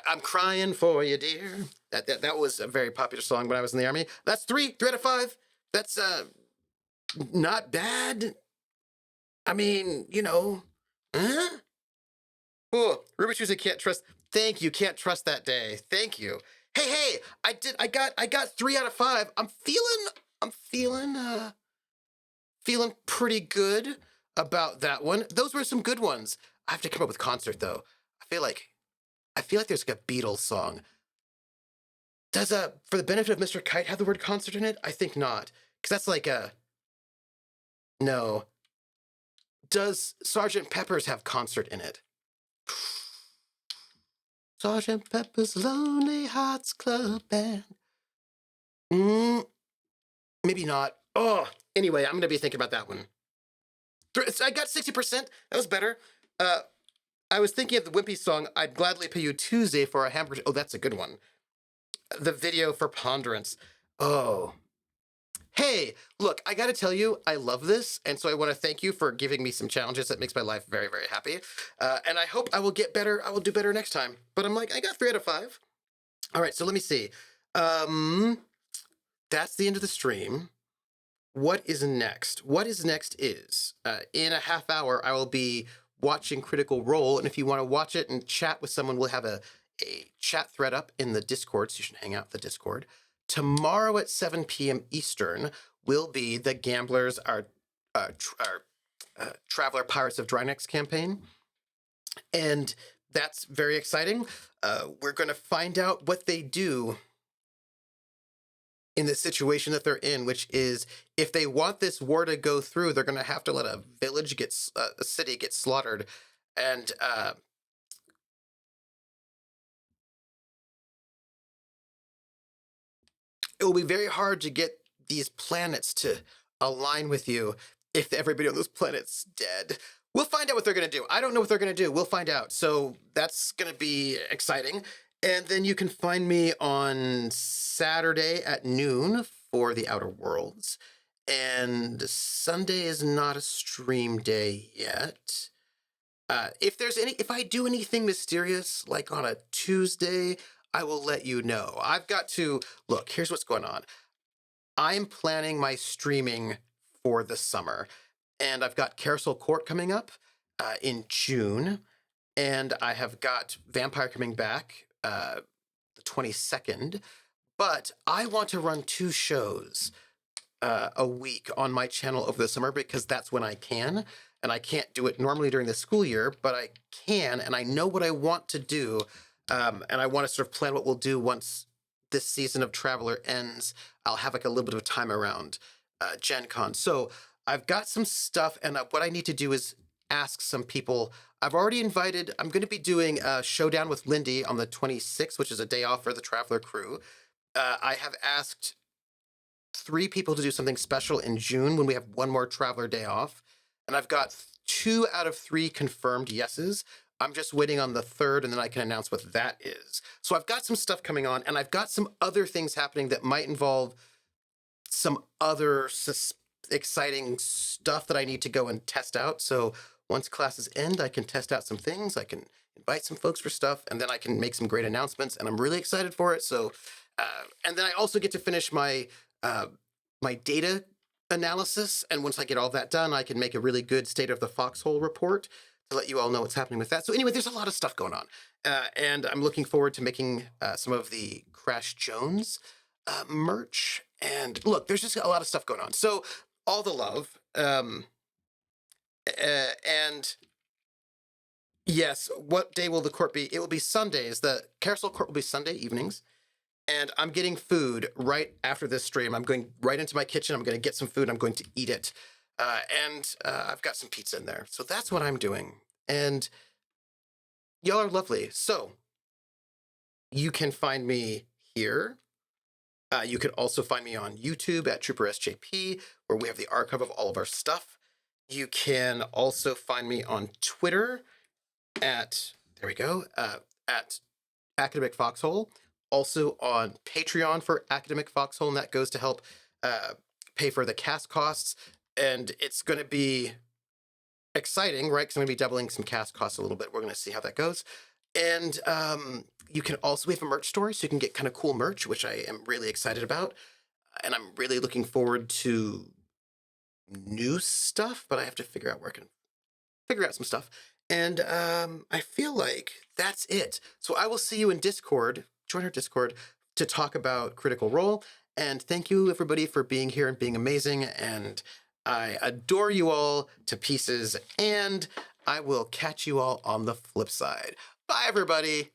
I'm crying for you, dear. That was a very popular song when I was in the army. That's 3 out of 5. That's not bad. I mean, you know, huh? Oh, Ruby Tuesday, can't trust. Thank you, can't trust that day. Thank you. Hey, I got 3 out of 5. I'm feeling pretty good about that one. Those were some good ones. I have to come up with concert though. I feel like there's like a Beatles song. Does For the Benefit of Mr. Kite have the word concert in it? I think not, because that's like no. Does Sergeant Pepper's have concert in it? Sergeant Pepper's Lonely Hearts Club Band. Maybe not. Oh, anyway, I'm gonna be thinking about that one. I got 60%. That was better. I was thinking of the Wimpy song, I'd Gladly Pay You Tuesday for a Hamburger. Oh, that's a good one. The video for Ponderance. Oh. Hey, look, I gotta tell you, I love this, and so I want to thank you for giving me some challenges. That makes my life very, very happy. And I hope I will get better. I will do better next time. But I'm like, I got 3 out of 5. All right, so let me see. That's the end of the stream. What is next? What is next is, in a half hour, I will be watching Critical Role, and if you want to watch it and chat with someone, we'll have a chat thread up in the Discord, so you should hang out in the Discord. tomorrow at 7 p.m. Eastern will be the Gamblers Are Traveler Pirates of Drynex campaign. And that's very exciting. We're going to find out what they do in the situation that they're in, which is if they want this war to go through, they're going to have to let a village a city get slaughtered. And it will be very hard to get these planets to align with you if everybody on those planets dead. We'll find out what they're going to do. I don't know what they're going to do. We'll find out. So that's going to be exciting. And then you can find me on Saturday at noon for the Outer Worlds. And Sunday is not a stream day yet. If I do anything mysterious, like on a Tuesday, I will let you know. I've got to look. Here's what's going on. I'm planning my streaming for the summer, and I've got Carousel Court coming up in June, and I have got Vampire coming back the 22nd. But I want to run 2 shows a week on my channel over the summer because that's when I can. And I can't do it normally during the school year, but I can, and I know what I want to do. And I want to sort of plan what we'll do once this season of Traveler ends. I'll have like a little bit of time around Gen Con. So I've got some stuff, and what I need to do is ask some people. I'm going to be doing a showdown with Lindy on the 26th, which is a day off for the Traveler crew. I have asked 3 people to do something special in June when we have one more Traveler day off. And I've got 2 out of 3 confirmed yeses. I'm just waiting on the 3rd, and then I can announce what that is. So I've got some stuff coming on, and I've got some other things happening that might involve some other exciting stuff that I need to go and test out. So once classes end, I can test out some things. I can invite some folks for stuff, and then I can make some great announcements, and I'm really excited for it. So, and then I also get to finish my my data analysis, and once I get all that done, I can make a really good State of the Foxhole report to let you all know what's happening with that. So anyway, there's a lot of stuff going on, and I'm looking forward to making some of the Crash Jones merch. And look, there's just a lot of stuff going on. So all the love, and yes, what day will the court be? It will be Sundays. The Carousel Court will be Sunday evenings. And I'm getting food right after this stream. I'm going right into my kitchen. I'm going to get some food. I'm going to eat it. And I've got some pizza in there. So that's what I'm doing. And y'all are lovely. So you can find me here. You can also find me on YouTube at Trooper SJP, where we have the archive of all of our stuff. You can also find me on Twitter at, there we go, at Academic Foxhole. Also on Patreon for Academic Foxhole, and that goes to help pay for the cast costs. And it's going to be exciting, right? Because I'm going to be doubling some cast costs a little bit. We're going to see how that goes. And you can also, we have a merch store, so you can get kind of cool merch, which I am really excited about. And I'm really looking forward to new stuff, but I have to figure out where I can figure out some stuff. And I feel like that's it. So I will see you in Discord. Join our Discord to talk about Critical Role. And thank you, everybody, for being here and being amazing. And I adore you all to pieces. And I will catch you all on the flip side. Bye, everybody.